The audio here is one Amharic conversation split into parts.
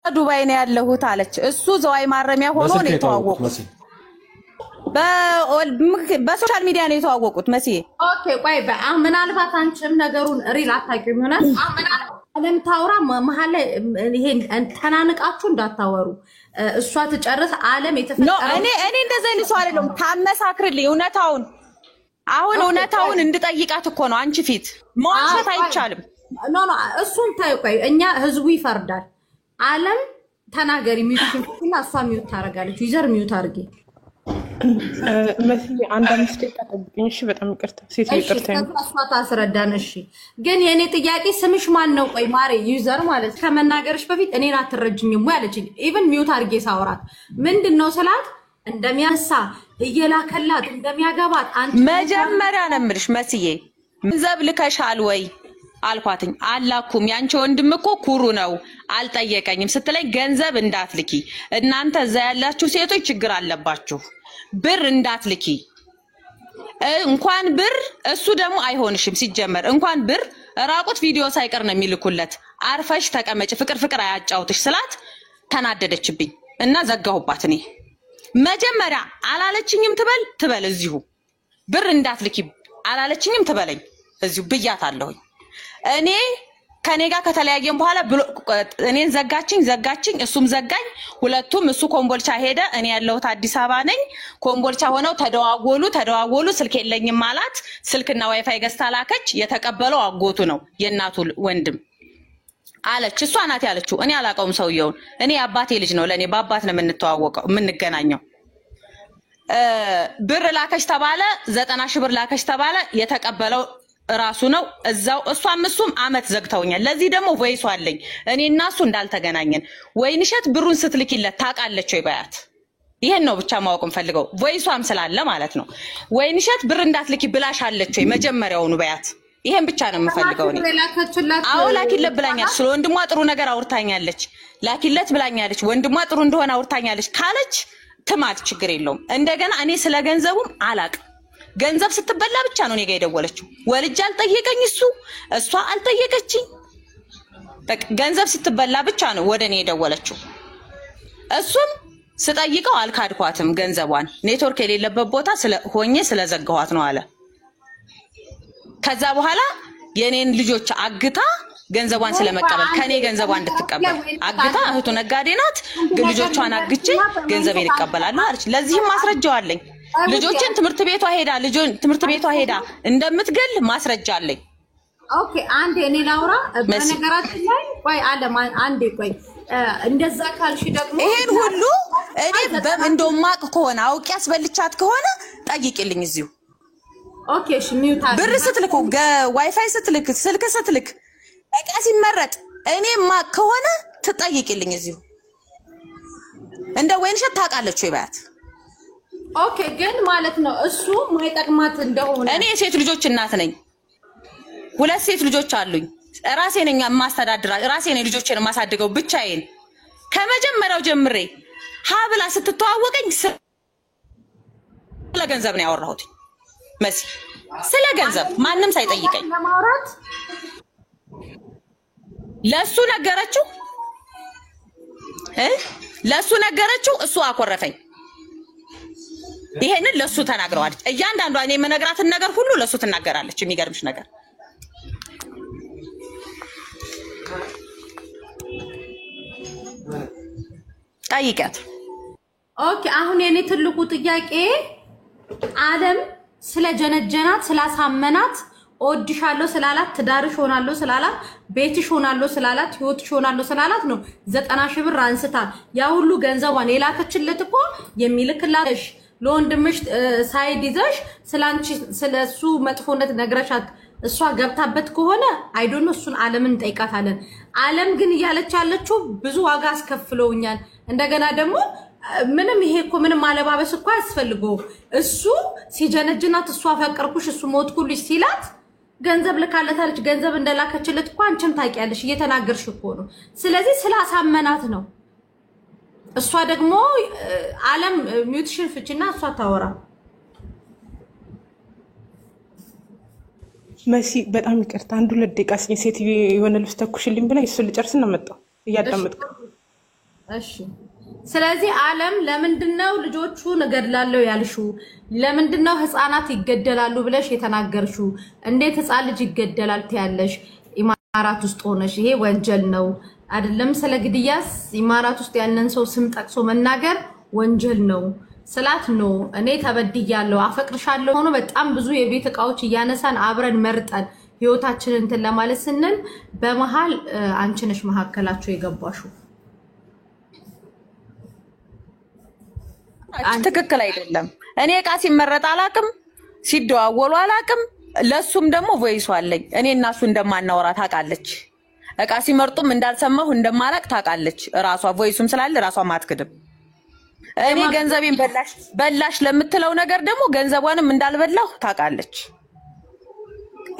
ዱባይ ነው ያለሁት አለች። እሱ ዘዋይ ማረሚያ ሆኖ ነው የተዋወቁት። በሶሻል ሚዲያ ነው የተዋወቁት መሲ። ኦኬ ቆይ ምናልባት አንቺም ነገሩን ሪል አታውቂውም ይሆናል። አለም ታውራ መሀል ላይ ይሄ ተናንቃችሁ እንዳታወሩ። እሷ ትጨርስ። አለም የተፈጠረው እኔ እንደዛ አይነት ሰው አይደለም። ታመሳክርልኝ እውነታውን። አሁን እውነታውን እንድጠይቃት እኮ ነው አንቺ ፊት ማውጣት አይቻልም። ኖ እሱን ታዩ። ቆይ እኛ ህዝቡ ይፈርዳል። አለም ተናገሪ። ሚዩትና እሷ ሚዩት ታረጋለች። ዩዘር ሚዩት አድርጊ። መሲ አንድ አምስት ደቂቃ ጠብቂኝ እሺ። በጣም ይቅርታ ሴት ይቅርታ። እሷ ታስረዳን እሺ። ግን የኔ ጥያቄ ስምሽ ማን ነው? ቆይ ማሬ ዩዘር ማለት ከመናገርሽ በፊት እኔን አትረጅኝም ወይ አለችኝ። ኢቭን ሚዩት አድርጌ ሳወራት ምንድነው ስላት እንደሚያሳ እየላከላት እንደሚያገባት አንቺ መጀመሪያ ነው የምልሽ መስዬ ገንዘብ ልከሻል ወይ አልኳትኝ። አላኩም። ያንቺ ወንድም እኮ ኩሩ ነው አልጠየቀኝም ስትለኝ ገንዘብ እንዳትልኪ እናንተ እዛ ያላችሁ ሴቶች ችግር አለባችሁ ብር እንዳትልኪ። እንኳን ብር እሱ ደግሞ አይሆንሽም ሲጀመር እንኳን ብር ራቁት ቪዲዮ ሳይቀር ነው የሚልኩለት። አርፈሽ ተቀመጭ ፍቅር አያጫውትሽ ስላት ተናደደችብኝ እና ዘጋሁባት። እኔ መጀመሪያ አላለችኝም ትበል እዚሁ ብር እንዳትልኪ አላለችኝም ትበለኝ እዚሁ ብያታለሁኝ። እኔ ከኔ ጋር ከተለያየን በኋላ እኔን ዘጋችኝ እሱም ዘጋኝ። ሁለቱም እሱ ኮምቦልቻ ሄደ እኔ ያለሁት አዲስ አበባ ነኝ። ኮምቦልቻ ሆነው ተደዋወሉ ስልክ የለኝም ማለት ስልክና ዋይፋይ ገዝታ ላከች። የተቀበለው አጎቱ ነው የእናቱ ወንድም አለች። እሷ ናት ያለችው። እኔ አላቀውም ሰውየውን። እኔ አባቴ ልጅ ነው ለኔ በአባት ነው የምንተዋወቀው የምንገናኘው። ብር ላከች ተባለ 90,000 ብር ላከች ተባለ። የተቀበለው ራሱ ነው እዛው። እሱም አመት ዘግተውኛል። ለዚህ ደግሞ ቮይስ አለኝ እኔና እሱ እንዳልተገናኘን። ወይንሸት ብሩን ስትልኪለት ታውቃለች ወይ በያት። ይሄን ነው ብቻ ማወቅ ፈልገው ቮይሷም ስላለ ማለት ነው። ወይንሸት ብር እንዳትልኪ ብላሻለች ወይ መጀመሪያውኑ በያት። ይሄን ብቻ ነው የምፈልገው እኔ። አዎ ላኪለት ብላኛለች። ስለ ወንድሟ ጥሩ ነገር አውርታኛለች። ላኪለት ብላኛለች። ወንድሟ ጥሩ እንደሆነ አውርታኛለች ካለች ትማት ችግር የለውም። እንደገና እኔ ስለ ገንዘቡም አላቅ። ገንዘብ ስትበላ ብቻ ነው እኔ ጋር የደወለችው። ወልጅ አልጠየቀኝ እሷ አልጠየቀችኝ። በቃ ገንዘብ ስትበላ ብቻ ነው ወደ እኔ የደወለችው። እሱም ስጠይቀው አልካድኳትም ገንዘቧን ኔትወርክ የሌለበት ቦታ ሆኜ ስለዘጋኋት ነው አለ። ከዛ በኋላ የኔን ልጆች አግታ ገንዘቧን ስለመቀበል ከኔ ገንዘቧን እንድትቀበል አግታ እህቱ ነጋዴ ናት። ልጆቿን አግቼ ገንዘቤን ይቀበላል አለች። ለዚህም ማስረጃው አለኝ። ልጆችን ትምህርት ቤቷ ሄዳ እንደምትገል ማስረጃ አለኝ። ኦኬ አንዴ እኔ ላውራ በነገራችን ላይ ቆይ አለም አንዴ ቆይ እንደዛ ካልሽ ደግሞ ይሄን ሁሉ እኔ እንደማቅ ከሆነ አውቄ ያስበልቻት ከሆነ ጠይቂልኝ እዚሁ። ኦኬ እሺ ሚውታ ብር ስትልኩ ዋይፋይ ስትልክ ስልክ ስትልክ እቃ ሲመረጥ እኔ ማቅ ከሆነ ትጠይቂልኝ እዚሁ። እንደ ወይንሸት ታውቃለች ወይ በያት። ኦኬ ግን ማለት ነው እሱ ማይጠቅማት እንደሆነ እኔ የሴት ልጆች እናት ነኝ። 2 ሴት ልጆች አሉኝ። ራሴ ነኝ ማስተዳድራ ራሴ ነኝ ልጆቼን ማሳደገው ብቻዬን። ከመጀመሪያው ጀምሬ ሀብላ ስትተዋወቀኝ ስለ ገንዘብ ነው ያወራሁት መሲ። ስለ ገንዘብ ማንም ሳይጠይቀኝ ለሱ ነገረችው እሱ አኮረፈኝ። ይሄንን ለሱ ተናግረዋለች። እያንዳንዷ እኔ የምነግራትን ነገር ሁሉ ለሱ ትናገራለች። የሚገርምሽ ነገር ጠይቂያት። ኦኬ አሁን የኔ ትልቁ ጥያቄ አለም ስለጀነጀናት ስላሳመናት እወድሻለሁ ስላላት ትዳርሽ ሆናለሁ ስላላት ቤትሽ ሆናለሁ ስላላት ህይወትሽ ሆናለሁ ስላላት ነው 90,000 ብር አንስታ ያ ሁሉ ገንዘቧን የላከችለት እኮ የሚልክላሽ ለወንድምሽ ሳይድ ይዘሽ ስላንቺ ስለሱ መጥፎነት ነግረሻት እሷ ገብታበት ከሆነ አይ ዶንት ኖ እሱን አለምን ጠይቃታለን። አለም ግን እያለች ያለችው ብዙ ዋጋ አስከፍለውኛል። እንደገና ደግሞ ምንም ይሄ እኮ ምንም ማለባበስ እኮ ያስፈልገው እሱ ሲጀነጅናት እሷ ፈቀርኩሽ እሱ ሞትኩልሽ ሲላት ገንዘብ ልካለታለች። ገንዘብ እንደላከችለት እኮ አንቺም ታውቂያለሽ እየተናገርሽ እኮ ነው። ስለዚህ ስላሳመናት ነው። እሷ ደግሞ አለም ሚውትሽን ፍቺና እሷ ታወራ። መሲ በጣም ይቅርታ 1-2 ደቂቃ ሴት የሆነ ልብስ ተኩሽልኝ ብላ እሱ ልጨርስና መጣው እያዳመጥኩ እሺ ስለዚህ ዓለም ለምንድነው ልጆቹን እገድላለሁ ያልሽው? ለምንድነው ህፃናት ይገደላሉ ብለሽ የተናገርሽው? እንዴት ህፃን ልጅ ይገደላል ትያለሽ? ኢማራት ውስጥ ሆነሽ ይሄ ወንጀል ነው አይደለም? ስለ ግድያስ ኢማራት ውስጥ ያንን ሰው ስም ጠቅሶ መናገር ወንጀል ነው ስላት ነው። እኔ ተበድያለሁ አፈቅርሻለሁ ሆኖ በጣም ብዙ የቤት እቃዎች እያነሳን አብረን መርጠን ህይወታችንን እንትን ለማለት ስንል በመሃል አንቺ ነሽ መሐከላቸው የገባሽው። ትክክል አይደለም። እኔ እቃ ሲመረጥ አላቅም፣ ሲደዋወሉ አላቅም። ለሱም ደግሞ ቮይስ አለኝ። እኔ እና እሱ እንደማናወራ ታውቃለች። እቃ ሲመርጡም እንዳልሰማሁ እንደማላቅ ታውቃለች። ራሷ ቮይሱም ስላለ ራሷ ማትክድም። እኔ ገንዘቤን በላሽ ለምትለው ነገር ደግሞ ገንዘቧንም እንዳልበላሁ ታውቃለች።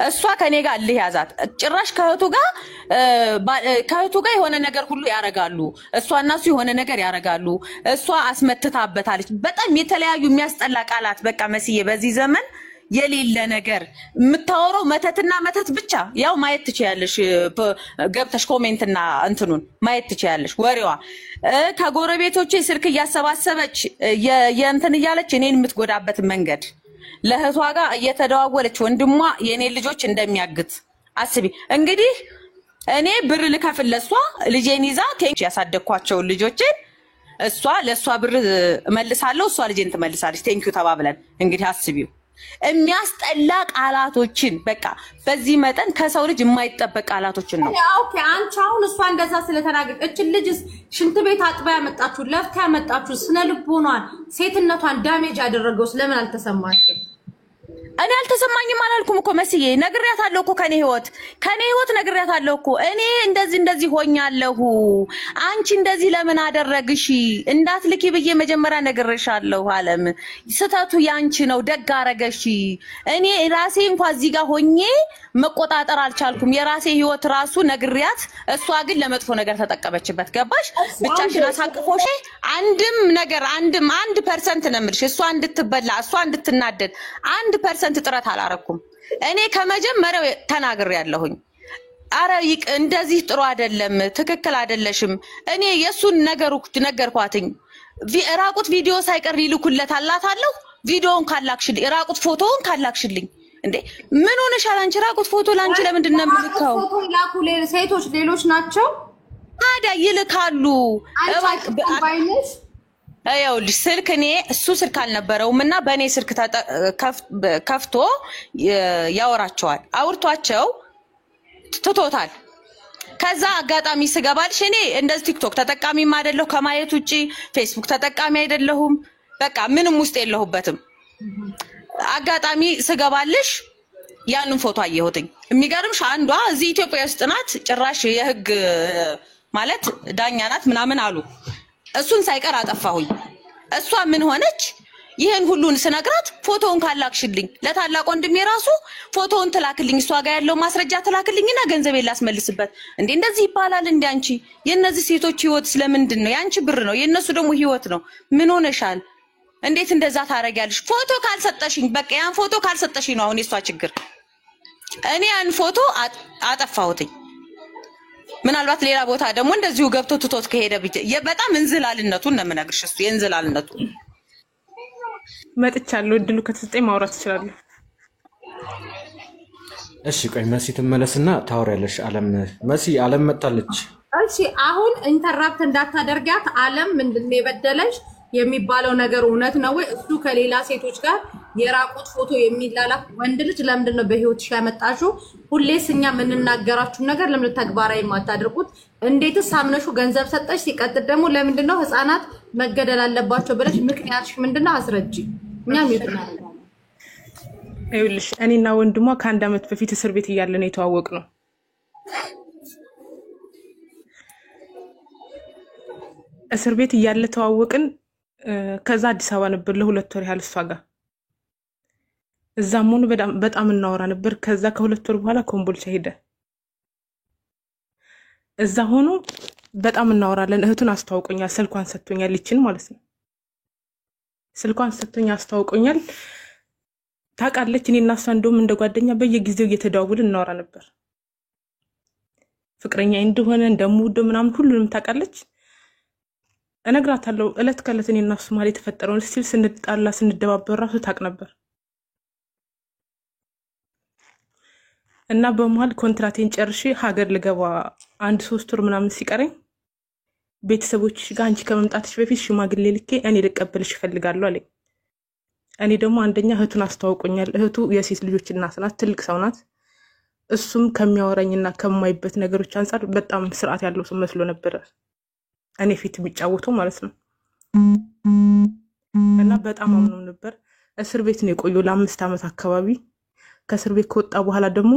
እሷ ከኔ ጋር ልህ ያዛት ጭራሽ ከህቱ ጋር የሆነ ነገር ሁሉ ያረጋሉ። እሷና እሱ የሆነ ነገር ያረጋሉ። እሷ አስመትታበታለች። በጣም የተለያዩ የሚያስጠላ ቃላት በቃ መስዬ በዚህ ዘመን የሌለ ነገር የምታወራው መተትና መተት ብቻ። ያው ማየት ትችያለሽ፣ ገብተሽ ኮሜንትና እንትኑን ማየት ትችያለሽ። ወሬዋ ከጎረቤቶቼ ስልክ እያሰባሰበች የእንትን እያለች እኔን የምትጎዳበት መንገድ ለህቷ ጋር እየተደዋወለች ወንድሟ የኔ ልጆች እንደሚያግት አስቢ። እንግዲህ እኔ ብር ልከፍል ለሷ ልጄን ይዛ ቴንክ ያሳደግኳቸው ልጆችን እሷ ለሷ ብር መልሳለሁ፣ እሷ ልጄን ትመልሳለች። ቴንኪው ተባብለን እንግዲህ አስቢው። የሚያስጠላ ቃላቶችን በቃ በዚህ መጠን ከሰው ልጅ የማይጠበቅ ቃላቶችን ነው። ኦኬ አንቺ አሁን እሷ እንደዛ ስለተናገረች እቺ ልጅ ሽንት ቤት አጥባ ያመጣችሁ ለፍታ ያመጣችሁ ስነ ልቦናን ሴትነቷን ዳሜጅ ያደረገው ስለምን አልተሰማሽም? እኔ አልተሰማኝም አላልኩም እኮ መስዬ ነግሬያታለሁ እኮ ከኔ ህይወት ነግሬያታለሁ እኮ እኔ እንደዚህ ሆኛለሁ። አንቺ እንደዚህ ለምን አደረግሽ እንዳትልኪ ብዬ መጀመሪያ ነግሬሻለሁ። ዓለም ስተቱ ያንቺ ነው፣ ደግ አረገሽ። እኔ ራሴ እንኳን እዚህ ጋር ሆኜ መቆጣጠር አልቻልኩም። የራሴ ህይወት ራሱ ነግሬያት፣ እሷ ግን ለመጥፎ ነገር ተጠቀመችበት። ገባሽ? ብቻሽን አሳቅፎሽ አንድም ነገር 1% ነው የምልሽ። እሷ እንድትበላ እሷ እንድትናደድ 1% ጥረት አላረኩም። እኔ ከመጀመሪያው ተናግሬያለሁኝ። አረ እንደዚህ ጥሩ አይደለም፣ ትክክል አይደለሽም። እኔ የሱን ነገርኳትኝ። ራቁት ቪዲዮ ሳይቀር ይልኩለታል አላታለሁ። ቪዲዮውን ካላክሽልኝ ራቁት ፎቶውን ካላክሽልኝ እንዴ ምን ሆነሻል አንቺ? ራቁት ፎቶ ላንቺ ለምንድን ነው የምልከው? ፎቶ ይላኩ ሴቶች ሌሎች ናቸው ታዲያ ይልካሉ። ይኸውልሽ ስልክ እኔ እሱ ስልክ አልነበረውም እና በእኔ ስልክ ከፍቶ ያወራቸዋል። አውርቷቸው ትቶታል። ከዛ አጋጣሚ ስገባልሽ እኔ እንደዚህ ቲክቶክ ተጠቃሚም አይደለሁ ከማየት ውጪ፣ ፌስቡክ ተጠቃሚ አይደለሁም። በቃ ምንም ውስጥ የለሁበትም። አጋጣሚ ስገባልሽ ያንን ፎቶ አየሁትኝ። የሚገርምሽ አንዷ እዚህ ኢትዮጵያ ውስጥ ናት፣ ጭራሽ የህግ ማለት ዳኛ ናት ምናምን አሉ። እሱን ሳይቀር አጠፋሁኝ። እሷ ምን ሆነች? ይሄን ሁሉን ስነግራት ፎቶውን ካላክሽልኝ ለታላቅ ወንድሜ ራሱ ፎቶውን ትላክልኝ፣ እሷ ጋር ያለው ማስረጃ ትላክልኝና ገንዘብ ላስመልስበት። እንዴ እንደዚህ ይባላል እንዴ? አንቺ የነዚህ ሴቶች ህይወት ስለምንድን ነው? ያንቺ ብር ነው፣ የነሱ ደግሞ ህይወት ነው። ምን ሆነሻል? እንዴት እንደዛ ታረጋለሽ? ፎቶ ካልሰጠሽኝ በቃ ያን ፎቶ ካልሰጠሽኝ ነው አሁን የሷ ችግር። እኔ ያን ፎቶ አጠፋሁትኝ። ምናልባት ሌላ ቦታ ደግሞ እንደዚሁ ገብቶ ትቶት ከሄደ በጣም እንዝላልነቱን ነው የምነግርሽ። እሱ የእንዝላልነቱ መጥቻለሁ። እድሉ ከተሰጠኝ ማውራት እችላለሁ። እሺ ቆይ መሲ ትመለስና ታወሪያለሽ። ዓለም መጣለች። እሺ አሁን ኢንተራፕት እንዳታደርጋት። ዓለም ምንድነው የበደለሽ የሚባለው ነገር እውነት ነው ወይ? እሱ ከሌላ ሴቶች ጋር የራቁት ፎቶ የሚላላክ ወንድ ልጅ ለምንድን ነው በህይወትሽ ያመጣሽው? ሁሌስ እኛ የምንናገራችሁ ነገር ለምን ተግባራዊ የማታደርጉት? እንዴትስ አምነሹ ገንዘብ ሰጠሽ? ሲቀጥል ደግሞ ለምንድን ነው ህፃናት መገደል አለባቸው ብለሽ ምክንያትሽ ምንድነው? አስረጂ። እኛም ይተናረጋለን። ይኸውልሽ እኔና ወንድሟ ከአንድ ዓመት በፊት እስር ቤት እያለን የተዋወቅ ነው። እስር ቤት እያለ ተዋወቅን። ከዛ አዲስ አበባ ነበር ለሁለት ወር ያህል እሷ ጋር። እዛም ሆኖ በጣም እናወራ ነበር። ከዛ ከሁለት ወር በኋላ ኮምቦልቻ ሄደ። እዛ ሆኖ በጣም እናወራለን። እህቱን አስተዋውቆኛል፣ ስልኳን ሰጥቶኛል። ይችን ማለት ነው ስልኳን ሰጥቶኛ አስተዋውቆኛል። ታውቃለች። እኔና እሷ እንደውም እንደ ጓደኛ በየጊዜው እየተደዋወልን እናወራ ነበር። ፍቅረኛ እንደሆነ እንደምወደው ምናምን ሁሉንም ታውቃለች። እነግራታለሁ እለት ከእለት እኔና እሱ ማለት የተፈጠረውን ስቲል ስንጣላ ስንደባበር ራሱ ታውቅ ነበር። እና በመሀል ኮንትራቴን ጨርሼ ሀገር ልገባ 1-3 ወር ምናምን ሲቀረኝ ቤተሰቦችሽ ጋር አንቺ ከመምጣትሽ በፊት ሽማግሌ ልኬ እኔ ልቀበልሽ እፈልጋለሁ አለኝ። እኔ ደግሞ አንደኛ እህቱን አስተዋውቆኛል። እህቱ የሴት ልጆች እናት ናት፣ ትልቅ ሰው ናት። እሱም ከሚያወራኝና ከማይበት ነገሮች አንፃር በጣም ስርዓት ያለው ሰው መስሎ ነበር እኔ ፊት የሚጫወተው ማለት ነው። እና በጣም አምኖም ነበር። እስር ቤት ነው የቆየው ለ5 ዓመት አካባቢ። ከእስር ቤት ከወጣ በኋላ ደግሞ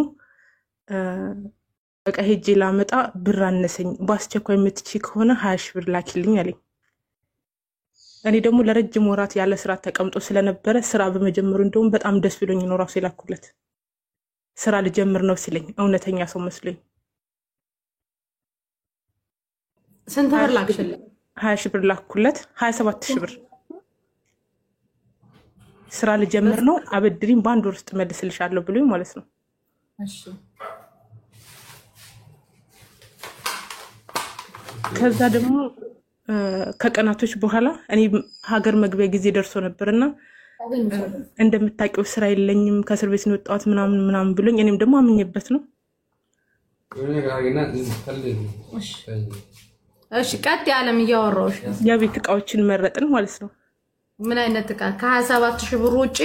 በቃ ሄጄ ላመጣ ብር አነሰኝ፣ በአስቸኳይ የምትችይ ከሆነ 20 ሺህ ብር ላኪልኝ አለኝ። እኔ ደግሞ ለረጅም ወራት ያለ ስራ ተቀምጦ ስለነበረ ስራ በመጀመሩ እንደውም በጣም ደስ ብሎኝ ነው ራሱ የላኩለት። ስራ ልጀምር ነው ሲለኝ እውነተኛ ሰው መስሎኝ። ስንት ብር ላክሽልኝ? 20 ሺህ ብር ላኩለት። 27 ሺህ ብር ስራ ልጀምር ነው አበድሪኝ በአንድ ወር ውስጥ መልስልሻለሁ ብሎኝ ማለት ነው። እሺ ከዛ ደግሞ ከቀናቶች በኋላ እኔ ሀገር መግቢያ ጊዜ ደርሶ ነበርና እንደምታውቂው ስራ የለኝም ከእስር ቤት ነው የወጣሁት ምናምን ብሎኝ እኔም ደግሞ አምኜበት ነው። እሺ ቀጥ ያለም እያወራሁሽ የቤት እቃዎችን መረጥን ማለት ነው። ምን አይነት እቃ? ከ27 ሺህ ብር ውጪ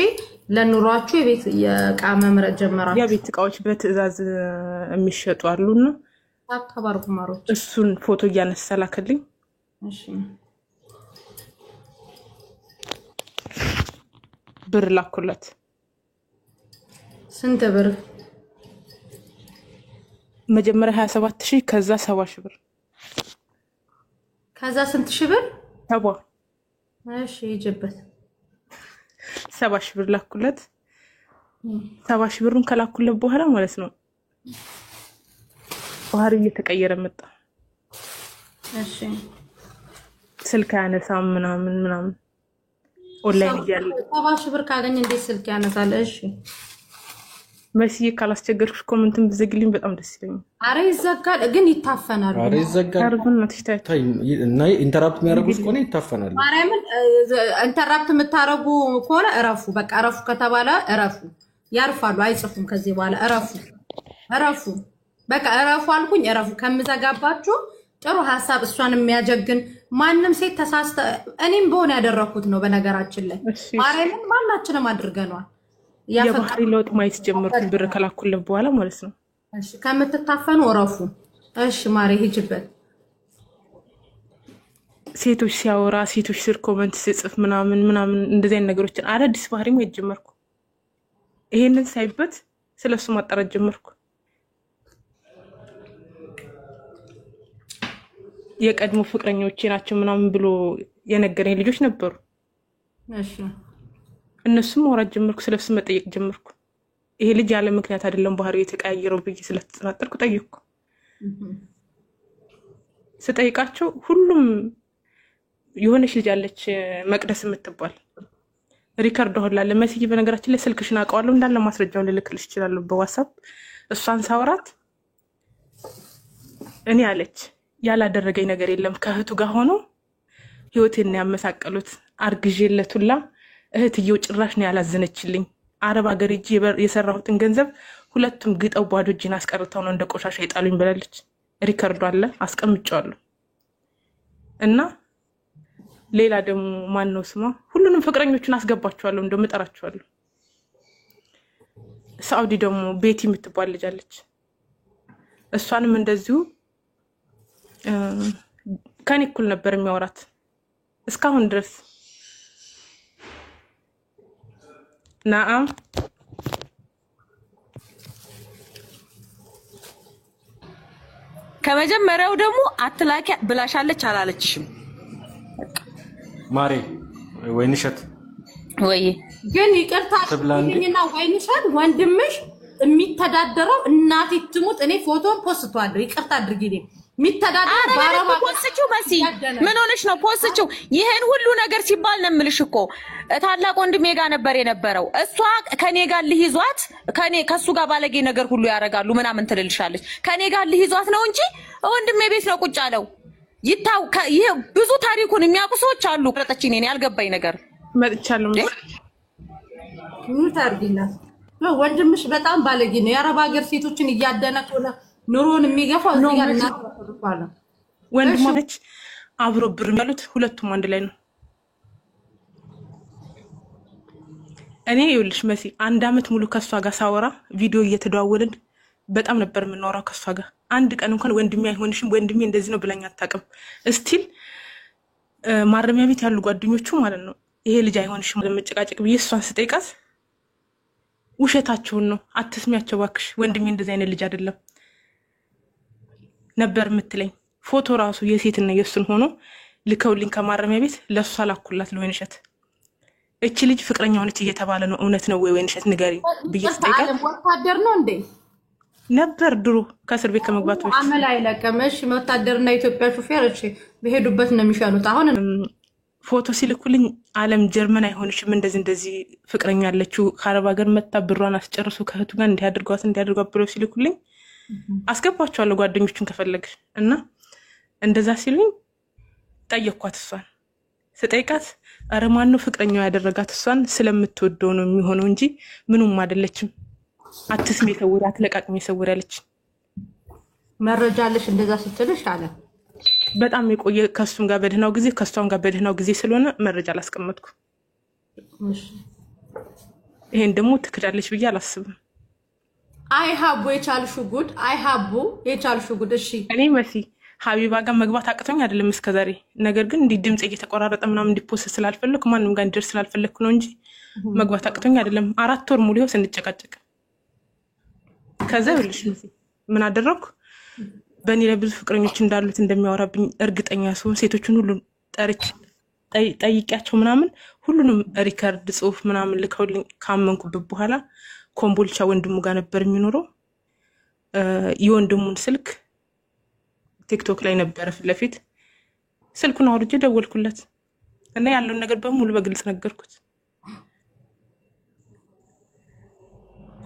ለኑሯችሁ የቤት የእቃ መምረጥ ጀመራችሁ? የቤት እቃዎች በትዕዛዝ የሚሸጡ አሉና ተባርኩ ማሮች። እሱን ፎቶ እያነሳ ላከልኝ። እሺ ብር ላኩለት። ስንት ብር? መጀመሪያ 27 ሺህ ከዛ 70 ሺህ ብር ከዛ ስንት ሺህ ብር? 70 እሺ ይጀበት 70 ሺህ ብር ላኩለት። 70 ሺህ ብሩን ከላኩለት በኋላ ማለት ነው ባህሪ እየተቀየረ መጣ። እሺ ስልክ ያነሳም ምናምን ኦንላይን እያለ 70 ሺህ ብር ካገኘ እንዴት ስልክ ያነሳል? እሺ መስዬ ካላስቸገርኩሽ ኮሜንትን ብዘግልኝ በጣም ደስ ይለኛል። አረ ይዘጋል ግን ይታፈናል። አረ ይዘጋል እና ኢንተራፕት የሚያደርጉት ከሆነ ይታፈናል። ማርያምን ኢንተራፕት የምታረጉ ከሆነ እረፉ። በቃ እረፉ ከተባለ እረፉ። ያርፋሉ፣ አይጽፉም ከዚህ በኋላ እረፉ። በቃ እረፉ አልኩኝ፣ እረፉ። ከምዘጋባችሁ ጥሩ ሐሳብ እሷን የሚያጀግን ማንም ሴት ተሳስተ እኔም በሆነ ያደረኩት ነው። በነገራችን ላይ ማርያምን ማናችንም አድርገናል። የባህሪ ለውጥ ማየት ጀመርኩኝ ብር ከላኩለት በኋላ ማለት ነው። እሺ ከምትታፈኑ እረፉ። እሺ ማሪ ሂጅበት። ሴቶች ሲያወራ ሴቶች ስር ኮሜንት ሲጽፍ ምናምን እንደዚህ አይነት ነገሮችን አዳዲስ ባህሪ ማየት ጀመርኩ። ይሄንን ሳይበት ስለሱ ማጣራት ጀመርኩ። የቀድሞ ፍቅረኞቼ ናቸው ምናምን ብሎ የነገረኝ ልጆች ነበሩ። እሺ እነሱም ማውራት ጀመርኩ፣ ስለሱ መጠየቅ ጀመርኩ። ይሄ ልጅ ያለ ምክንያት አይደለም ባህሪው የተቀያየረው ብዬ ስለተጠናጠርኩ ጠየቅኩ። ስጠይቃቸው ሁሉም የሆነች ልጅ አለች መቅደስ የምትባል ሪካርዶ ሆላለ መስዬ በነገራችን ላይ ስልክሽን አውቀዋለሁ እንዳለ ማስረጃውን ልልክልሽ እችላለሁ በዋትስአፕ። እሷን ሳወራት እኔ አለች ያላደረገኝ ነገር የለም ከእህቱ ጋር ሆኖ ህይወቴን ያመሳቀሉት አርግዤለቱላ እህትየው ጭራሽ ነው ያላዘነችልኝ። አረብ ሀገር ሂጄ የሰራሁትን ገንዘብ ሁለቱም ግጠው ባዶ እጄን አስቀርተው ነው እንደ ቆሻሻ ይጣሉኝ ብላለች። ሪካርዶ አለ አስቀምጫለሁ። እና ሌላ ደግሞ ማን ነው ስማ ሁሉንም ፍቅረኞችን አስገባቸዋለሁ እንደውም እጠራቸዋለሁ። ሳውዲ ደግሞ ቤቲ የምትባል ልጅ አለች። እሷንም እንደዚሁ ከኔ እኩል ነበር የሚያወራት እስካሁን ድረስ። ናአም ከመጀመሪያው ደግሞ አትላኪ ብላሻለች አላለችሽም ማሬ ወይንሸት ወይ ግን ይቅርታ ትብላኝና ወይንሸት ወንድምሽ የሚተዳደረው እናቴ ትሙት እኔ ፎቶን ፖስቷል። ይቅርታ አድርጊልኝ። የሚተዳደረው ባረባ ፖስችው መሲ ምን ሆነሽ ነው ፖስችው? ይሄን ሁሉ ነገር ሲባል ነው የምልሽ እኮ ታላቅ ወንድሜ ጋር ነበር የነበረው። እሷ ከኔ ጋር ልይዟት ከሱ ጋር ባለጌ ነገር ሁሉ ያረጋሉ ምናምን ትልልሻለች። ከኔ ጋር ልይዟት ነው እንጂ ወንድሜ ቤት ነው ቁጭ አለው። ይሄ ብዙ ታሪኩን የሚያውቁ ሰዎች አሉ። ረጠችኝ እኔ ያልገባኝ ነገር መጥቻለሁ። ምን ታርጊላት ነው? ወንድምሽ በጣም ባለጌ ነው። የአረብ ሀገር ሴቶችን እያደነቀለ ኑሮን የሚገፋው እዚህ ጋር እናጥፋለ። ወንድሞች አብሮ ብር የሚያሉት ሁለቱም አንድ ላይ ነው። እኔ ይኸውልሽ መሲ 1 አመት ሙሉ ከሷ ጋር ሳወራ ቪዲዮ እየተደዋወልን በጣም ነበር የምናወራው ከሷ ጋር። አንድ ቀን እንኳን ወንድሜ አይሆንሽም ወንድሜ እንደዚህ ነው ብለኝ አታውቅም። እስቲል ማረሚያ ቤት ያሉ ጓደኞቹ ማለት ነው ይሄ ልጅ አይሆንሽም ለመጨቃጨቅ ብዬ እሷን ስጠይቃት ውሸታቸውን ነው አትስሚያቸው እባክሽ ወንድሜ እንደዚህ አይነት ልጅ አይደለም ነበር የምትለኝ። ፎቶ ራሱ የሴትና የሱን ሆኖ ልከውልኝ ከማረሚያ ቤት ለሷ ላኩላት ለወይንሸት። እቺ ልጅ ፍቅረኛው ነች እየተባለ ነው እውነት ነው ወይ ወይንሸት ንገሪ ብዬ ስጠይቃት ወታደር ነው እንዴ ነበር ድሮ ከእስር ቤት ከመግባቱ በፊት አመል አይለቀምሽ። ወታደርና ኢትዮጵያ ሹፌር እሺ በሄዱበት ነው የሚሻሉት። አሁን ፎቶ ሲልኩልኝ አለም ጀርመን አይሆንሽም እንደዚህ ፍቅረኛ ያለችው ከአረብ ሀገር መጣ ብሯን አስጨርሱ ከእህቱ ጋር እንዲያደርጓት ብለው ሲልኩልኝ አስገባቸዋለሁ ጓደኞችን ከፈለግሽ እና እንደዛ ሲሉኝ ጠየኳት። እሷን ስጠይቃት ኧረ ማነው ፍቅረኛው ያደረጋት እሷን ስለምትወደው ነው የሚሆነው እንጂ ምኑም አይደለችም አትስሜ ተውሪ አትለቃቅሜ ሰውሪ ያለች መረጃ አለሽ እንደዛ ስትልሽ አለ። በጣም የቆየ ከሱም ጋር በደህናው ጊዜ ከሷም ጋር በደህናው ጊዜ ስለሆነ መረጃ አላስቀመጥኩ። ይሄን ደግሞ ትክዳለች ብዬ አላስብም። አይ ሀቡ የቻልሹ ጉድ አይ ሀቡ የቻልሹ ጉድ። እሺ እኔ መሲ ሀቢባ ጋር መግባት አቅቶኝ አይደለም እስከዛሬ። ነገር ግን እንዲህ ድምጽ እየተቆራረጠ ምናምን እንዲፖስት ስላልፈለኩ ማንንም ጋር እንዲደርስ ስላልፈለኩ ነው እንጂ መግባት አቅቶኝ አይደለም። 4 ወር ሙሉ ይኸው ስንጨቃጨቅ ከዛ ይልሽ ምን አደረኩ? በእኔ ላይ ብዙ ፍቅረኞች እንዳሉት እንደሚያወራብኝ እርግጠኛ ስሆን ሴቶችን ሁሉ ጠይቂያቸው ምናምን ሁሉንም ሪከርድ ጽሁፍ ምናምን ልከውልኝ ካመንኩበት በኋላ ኮምቦልቻ ወንድሙ ጋር ነበር የሚኖረው። የወንድሙን ስልክ ቲክቶክ ላይ ነበር ፊት ለፊት ስልኩን አውርጄ ደወልኩለት እና ያለውን ነገር በሙሉ በግልጽ ነገርኩት።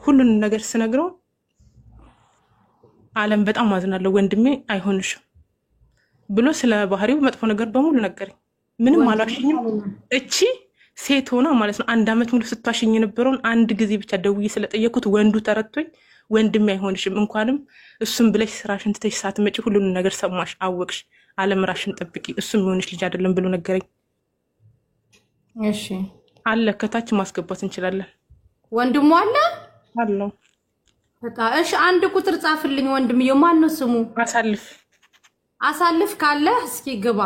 ሁሉን ነገር ስነግረው አለም በጣም አዝናለሁ ወንድሜ አይሆንሽም ብሎ ስለ ባህሪው መጥፎ ነገር በሙሉ ነገረኝ። ምንም አላሽኝም። እቺ ሴት ሆና ማለት ነው 1 አመት ሙሉ ስትዋሽኝ የነበረውን አንድ ጊዜ ብቻ ደውዬ ስለጠየኩት ወንዱ ተረቶኝ ወንድሜ አይሆንሽም እንኳንም እሱም ብለሽ ስራሽን ትተሽ ሳትመጪ ሁሉን ነገር ሰማሽ አወቅሽ አለም ራሽን ጠብቂ እሱም የሆንሽ ልጅ አይደለም ብሎ ነገረኝ። እሺ አለ ከታች ማስገባት እንችላለን። ወንድሙ አለው እሺ አንድ ቁጥር ጻፍልኝ ወንድምዬው ማን ነው ስሙ? አሳልፍ ካለ እስኪ ግባ።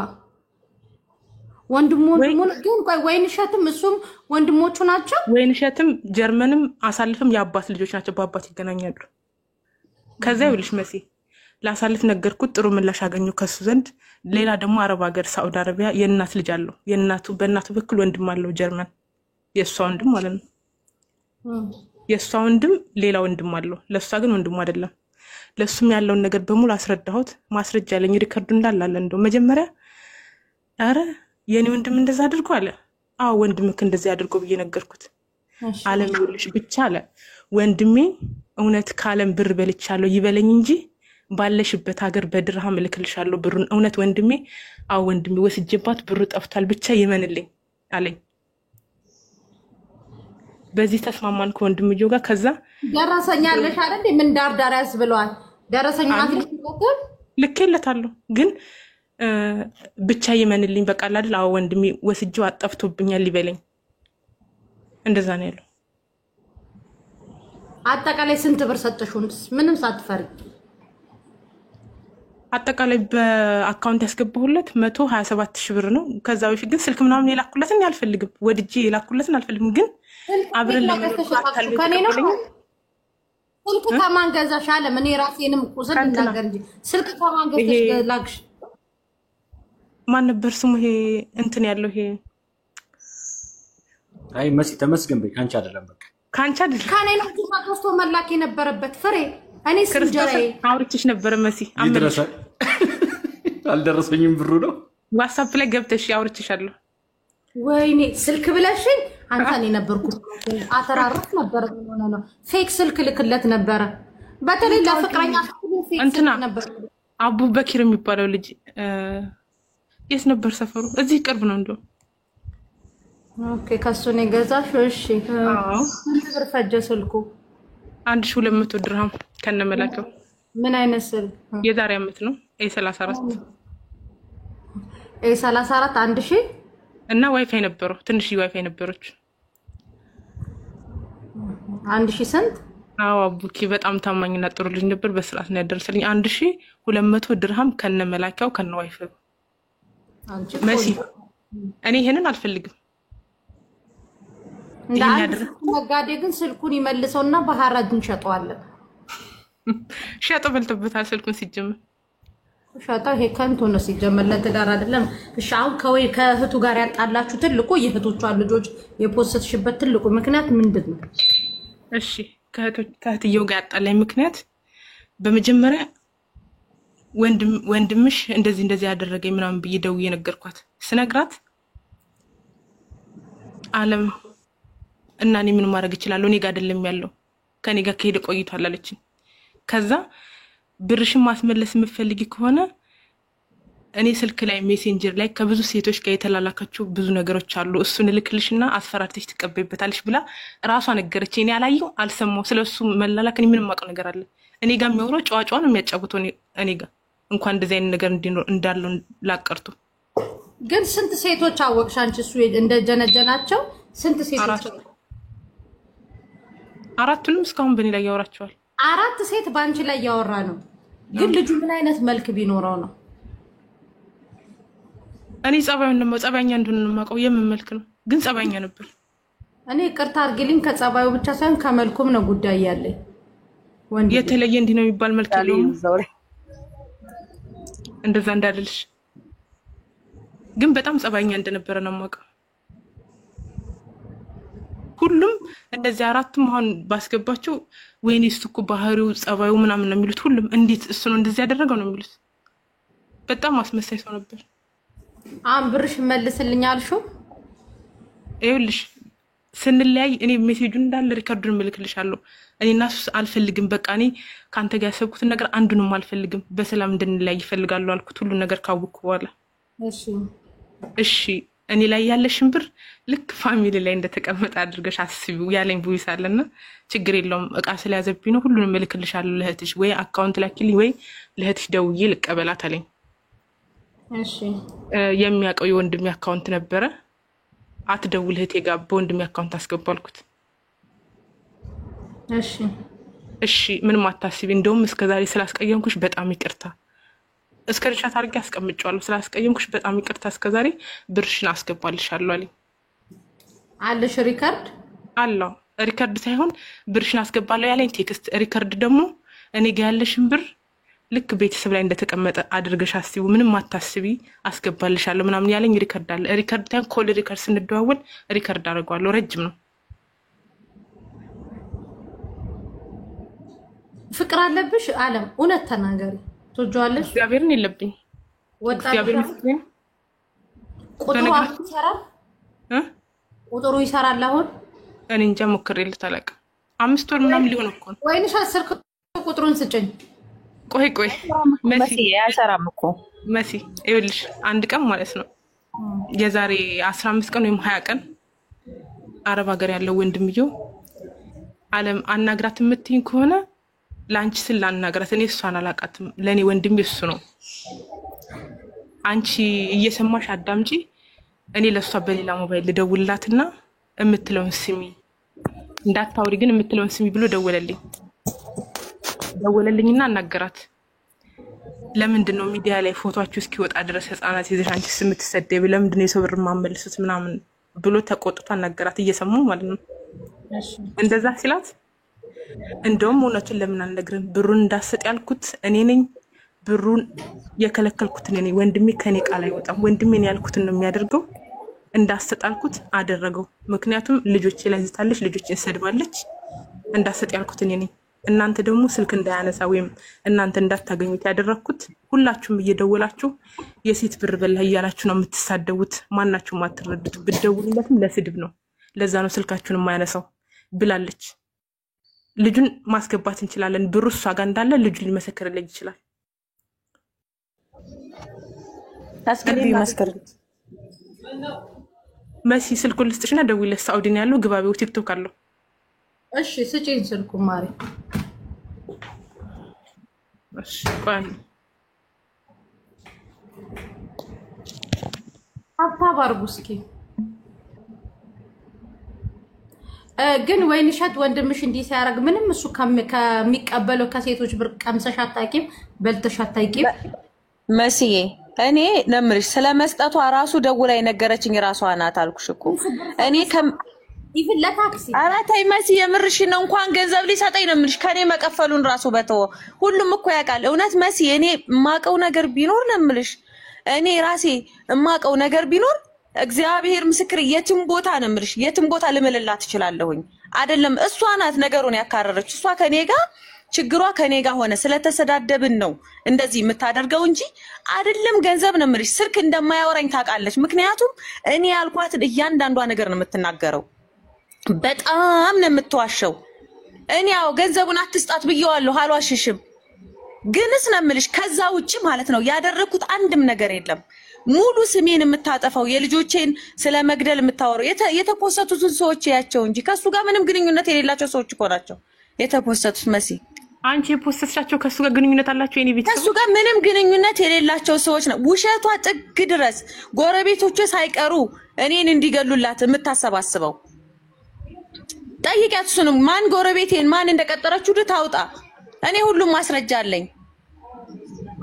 ወንድሙን ግን ቆይ ወይንሸትም እሱም ወንድሞቹ ናቸው? ወይንሸትም ጀርመንም አሳልፍም የአባት ልጆች ናቸው በአባት ይገናኛሉ። ከዛ ይልሽ መሲ ላሳልፍ ነገርኩት ጥሩ ምላሽ አገኘው ከሱ ዘንድ። ሌላ ደግሞ አረብ ሀገር ሳውዲ አረቢያ የእናት ልጅ አለው በእናቱ በኩል ወንድም አለው ጀርመን የሷ ወንድም ማለት ነው። የሷ ወንድም ሌላ ወንድም አለው ለሷ ግን ወንድሙ አይደለም። ለሱም ያለውን ነገር በሙሉ አስረዳሁት። ማስረጃ ያለኝ ሪከርዱ እንዳላለ እንደው መጀመሪያ አረ የኔ ወንድም እንደዛ አድርጎ አለ። አዎ ወንድምክ እንደዛ አድርጎ ብዬ ነገርኩት። አለም ይልሽ ብቻ አለ ወንድሜ እውነት ካለም ብር በልቻለሁ ይበለኝ እንጂ ባለሽበት ሀገር በድርሃም እልክልሻለሁ ብሩን። እውነት ወንድሜ አዎ ወንድሜ ወስጄባት ብሩ ጠፍቷል ብቻ ይመንልኝ አለኝ። በዚህ ተስማማን ከወንድምየው ጋር። ከዛ ደረሰኛለሽ አይደል ምን ዳርዳር ያስብለዋል። ደረሰኛት ልኬለታለሁ ግን ብቻ ይመንልኝ በቃ አይደል አዎ ወንድሜ ወስጄው አጠፍቶብኛል ይበለኝ እንደዛ ነው ያለው። አጠቃላይ ስንት ብር ሰጥሽውንስ ምንም ሳትፈሪ? አጠቃላይ በአካውንት ያስገባሁለት 127,000 ብር ነው። ከዛ በፊት ግን ስልክ ምናምን የላኩለትን አልፈልግም ወድጄ የላኩለትን አልፈልግም ግን አብረን ከኔ ነው ስልክ ከማን ገዛሽ አለ። እኔ ራሴንም ቁስል እንዳገር እንጂ ስልክ ከማን ገዛሽ ላክሽ? ማን ነበር ስሙ ይሄ እንትን ያለው ይሄ? አይ መሲ ተመስገን በይ ካንቺ አይደለም በቃ ካንቺ አይደለም ከኔ ነው ተማክሮስቶ መላክ የነበረበት ፍሬ። እኔ ስንጀራዬ አውርቼሽ ነበር መሲ አልደረሰኝም ብሩ ነው ዋትስአፕ ላይ ገብተሽ አውርቼሻለሁ። ወይኔ ስልክ ብለሽኝ አንተን የነበርኩት አተራረፍ ነበር ሆነ ነው ፌክ ስልክ ልክለት ነበር። በተለይ ለፍቅረኛ ፌክ ስልክ ነበር። አቡበኪር የሚባለው ልጅ የት ነበር ሰፈሩ? እዚህ ቅርብ ነው እንደው። ኦኬ ከሱ ነው የገዛሽው? እሺ አዎ ስንት ብር ፈጀ ስልኩ? 1200 ድርሃም ከነመላከው። ምን አይነት ስልክ? የዛሬ ዓመት ነው። A34 A34 1000 እና ዋይፋይ ነበረው። ትንሽ ዋይፋይ ነበረች። 1000 ስንት? አዎ አቡኪ በጣም ታማኝና ጥሩ ልጅ ነበር። በስርዓት ነው ያደረሰልኝ። 1200 ድርሃም ከነመላከው ከነዋይፋይ። መሲ እኔ ይሄንን አልፈልግም። እንዳንድ ነጋዴ ግን ስልኩን ይመልሰውና በሐራጅ እንሸጠዋለን። ሸጦ በልቶበታል ስልኩን ሲጀምር። ሸጣው ይሄ ከንቱ ነው ሲጀምር ለትዳር አይደለም። እሺ አሁን ከእህቱ ጋር ያጣላችሁ ትልቁ የእህቶቿን ልጆች የፖስትሽበት ትልቁ ምክንያት ምንድን ነው? እሺ ከእህትየው ጋር ያጣላኝ ምክንያት በመጀመሪያ ወንድምሽ እንደዚህ ያደረገኝ ምናምን ብዬ ደውዬ ነገርኳት። ስነግራት አለም እና እኔ ምን ማድረግ እችላለሁ? እኔ ጋር አይደለም ያለው ከኔ ጋር ከሄደ ቆይቷል አለችኝ። ከዛ ብርሽን ማስመለስ የምትፈልጊ ከሆነ እኔ ስልክ ላይ ሜሴንጀር ላይ ከብዙ ሴቶች ጋር የተላላካችሁ ብዙ ነገሮች አሉ፣ እሱን ልክልሽና አስፈራርተሽ ትቀበይበታለሽ ብላ ራሷ ነገረች። እኔ አላየው አልሰማው። ስለሱ መላላክ እኔ ምንም ማውቀው ነገር አለ? እኔ ጋር የሚያወራው ጨዋጫዋ ነው የሚያጫውተው እኔ ጋር እንኳን እንደዚህ አይነት ነገር እንዳለው ላቀርቱ። ግን ስንት ሴቶች አወቅሽ አንቺ እሱ እንደጀነጀናቸው? ስንት ሴቶች? አራቱንም እስካሁን በእኔ ላይ ያወራቸዋል። 4 ሴት ባንቺ ላይ ያወራ ነው። ግን ልጁ ምን አይነት መልክ ቢኖረው ነው? እኔ ጸባይኛ እንደሆነ ነው የማውቀው። የምን መልክ ነው ግን ጸባይኛ ነበር። እኔ ቅርታ አድርግልኝ ከጸባዩ ብቻ ሳይሆን ከመልኩም ነው ጉዳይ ያለኝ። ወንድ የተለየ እንዲህ ነው የሚባል መልክ የለውም። እንደዛ እንዳልልሽ ግን በጣም ጸባይኛ እንደነበረ ነው የማውቀው። ሁሉም እንደዚህ አራቱም አሁን ባስገባቸው ወይኔ እሱ እኮ ባህሪው ጸባዩ ምናምን ነው የሚሉት። ሁሉም እንዴት እሱ ነው እንደዚህ ያደረገው ነው የሚሉት። በጣም አስመሳይ ሰው ነበር። ብርሽ መልስልኝ አልሽው? ይኸውልሽ ስንለያይ እኔ ሜሴጁን እንዳለ ሪከርዱን እልክልሻለሁ። እኔ እና እሱ አልፈልግም፣ በቃ እኔ ከአንተ ጋር ያሰብኩትን ነገር አንዱንም አልፈልግም፣ በሰላም እንድንለያይ ይፈልጋሉ አልኩት። ሁሉ ነገር ካወቅኩ በኋላ እሺ እኔ ላይ ያለሽን ብር ልክ ፋሚሊ ላይ እንደተቀመጠ አድርገሽ አስቢው ያለኝ ቮይስ አለና ችግር የለውም እቃ ስለያዘብኝ ነው ሁሉንም እልክልሻለሁ ለእህትሽ፣ ወይ አካውንት ላኪልኝ ወይ ለእህትሽ ደውዬ ልቀበላት አለኝ። እሺ የሚያውቀው የወንድሜ አካውንት ነበረ። አትደውል እህቴ ጋር በወንድሜ አካውንት አስገባልኩት። እሺ ምንም አታስቢ፣ እንደውም እስከዛሬ ስላስቀየምኩሽ በጣም ይቅርታ፣ እስከርሻት አድርጌ አስቀምጫለሁ፣ ስላስቀየምኩሽ በጣም ይቅርታ፣ እስከዛሬ ብርሽን አስገባልሻለሁ አለኝ። አለሽ ሪከርድ? አለው ሪከርድ ሳይሆን ብርሽን አስገባለሁ ያለኝ ቴክስት፣ ሪከርድ ደግሞ እኔ ጋር ያለሽን ብር ልክ ቤተሰብ ላይ እንደተቀመጠ አድርገሽ አስቢው፣ ምንም አታስቢ አስገባልሻለሁ ምናምን ያለኝ ሪከርድ አለ። ሪከርድ ታይም ኮል ሪከርድ ስንደዋወል ሪከርድ አደርገዋለሁ። ረጅም ነው። ፍቅር አለብሽ አለም? እውነት ተናገሪ። ትወጂዋለሽ? እግዚአብሔርን የለብኝ እግዚአብሔር ይመስገን። ቁጥሩ ይሰራል አሁን? እኔ እንጃ ሞክሬለት አላውቅም። 5 ወር ምናምን ሊሆን እኮ ነው። ወይንሽ 10 ቁጥሩን ስጭኝ። ቆይ መሲ አይሰራም እኮ መሲ፣ ይኸውልሽ አንድ ቀን ማለት ነው የዛሬ 15 ቀን ወይም 20 ቀን አረብ ሀገር ያለው ወንድምየው አለም አናግራት የምትይኝ ከሆነ ለአንቺ ስል ላናግራት፣ እኔ እሷን አላውቃትም፣ ለእኔ ወንድሜ እሱ ነው። አንቺ እየሰማሽ አዳምጪ፣ እኔ ለእሷ በሌላ ሞባይል ልደውልላትና የምትለውን ስሚ፣ እንዳታውሪ ግን የምትለውን ስሚ ብሎ ደወለልኝና አናገራት። ለምንድን ነው ሚዲያ ላይ ፎቶአችሁ እስኪወጣ ድረስ ህፃናት ይዘሽ አንቺስ የምትሰደቢ? ለምንድን ነው የሰው ብር ማመልሱት ምናምን ብሎ ተቆጥቶ አናገራት፣ እየሰሙ ማለት ነው። እንደዛ ሲላት እንደውም እውነቱን ለምን አልነግርም፣ ብሩን እንዳሰጥ ያልኩት እኔ ነኝ፣ ብሩን የከለከልኩት እኔ ነኝ፣ ወንድሜ ከኔ ቃል አይወጣም፣ ወንድሜን ያልኩትን ነው የሚያደርገው፣ እንዳሰጥ ያልኩት አደረገው። ምክንያቱም ልጆቼ ላይ ዝታለች፣ ልጆቼን ሰድባለች፣ እንዳሰጥ ያልኩት እኔ ነኝ። እናንተ ደግሞ ስልክ እንዳያነሳ ወይም እናንተ እንዳታገኙት ያደረኩት ሁላችሁም እየደወላችሁ የሴት ብር በላ እያላችሁ ነው የምትሳደቡት። ማናችሁም አትረዱት። ብትደውሉለትም ለስድብ ነው፣ ለዛ ነው ስልካችሁን የማያነሳው ብላለች። ልጁን ማስገባት እንችላለን፣ ብሩ እሷ ጋር እንዳለ ልጁ ሊመሰክርልኝ ይችላል። አስገቢ መስከር መሲ ስልኩን ልስጥሽና ደውይለት። ሳውዲ ነው ያለው፣ ግባቢው ቲክቶክ አለው። እሺ ስጪኝ ስልኩን ማሪ። እሺ ቆይ ሀብታብ አድርጉ እስኪ። ግን ወይንሸት ወንድምሽ እንዲህ ሲያደርግ ምንም እሱ ከሚቀበለው ከሴቶች ብር ቀምሰሽ አታውቂም፣ በልተሽ አታውቂም። መስዬ እኔ ለምርሽ ስለመስጠቷ ራሱ ደውላ የነገረችኝ ራሷ ናት አልኩሽ እኮ እኔ ኢቭን ለታክሲ ኧረ ተይ መሲ የምርሽ ነው። እንኳን ገንዘብ ሊሰጠኝ ነው የምልሽ ከኔ መቀፈሉን ራሱ በተወ ሁሉም እኮ ያውቃል። እውነት መሲ እኔ የማውቀው ነገር ቢኖር ነው የምልሽ እኔ ራሴ የማውቀው ነገር ቢኖር እግዚአብሔር ምስክር የትም ቦታ ነው የምልሽ የትም ቦታ ልምልላት እችላለሁኝ። አይደለም እሷ ናት ነገሩን ያካረረች። እሷ ከኔ ጋር ችግሯ ከኔ ጋር ሆነ ስለተሰዳደብን ነው እንደዚህ የምታደርገው እንጂ አይደለም ገንዘብ ነው የምልሽ። ስልክ እንደማያወራኝ ታውቃለች። ምክንያቱም እኔ ያልኳትን እያንዳንዷ ነገር ነው የምትናገረው። በጣም ነው የምትዋሸው። እኔ ያው ገንዘቡን አትስጣት ብየዋለሁ አልዋሽሽም። ግንስ ነው የምልሽ ከዛ ውጪ ማለት ነው ያደረኩት አንድም ነገር የለም። ሙሉ ስሜን የምታጠፋው የልጆቼን ስለመግደል የምታወራው የተፖሰቱትን ሰዎች ያቸው እንጂ ከሱ ጋር ምንም ግንኙነት የሌላቸው ሰዎች እኮ ናቸው የተፖሰቱት። መሲ አንቺ የፖስተቻቸው ከሱ ጋር ግንኙነት አላቸው? የኔ ቤተሰብ ከሱ ጋር ምንም ግንኙነት የሌላቸው ሰዎች ነው። ውሸቷ ጥግ ድረስ ጎረቤቶቼ ሳይቀሩ እኔን እንዲገሉላት የምታሰባስበው። ጠይቂያት እሱንም ማን ጎረቤቴን ማን እንደቀጠረችው ታውጣ። እኔ ሁሉም ማስረጃ አለኝ።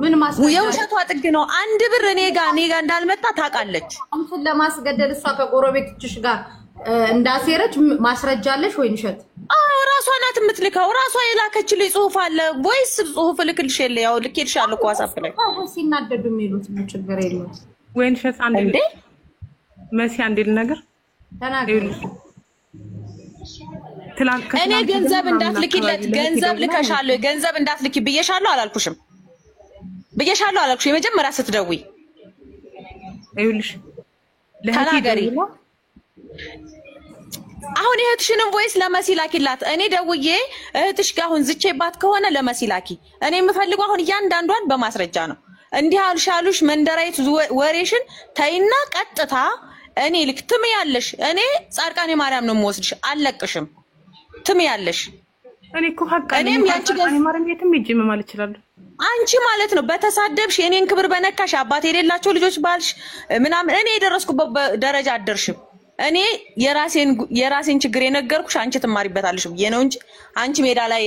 ምን ማስረጃ? የውሸቷ ጥግ ነው። አንድ ብር እኔ ጋር እንዳልመጣ ታውቃለች። አንተን ለማስገደል እሷ ከጎረቤቶችሽ ጋር እንዳሴረች ማስረጃ አለሽ ወይንሸት? አዎ ራሷ ናት የምትልከው። ራሷ የላከችልኝ ጽሁፍ አለ ወይስ ጽሁፍ ልክልሽ? ያው ልኬልሻለሁ እኮ ዋትስአፕ ላይ። አዎ ሲናደዱ የሚሉት ነው። ችግር የለውም ወይንሸት። አንዴ እንዴ መሲ አንዴ ነገር ተናገሪ። እኔ ገንዘብ እንዳትልኪለት ገንዘብ ልከሻለሁ ገንዘብ እንዳትልኪ ብዬሻለሁ አላልኩሽም? ብዬሻለሁ አላልኩሽ? የመጀመሪያ ስትደውይ አይውልሽ ተናገሪ። አሁን እህትሽንም ቮይስ ለመሲ ላኪላት። እኔ ደውዬ እህትሽ ጋር አሁን ዝቼባት ከሆነ ለመሲ ላኪ። እኔ የምፈልገው አሁን እያንዳንዷን በማስረጃ ነው። እንዲህ አልሻሉሽ መንደራይት ወሬሽን ተይና ቀጥታ እኔ ልክ ትምያለሽ። እኔ ጻድቃኔ ማርያም ነው የምወስድሽ፣ አልለቅሽም። ትምያለሽ። እኔ እኮ ሀቅ እኔም ያንቺ ጻድቃኔ ማርያም የትም ሂጅ ማለት እችላለሁ። አንቺ ማለት ነው በተሳደብሽ የኔን ክብር በነካሽ አባት የሌላቸው ልጆች ባልሽ ምናምን እኔ የደረስኩበት ደረጃ አደርሽም። እኔ የራሴን ችግር የነገርኩሽ አንቺ ትማሪበታለሽ ብዬ ነው እንጂ አንቺ ሜዳ ላይ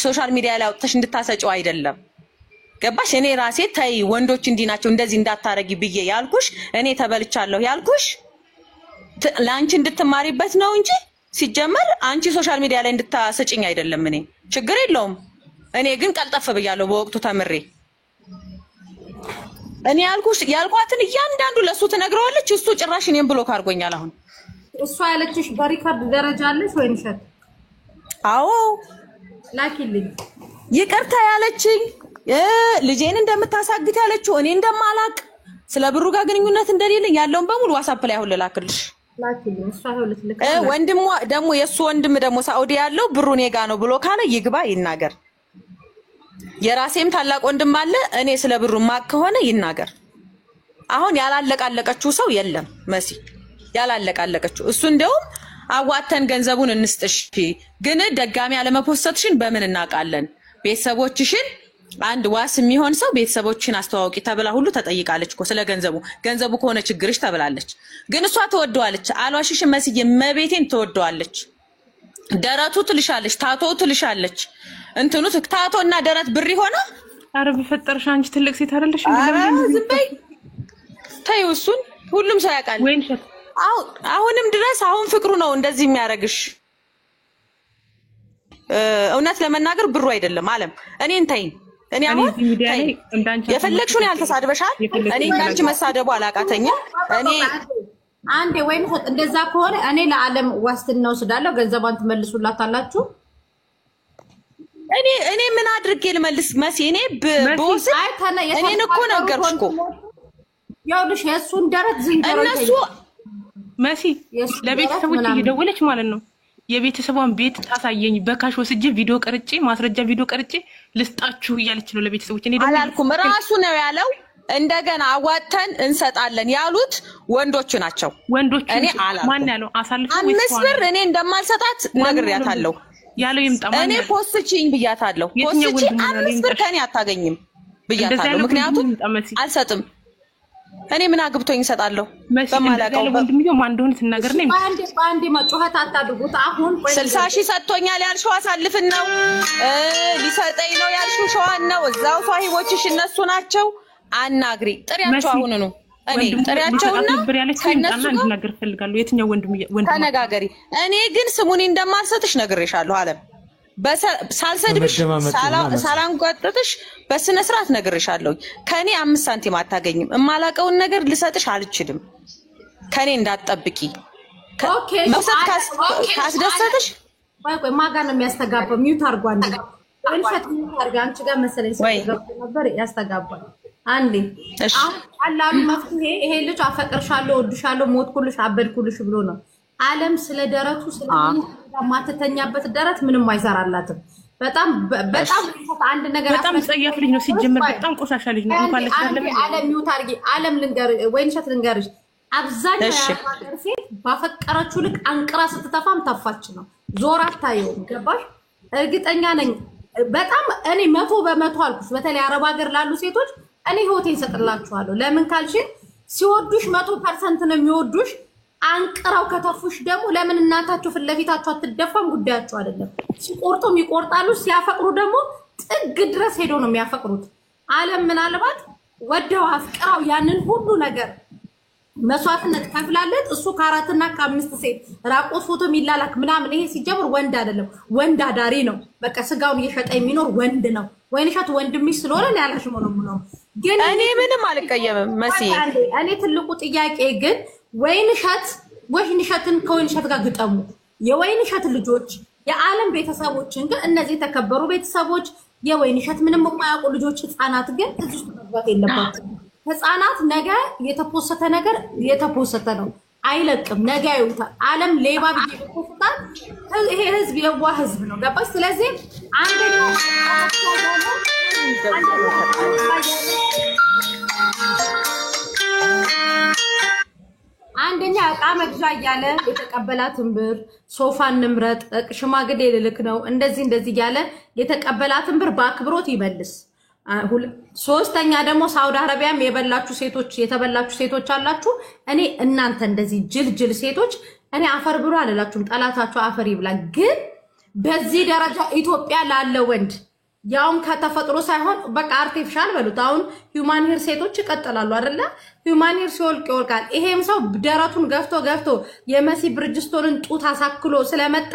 ሶሻል ሚዲያ ላይ አውጥተሽ እንድታሰጪው አይደለም። ገባሽ? እኔ ራሴ ተይ ወንዶች እንዲህ ናቸው እንደዚህ እንዳታረጊ ብዬ ያልኩሽ እኔ ተበልቻለሁ ያልኩሽ ለአንቺ እንድትማሪበት ነው እንጂ ሲጀመር አንቺ ሶሻል ሚዲያ ላይ እንድታሰጪኝ አይደለም። እኔ ችግር የለውም። እኔ ግን ቀልጠፍ ብያለሁ በወቅቱ ተምሬ። እኔ ያልኳትን እያንዳንዱ ለሱ ትነግረዋለች። እሱ ጭራሽ እኔን ብሎክ አድርጎኛል። አሁን እሷ ያለችሽ በሪከርድ ደረጃ አለሽ ወይንሸት? አዎ ላኪልኝ። ይቅርታ ያለችኝ ልጄን እንደምታሳግት ያለችው እኔ እንደማላቅ ስለ ብሩ ጋር ግንኙነት እንደሌለኝ ያለውን በሙሉ ዋትስአፕ ላይ አሁን ልላክልሽ። ላኪልኝ። እሷ ሁለት ልክ ወንድሟ ደግሞ የሱ ወንድም ደግሞ ሳውዲ ያለው ብሩ እኔ ጋር ነው ብሎ ካለ ይግባ ይናገር። የራሴም ታላቅ ወንድም አለ። እኔ ስለ ብሩ ማቅ ከሆነ ይናገር። አሁን ያላለቃለቀችው ሰው የለም መሲ፣ ያላለቃለቀችው እሱ እንደውም አዋተን ገንዘቡን እንስጥሽ ግን ደጋሚ አለመፖሰትሽን በምን እናውቃለን? ቤተሰቦችሽን አንድ ዋስ የሚሆን ሰው ቤተሰቦችን አስተዋውቂ ተብላ ሁሉ ተጠይቃለች እኮ ስለ ገንዘቡ ከሆነ ችግርሽ ተብላለች። ግን እሷ ተወደዋለች። አልዋሽሽም መስዬ መቤቴን ተወደዋለች። ደረቱ ትልሻለች፣ ታቶ ትልሻለች። እንትኑ ታቶ እና ደረት ብር ሆነ። አረ በፈጠርሽ አንቺ ትልቅ ሴት አይደለሽ? ዝም በይ ተይው። እሱን ሁሉም ሰው ያውቃል። ወይንሸት አሁንም ድረስ አሁን ፍቅሩ ነው እንደዚህ የሚያረግሽ። እውነት ለመናገር ብሩ አይደለም አለም። እኔን ተይኝ። እኔ አሁን የፈለግሽውን ያልተሳድበሻል። እኔ እንዳንቺ መሳደቡ አላቃተኝም። እኔ አንዴ ወይንሸት እንደዛ ከሆነ እኔ ለዓለም ዋስትና ወስዳለሁ። ገንዘቧን ትመልሱላታላችሁ። እኔ ምን አድርጌ ልመልስ መሲ? እኔ በወስድ እኔን እኮ ነገርኩሽ እኮ ያውልሽ የእሱን ደረት ዝንጀሮ እነሱ መሲ ለቤተሰቦች እየደወለች ማለት ነው የቤተሰቧን ቤት ታሳየኝ በካሽ ወስጄ ቪዲዮ ቀርጬ ማስረጃ ቪዲዮ ቀርጬ ልስጣችሁ እያለች ነው ለቤተሰቦች። እኔ ደግሞ አላልኩም ራሱ ነው ያለው። እንደገና አዋጥተን እንሰጣለን ያሉት ወንዶቹ ናቸው። ወንዶቹ እኔ አላልኩም። ማን ያለው አሳልፎ 5 ብር እኔ እንደማልሰጣት ነግሬያታለሁ። ያለው ይምጣ ማን እኔ ያለው ፖስትቺኝ ብያታለሁ። ፖስትቺ 5 ብር ከኔ አታገኝም ብያታለሁ። ምክንያቱም አልሰጥም። እኔ ምን አግብቶኝ እሰጣለሁ? በማላቀው ወንድምየው ማን እንደሆነ ትናገርልኝ። ባንዴ መጮሃት አታድርጉት። አሁን 60 ሺህ ሰጥቶኛል ያልሽው አሳልፍን ነው ሊሰጠኝ ነው ያልሽው ሸዋን ነው። እዛው ሷሂቦችሽ እነሱ ናቸው። አናግሪ ጥሪያቸው አሁን ነው እኔ ጥሪያቸውና ከነሱ እንድናገር ፈልጋለሁ። የትኛው ወንድም ተነጋገሪ። እኔ ግን ስሙኒ እንደማልሰጥሽ ነግሬሻለሁ። አለም ሳልሰድብሽ ሳላንጓጥጥሽ በስነ ስርዓት ነግሬሻለሁ። ከኔ 5 ሳንቲም አታገኝም። እማላቀውን ነገር ልሰጥሽ አልችልም። ከኔ እንዳትጠብቂ። ኦኬ መውሰድ ካስደሰትሽ ቆይ ማጋ ነው የሚያስተጋባው። ሚውት አርጓን ወንሸት ሚውት አርጋ አንቺ ጋር መሰለኝ ነበር ያስተጋባል። አንዴ አላሉ መፍትሄ ይሄ ልጅ አፈቅርሻለሁ፣ ወድሻለሁ፣ ሞትኩልሽ፣ አበድኩልሽ ብሎ ነው። ዓለም ስለ ደረቱ ስለማትተኛበት ደረት ምንም አይሰራላትም። በጣም አንድ ነገር በጣም ጸያፍ ልጅ ነው ሲጀመር። በጣም ቆሻሻ ልጅ ነው። እንኳን ለሰለም ዓለም ሚውት አርጊ። ዓለም ልንገር ወይንሸት ልንገርሽ፣ አብዛኛው ያፋቀር ሴት ባፈቀረችው ልክ አንቅራ ስትተፋም ተፋች ነው። ዞር አታየውም። ገባሽ? እርግጠኛ ነኝ በጣም እኔ 100% አልኩሽ። በተለይ አረብ ሀገር ላሉ ሴቶች እኔ ህይወቴን ሰጥላችኋለሁ። ለምን ካልሽን ሲወዱሽ 100% ነው የሚወዱሽ። አንቅራው ከተፉሽ ደግሞ ለምን እናታቸው ፍለፊታቸው አትደፋም? ጉዳያቸው አይደለም። ሲቆርጡም ይቆርጣሉ። ሲያፈቅሩ ደግሞ ጥግ ድረስ ሄዶ ነው የሚያፈቅሩት። ዓለም ምናልባት ወደው አፍቅራው ያንን ሁሉ ነገር መስዋዕትነት ከፍላለት እሱ ከ4 እና ከ5 ሴት ራቆት ፎቶ የሚላላክ ምናምን ይሄ ሲጀምር ወንድ አይደለም፣ ወንድ አዳሪ ነው። በቃ ስጋውን እየሸጠ የሚኖር ወንድ ነው። ወይንሸት ወንድምሽ ስለሆነ ያላሽ ነው። ግን እኔ ምንም አልቀየምም መሲ። እኔ ትልቁ ጥያቄ ግን ወይንሸትን ከወይንሸት ጋር ግጠሙ። የወይንሸት ልጆች የዓለም ቤተሰቦችን ግን እነዚህ የተከበሩ ቤተሰቦች የወይንሸት ምንም የማያውቁ ልጆች ህፃናት ግን እዚህ ውስጥ መግባት የለባቸውም። ህፃናት ነገ የተፖሰተ ነገር የተፖሰተ ነው አይለቅም። ነገ ይውታል። ዓለም ሌባ ቢቆጣ ይሄ ህዝብ የዋህ ህዝብ ነው። ገባሽ? ስለዚህ አንደኛ ዕቃ መግዣ እያለ የተቀበላትን ብር ሶፋን ንምረጥ ሽማግሌ ልልክ ነው እንደዚህ እያለ የተቀበላትን ብር በአክብሮት ይመልስ። ሶስተኛ ደግሞ ሳውዲ አረቢያም የተበላችሁ ሴቶች አላችሁ። እኔ እናንተ እንደዚህ ጅልጅል ሴቶች እኔ አፈር ብሎ አላላችሁም። ጠላታችሁ አፈር ይብላ። ግን በዚህ ደረጃ ኢትዮጵያ ላለ ወንድ ያውን ከተፈጥሮ ሳይሆን በቃ አርቲፊሻል በሉት። አሁን ሂውማን ሄር ሴቶች ይቀጥላሉ አይደለ? ሂውማን ሄር ሲወልቅ ይወልቃል። ይሄም ሰው ደረቱን ገፍቶ የመሲ ብርጅስቶንን ጡት አሳክሎ ስለመጣ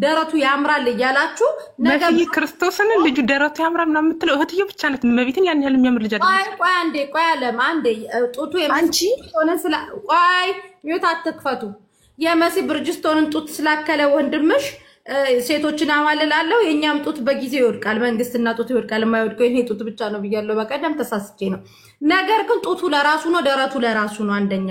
ደረቱ ያምራል እያላችሁ ነገር ክርስቶስን ልጁ ደረቱ ያምራል ምናምን የምትለው እህትዬ ብቻ ናት። መቤትን ያን ያህል የሚያምር ልጅ አይደለም። ቆይ አለም አንዴ ጡቱ የመሲ ብርጅስቶንን ቆይ ሚውት አትክፈቱ። የመሲ ብርጅስቶንን ጡት ስላከለ ወንድምሽ ሴቶችን አማልላለሁ። የኛም ጡት በጊዜው ይወድቃል። መንግስትና ጡት ይወድቃል። የማይወድቀው ይሄ ጡት ብቻ ነው ብያለሁ። በቀደም ተሳስቼ ነው። ነገር ግን ጡቱ ለራሱ ነው፣ ደረቱ ለራሱ ነው። አንደኛ።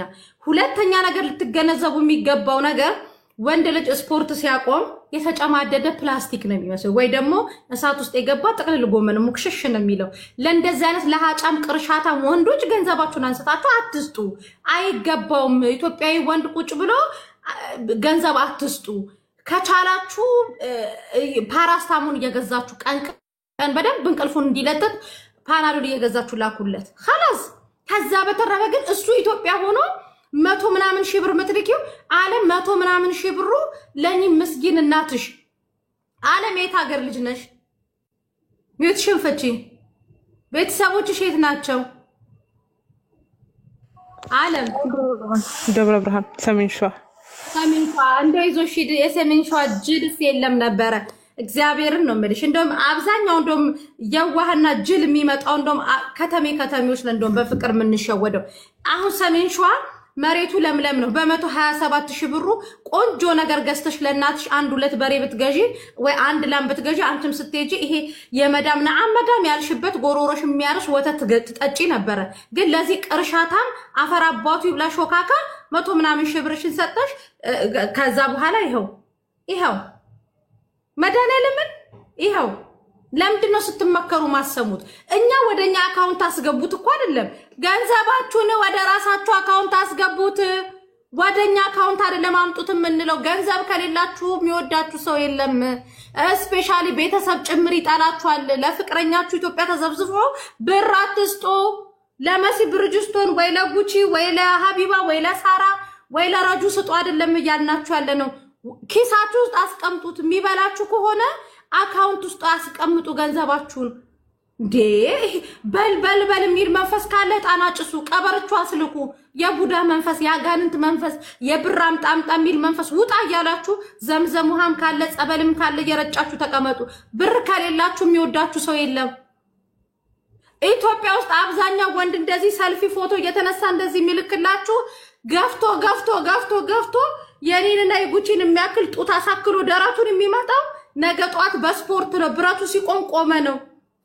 ሁለተኛ ነገር ልትገነዘቡ የሚገባው ነገር ወንድ ልጅ ስፖርት ሲያቆም የተጨማደደ ፕላስቲክ ነው የሚመስለው፣ ወይ ደግሞ እሳት ውስጥ የገባ ጥቅልል ጎመን ሙክሽሽ ነው የሚለው። ለእንደዚህ አይነት ለሃጫም ቅርሻታም ወንዶች ገንዘባችሁን አንስታችሁ አትስጡ። አይገባውም። ኢትዮጵያዊ ወንድ ቁጭ ብሎ ገንዘብ አትስጡ። ከቻላችሁ ፓራስታሙን እየገዛችሁ ቀን በደንብ እንቅልፉን እንዲለጥጥ ፓናዶል እየገዛችሁ ላኩለት خلاص። ከዛ በተረፈ ግን እሱ ኢትዮጵያ ሆኖ 100 ምናምን ሺህ ብር ምትልኪው ዓለም 100 ምናምን ሺህ ብሩ ለኝ ምስኪን እናትሽ። ዓለም የት ሀገር ልጅ ነሽ? ቤትሽን ፈቺ። ቤተሰቦችሽ የት ናቸው? ዓለም ደብረ ብርሃን ሰሜን ሸዋ እንደይዞሽ የሰሜን ሸዋ ጅልስ የለም ነበረ። እግዚአብሔርን ነው የምልሽ። እንደውም አብዛኛው እንደውም የዋህና ጅል የሚመጣው እንደውም ከተሜዎች ነው እንደውም በፍቅር የምንሸወደው። አሁን ሰሜን ሸዋ መሬቱ ለምለም ነው። በ127 ሺህ ብሩ ቆንጆ ነገር ገዝተሽ ለእናትሽ 1-2 በሬ ብትገዢ ወይ 1 ላም ብትገዢ አንቺም ስትሄጂ ይሄ የመዳም መዳም ያልሽበት ጎሮሮሽ የሚያርስ ወተት ትጠጪ ነበረ። ግን ለዚህ ቅርሻታም አፈር አባቱ ይብላ ሾካካ 100 ምናምን ሺህ ብርሽን ሰጠሽ። ከዛ በኋላ ይሄው መድኃኒዓለምን ይሄው ለምንድን ነው ስትመከሩ ማሰሙት? እኛ ወደኛ አካውንት አስገቡት እኮ አይደለም። ገንዘባችሁን ወደ ራሳችሁ አካውንት አስገቡት። ወደኛ አካውንት አይደለም አምጡት የምንለው። ገንዘብ ከሌላችሁ የሚወዳችሁ ሰው የለም። ስፔሻሊ ቤተሰብ ጭምር ይጣላችኋል። ለፍቅረኛችሁ ኢትዮጵያ ተዘብዝፎ ብር አትስጡ። ለመሲ ብርጅስቶን ወይ ለጉቺ ወይ ለሀቢባ ወይ ለሳራ ወይ ለራጁ ስጡ አይደለም እያልናችሁ ያለ ነው። ኪሳችሁ ውስጥ አስቀምጡት። የሚበላችሁ ከሆነ አካውንት ውስጥ አስቀምጡ ገንዘባችሁን። በል የሚል መንፈስ ካለ ጣና ጭሱ፣ ቀበርቹ አስልኩ። የቡዳ መንፈስ፣ የአጋንንት መንፈስ፣ የብር አምጣ የሚል መንፈስ ውጣ እያላችሁ ዘምዘም ውሃም ካለ ጸበልም ካለ እየረጫችሁ ተቀመጡ። ብር ከሌላችሁ የሚወዳችሁ ሰው የለም። ኢትዮጵያ ውስጥ አብዛኛው ወንድ እንደዚህ ሰልፊ ፎቶ እየተነሳ እንደዚህ የሚልክላችሁ ገፍቶ የኔንና የጉቺን የሚያክል ጡት አሳክሎ ደረቱን የሚመጣው ነገ ጧት በስፖርት ነው። ብረቱ ሲቆም ቆመ ነው።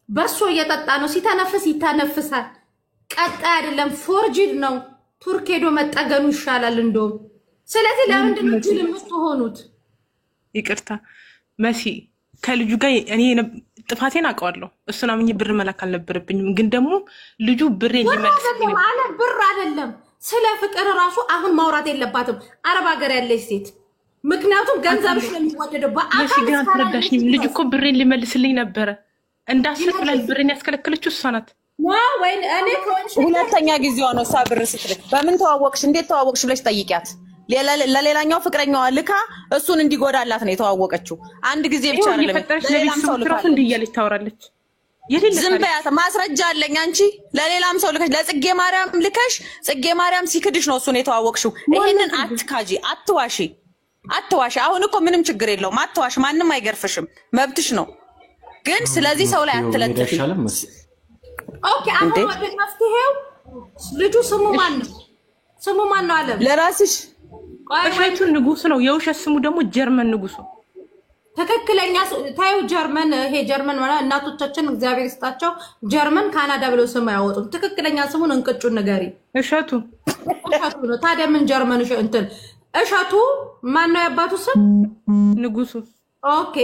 በሶ እየጠጣ ነው። ሲተነፍስ ይተነፍሳል። ቀጣይ አይደለም ፎርጂድ ነው። ቱርክ ሄዶ መጠገኑ ይሻላል እንደውም። ስለዚህ ለምንድን ነው ጅል የምትሆኑት? ይቅርታ መሲ፣ ከልጁ ጋር እኔ ጥፋቴን አውቀዋለሁ። እሱን አምኜ ብር መላክ አልነበረብኝም። ግን ደግሞ ልጁ ብር ይመልስልኝ ማለት ብር አይደለም። ስለ ፍቅር ራሱ አሁን ማውራት የለባትም አረብ ሀገር ያለች ሴት። ምክንያቱም ገንዘብሽ ነው የሚወደደው። በአካል ግን አትረዳሽኝም። ልጅ እኮ ብሬን ሊመልስልኝ ነበረ። እንዳስብ ብላ ብሬን ያስከለከለችው እሷ ናት። ሁለተኛ ጊዜዋ ነው እሷ ብር ስትልክ። በምን ተዋወቅሽ እንዴት ተዋወቅሽ ብለሽ ጠይቂያት። ለሌላኛው ፍቅረኛዋ ልካ እሱን እንዲጎዳላት ነው የተዋወቀችው። አንድ ጊዜ ብቻ አይደለም። ለሌላም ሰው ልካ እንዲያለች ታወራለች። ዝም በያት። ማስረጃ አለኝ። አንቺ ለሌላም ሰው ልከሽ ለጽጌ ማርያም ልከሽ ጽጌ ማርያም ሲክድሽ ነው እሱን የተዋወቅሽው። ይሄንን አትካጂ፣ አትዋሺ። አሁን እኮ ምንም ችግር የለውም። አትዋሽ፣ ማንም አይገርፍሽም፣ መብትሽ ነው። ግን ስለዚህ ሰው ላይ አትለጥፊ። ኦኬ አሁን ወደ መፍትሄው ልጁ ስሙ ማን ነው? አለም ለራስሽ እሸቱ ንጉስ ነው። የውሸት ስሙ ደግሞ ጀርመን ንጉስ ነው። ትክክለኛ ታዩ ጀርመን። ይሄ ጀርመን ማለት እናቶቻችን እግዚአብሔር ይስጣቸው ጀርመን ካናዳ ብለው ስም ያወጡት። ትክክለኛ ስሙን እንቅጩን ንገሪ። እሸቱ ነው። ታዲያ ምን ጀርመን እሸቱ ማን ነው? ያባቱ ስም ንጉሱ። ኦኬ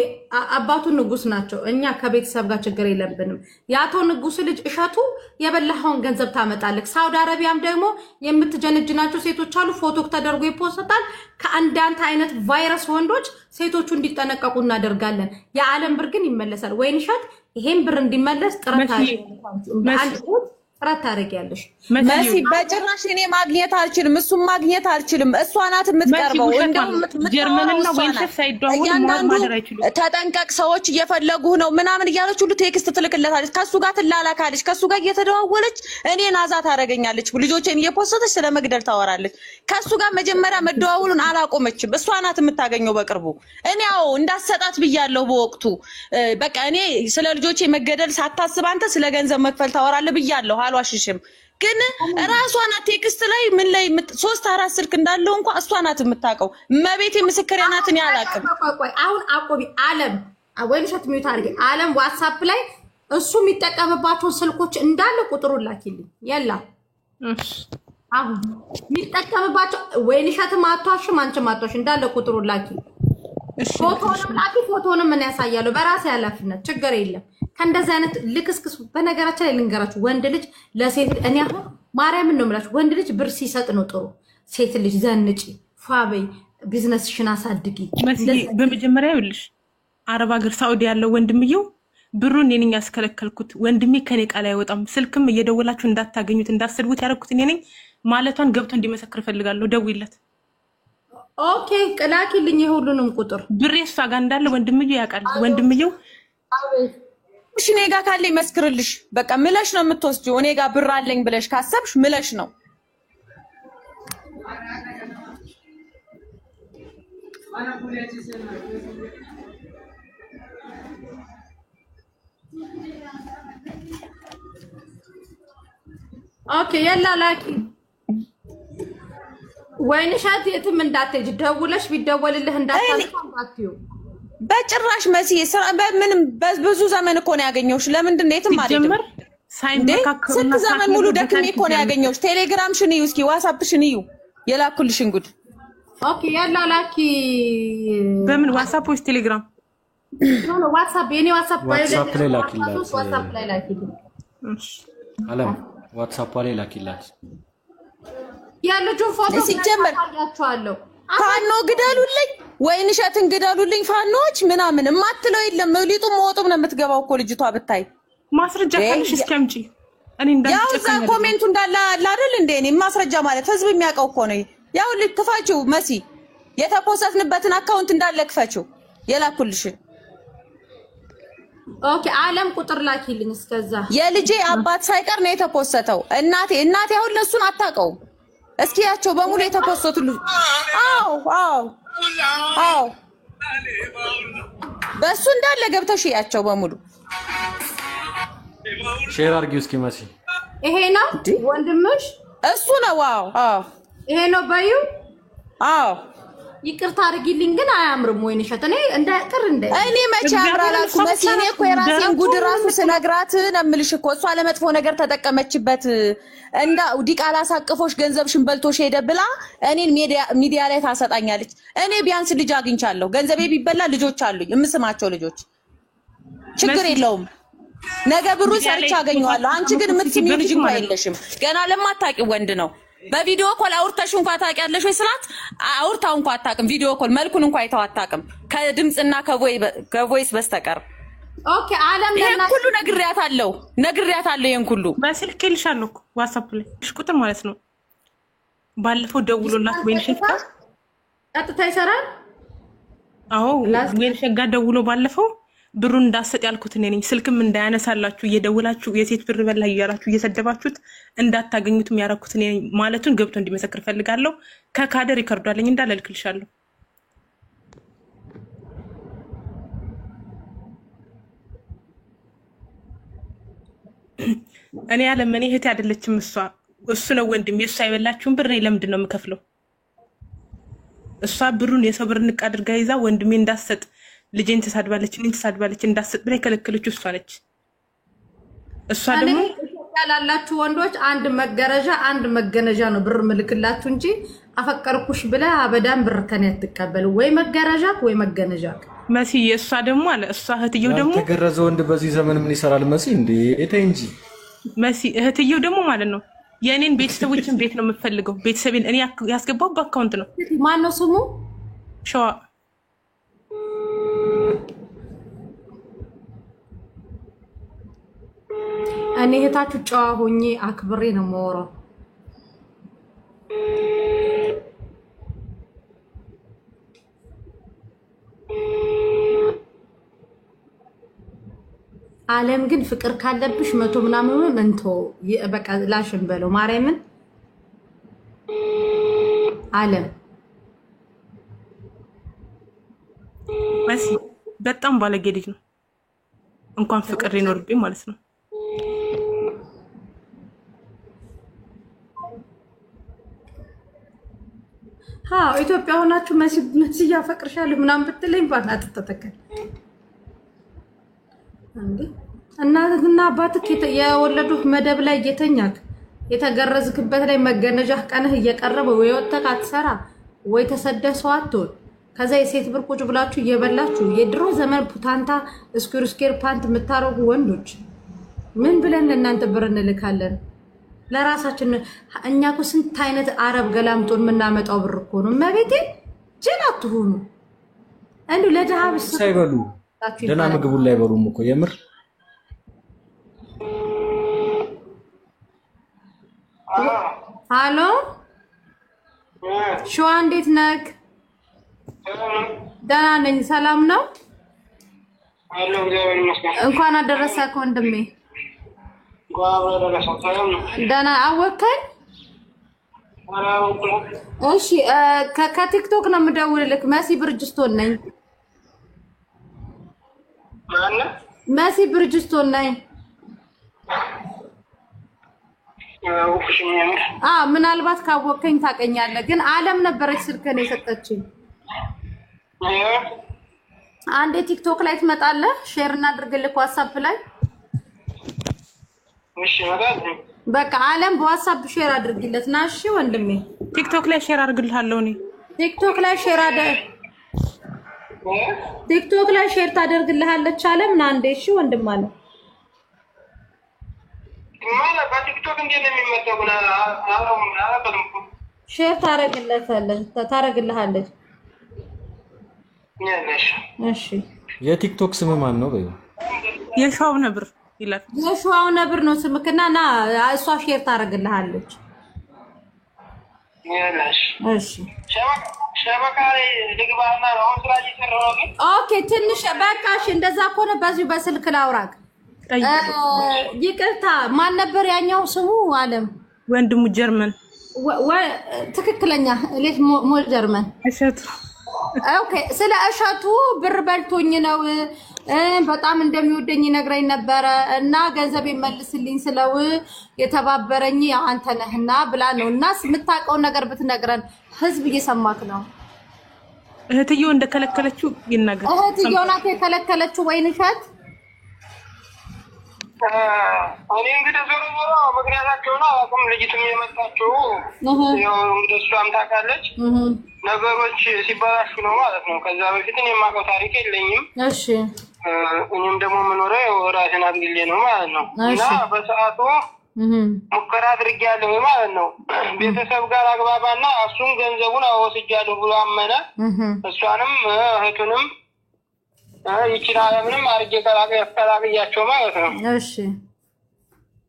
አባቱ ንጉስ ናቸው። እኛ ከቤተሰብ ጋር ችግር የለብንም። የአቶ ንጉስ ልጅ እሸቱ የበላኸውን ገንዘብ ታመጣለህ። ሳውዲ አረቢያም ደግሞ የምትጀነጅናቸው ሴቶች አሉ። ፎቶ ተደርጎ ይፖስታል። ከአንዳንድ አይነት ቫይረስ ወንዶች ሴቶቹ እንዲጠነቀቁ እናደርጋለን። የዓለም ብር ግን ይመለሳል። ወይን እሸት ይሄን ብር እንዲመለስ ጥረት ታደርጊያለሽ። መሲ በጭራሽ እኔ ማግኘት አልችልም፣ እሱም ማግኘት አልችልም። እሷ ናት የምትቀርበው። ጀርመንና ወይንሸት ሳይደዋወሉ ማድረግ አይችሉም። ተጠንቀቅ፣ ሰዎች እየፈለጉ ነው ምናምን እያለች ሁሉ ቴክስት ትልክለታለች። ከሱ ጋር ትላላካለች። ከሱ ጋር እየተደዋወለች እኔን አዛ ታደርገኛለች። ልጆቼን እየፖስተች ስለመግደል ታወራለች። ከሱ ጋር መጀመሪያ መደዋወሉን አላቆመችም። እሷ ናት የምታገኘው በቅርቡ። እኔ እንዳሰጣት ብያለሁ በወቅቱ። በቃ እኔ ስለ ልጆቼ መገደል ሳታስብ አንተ ስለ ገንዘብ መክፈል ታወራለህ ብያለሁ። አልዋሽሽም። ግን ራሷ ናት ቴክስት ላይ ምን ላይ 3-4 ስልክ እንዳለው እንኳን እሷ ናት የምታውቀው። መቤቴ ምስክር ናት። እኔ አላውቅም። አሁን አቆቢ አለም ወይንሸት ሚዩት አድርጌ አለም ዋትስአፕ ላይ እሱ የሚጠቀምባቸው ስልኮች እንዳለ ቁጥሩን ላኪልኝ። የላ አሁን የሚጠቀምባቸው ወይንሸትም አትዋሽም፣ አንቺም አትዋሽ። እንዳለ ቁጥሩን ላኪ። ፎቶንም ላኪ። ፎቶንም ምን ያሳያለሁ በራሴ ኃላፊነት። ችግር የለም። ከእንደዚህ አይነት ልክስክስ በነገራችን ላይ ልንገራችሁ፣ ወንድ ልጅ ለሴት እኔ አሁን ማርያምን ነው የምላችሁ፣ ወንድ ልጅ ብር ሲሰጥ ነው ጥሩ። ሴት ልጅ ዘንጪ፣ ፏበይ፣ ቢዝነስሽን አሳድጊ። በመጀመሪያ ይኸውልሽ አረብ ሀገር ሳውዲ ያለው ወንድምየው ብሩን እኔ ነኝ ያስከለከልኩት። ወንድሜ ከኔ ቃል አይወጣም። ስልክም እየደወላችሁ እንዳታገኙት እንዳትሰድቡት ያደረኩት እኔ ነኝ ማለቷን ገብቶ እንዲመሰክር ፈልጋለሁ። ደውይለት። ኦኬ ቅላኪልኝ የሁሉንም ቁጥር ብሬ እሷ ጋር እንዳለ ወንድምየው ያውቃል። ወንድምየው እኔ ጋር ካለ ይመስክርልሽ። በቃ ምለሽ ነው የምትወስጂው። እኔ ጋር ብር አለኝ ብለሽ ካሰብሽ ምለሽ ነው። ኦኬ የላ ላኪ። ወይንሸት የትም እንዳትሄጂ፣ ደውለሽ ቢደወልልህ እንዳታልፋው። በጭራሽ መሲ ምንም ብዙ ዘመን እኮ ነው ያገኘሁሽ። ለምንድን ነው የትም አይደለም? ስንት ዘመን ሙሉ ደክሜ እኮ ነው ያገኘሁሽ። ቴሌግራምሽን እዩ እስኪ፣ ዋትስአፕሽን እዩ የላኩልሽን ጉድ። ኦኬ ያላ ላኪ። በምን ዋትስአፕ ወይስ ቴሌግራም? ነው ዋትስአፕ የኔ ዋትስአፕ ዋትስአፕ ላይ ላኪላት። ዋትስአፕ ላይ ላኪልኝ። አለም ዋትስአፕ ላይ ላኪላት። ያለችው ፎቶ ሲጀመር ያቻለሁ ፋኖ ግደሉልኝ ወይን እሸትን ግደሉልኝ ፋኖች ምናምን ማትለው የለም። ሊጡ መወጡም ነው የምትገባው እኮ ልጅቷ ብታይ ማስረጃ ካለሽ እስኪ አምጪ። እኔ ያው እዛ ኮሜንቱ እንዳለ አይደል እንዴ? እኔ ማስረጃ ማለት ህዝብ የሚያውቀው እኮ ነው። ያው ልክፋችሁ መሲ የተፖሰትንበትን አካውንት እንዳለ ክፈችው የላኩልሽ። ኦኬ አለም ቁጥር ላኪልኝ። እስከዛ የልጄ አባት ሳይቀር ነው የተፖሰተው። እናቴ አሁን ለሱን አታውቀውም። እስኪ ያቸው በሙሉ የተፖሰቱልኝ። አዎ በሱ እንዳለ ገብተሽ ያቸው በሙሉ ሼር አድርጊው እስኪ መሲ። ይሄ ነው ወንድምሽ? እሱ ነው። አዎ ይሄ ነው ባዩ። አዎ ይቅርታ አድርጊልኝ ግን አያምርም። ወይን እሸት እኔ እንዳይቀር እኔ መቼ አምራላኩ መሲ? እኔ እኮ የራሴን ጉድ ራሱ ስነግራት ነው የምልሽ እኮ እሷ ለመጥፎ ነገር ተጠቀመችበት። እንዳ ዲቃላ ሳቅፎሽ ገንዘብሽን በልቶሽ ሄደ ብላ እኔን ሚዲያ ላይ ታሰጣኛለች። እኔ ቢያንስ ልጅ አግኝቻለሁ። ገንዘቤ ቢበላ ልጆች አሉኝ የምስማቸው ልጆች። ችግር የለውም ነገ ብሩ ሰርቻ አገኘዋለሁ። አንቺ ግን የምትስሚው ልጅ እንኳን የለሽም። ገና ለማታውቂ ወንድ ነው። በቪዲዮ ኮል አውርተሽ እንኳን ታውቂያለሽ ወይ ስላት አውርታው እንኳን አታውቅም። ቪዲዮ ኮል መልኩን እንኳን አይተው አታውቅም ከድምጽና ከቮይስ በስተቀር። ኦኬ አለም ለና ሁሉ ነግሬያታለሁ። ይሄን ሁሉ በስልክ ልሻለሁ እኮ ዋትስአፕ ላይ ቁጥር ማለት ነው። ባለፈው ደውሎላት ወይን ሸጋ ቀጥታ ይሰራል። አዎ ወይን ሸጋ ደውሎ ባለፈው ብሩን እንዳሰጥ ያልኩት እኔ ነኝ። ስልክም እንዳያነሳላችሁ እየደውላችሁ የሴት ብር በላ እያላችሁ እየሰደባችሁት እንዳታገኙት የሚያረኩት እኔ ነኝ ማለቱን ገብቶ እንዲመሰክር ፈልጋለሁ። ከካደ ሪከርዱ አለኝ እንዳለ ልክልሻለሁ። እኔ ያለም እኔ እህቴ አይደለችም እሱ ነው ወንድም። የእሱ አይበላችሁም ብር እኔ ለምንድን ነው የምከፍለው? እሷ ብሩን የሰው ብር ንቅ አድርጋ ይዛ ወንድሜ እንዳሰጥ ልጄን ተሳድባለች እኔን ተሳድባለች እንዳሰጥ ብላ የከለከለችው እሷ ነች። እሷ ደግሞ ያላላችሁ ወንዶች አንድ መገረዣ ነው ብር ምልክላችሁ እንጂ አፈቀርኩሽ ብለ አበዳን ብር ከኔ አትቀበሉ። ወይ መገረዣ ወይ መገነዣ መሲ። እሷ ደግሞ አለ እሷ እህትየው ደግሞ ተገረዘ ወንድ በዚህ ዘመን ምን ይሰራል መሲ? እንዴ እቴ እንጂ መሲ እህትየው ደግሞ ማለት ነው የኔን ቤተሰቦችን ቤት ነው የምፈልገው። ቤተሰቤን እኔ ያስገባው በአካውንት ነው። ማን ነው ስሙ? ሸዋ እኔ እህታችሁ ጨዋ ሆኜ አክብሬ ነው የማወራው። አለም ግን ፍቅር ካለብሽ መቶ ምናምን እንቶ በቃ ላሽን በለው ማርያምን። አለም መሲ በጣም ባለጌ ልጅ ነው። እንኳን ፍቅር ሊኖርብኝ ማለት ነው። ኢትዮጵያ ሆናችሁ መሲ ያፈቅርሻል ምናምን ብትለኝ ባናት ተተከለ እንዴ? እናትና አባትክ የወለዱህ መደብ ላይ እየተኛክ የተገረዝክበት ላይ መገነጃህ ቀንህ እየቀረበ ወይ ወጥተህ አትሰራ ወይ ተሰደህ ሰው አትሆን። ከዛ የሴት ብር ቁጭ ብላችሁ እየበላችሁ የድሮ ዘመን ፑታንታ ስኩር ፓንት የምታረጉ ወንዶች ምን ብለን ለእናንተ ብር እንልካለን? ለራሳችን እኛ እኮ ስንት አይነት አረብ ገላምጦን የምናመጣው ብር እኮ ነው። መቤቴ ጀና አትሆኑ እንዴ? ለደሃ ሳይበሉ ደህና ምግቡን ላይ በሉም እኮ የምር። ሃሎ ሸዋ እንዴት ነህ? ደህና ነኝ። ሰላም ነው? እንኳን አደረሰህ ወንድሜ። ደህና አወከኝ? እሺ ከቲክቶክ ነው የምደውልልህ። መሲ ብርጅስቶን ነኝ። መሲ ብርጅስቶን ነኝ። ምናልባት ካወከኝ ታውቀኛለህ። ግን አለም ነበረች ስልክህን የሰጠችኝ። አንዴ ቲክቶክ ላይ ትመጣለህ፣ ሼር እናድርግልህ ዋትስአፕ ላይ። በቃ አለም በዋትስአፕ ሼር አድርግለት ና። እሺ ወንድሜ ቲክቶክ ላይ ሼር አድርግልሃለሁ። እኔ ቲክቶክ ላይ ሼር ቲክቶክ ላይ ሼር ታደርግልሃለች አለም ና እንዴ እሺ ወንድም አለ ማለት በቲክቶክ እንዴት ነው የሚመጣው ነው አላውቅም ሼር ታደርግልሃለች እሺ የቲክቶክ ስም ማን ነው በዩ የሻው ነብር ይላል የሻው ነብር ነው ስምክና ና እሷ ሼር ታደርግልሃለች እሺ ሸበካሪ ልግባና ነው ስራ እየሰራሁ ነው ኦኬ ትንሽ በቃሽ እንደዛ ኮነ በዚሁ በስልክ ላውራክ ይቅርታ ማን ነበር ያኛው ስሙ አለም ወንድሙ ጀርመን ትክክለኛ ሌት ሞል ጀርመን እሸቱ ኦኬ ስለ እሸቱ ብር በልቶኝ ነው በጣም እንደሚወደኝ ነግረኝ ነበር እና ገንዘብ ይመልስልኝ ስለው የተባበረኝ አንተ ነህና ብላ ነውና ስምታቀው ነገር ብትነግረን ህዝብ እየሰማክ ነው እህትየው እንደከለከለችው ይናገር እህትየው ናት የከለከለችው ወይንሸት እኔ እንግዲህ ዞሮ ምክንያታቸው ነው አቁም ልጅትም የመጣችው ያው እንግዲህ እሷም ታውቃለች ነገሮች ሲባላሹ ነው ማለት ነው ከዛ በፊት እኔ የማውቀው ታሪክ የለኝም እሺ እኔም ደግሞ የምኖረው ራሴን አግልዬ ነው ማለት ነው እና በሰዓቱ ሙከራ አድርጌያለሁ ማለት ነው ቤተሰብ ጋር አግባባና እሱም ገንዘቡን አወስጃለሁ ብሎ አመነ እሷንም እህቱንም ይችላል ምንም አርጌ ከላቀያቸው ማለት ነው እሺ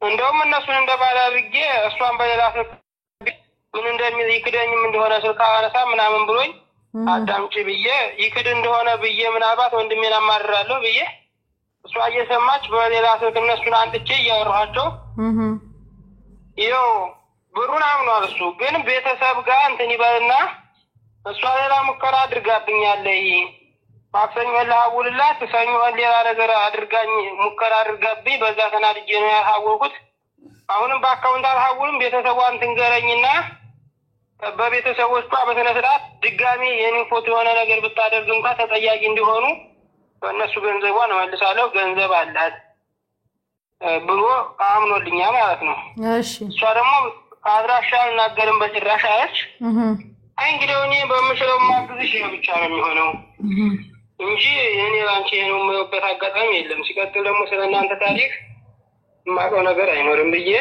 እንደውም እነሱን እንደባለ አድርጌ እሷን በሌላ ምን እንደሚል ይክደኝም እንደሆነ ስልክ አነሳ ምናምን ብሎኝ አዳምጪ ብዬ ይክድ እንደሆነ ብዬ ምናልባት ወንድሜን አማርራለሁ ብዬ እሷ እየሰማች በሌላ ስልክ እነሱን አንጥቼ እያወራኋቸው ይኸው ብሩን አምኗል እሱ ግን ቤተሰብ ጋር እንትን ይበልና እሷ ሌላ ሙከራ አድርጋብኛለች ማክሰኞ ለሐውልላት ሰኞ ሌላ ነገር አድርጋኝ ሙከራ አድርጋብኝ በዛ ተናድጄ ነው ያሐውልኩት አሁንም በአካውንት አልሐውልም ቤተሰቧን ትንገረኝና በቤተሰቦቿ በስነ ስርዓት ድጋሚ የኔን ፎቶ የሆነ ነገር ብታደርግ እንኳን ተጠያቂ እንዲሆኑ በእነሱ ገንዘቧን እመልሳለሁ ገንዘብ አላት ብሎ አምኖልኛል ማለት ነው እሺ እሷ ደግሞ አድራሻ አልናገርም በጭራሽ አለች አይ እንግዲህ እኔ በምችለው ማግዝሽ ብቻ ነው የሚሆነው እንጂ እኔ ላንቺ ነው የምወበት አጋጣሚ የለም ሲቀጥል ደግሞ ስለናንተ ታሪክ ማቀው ነገር አይኖርም ብዬ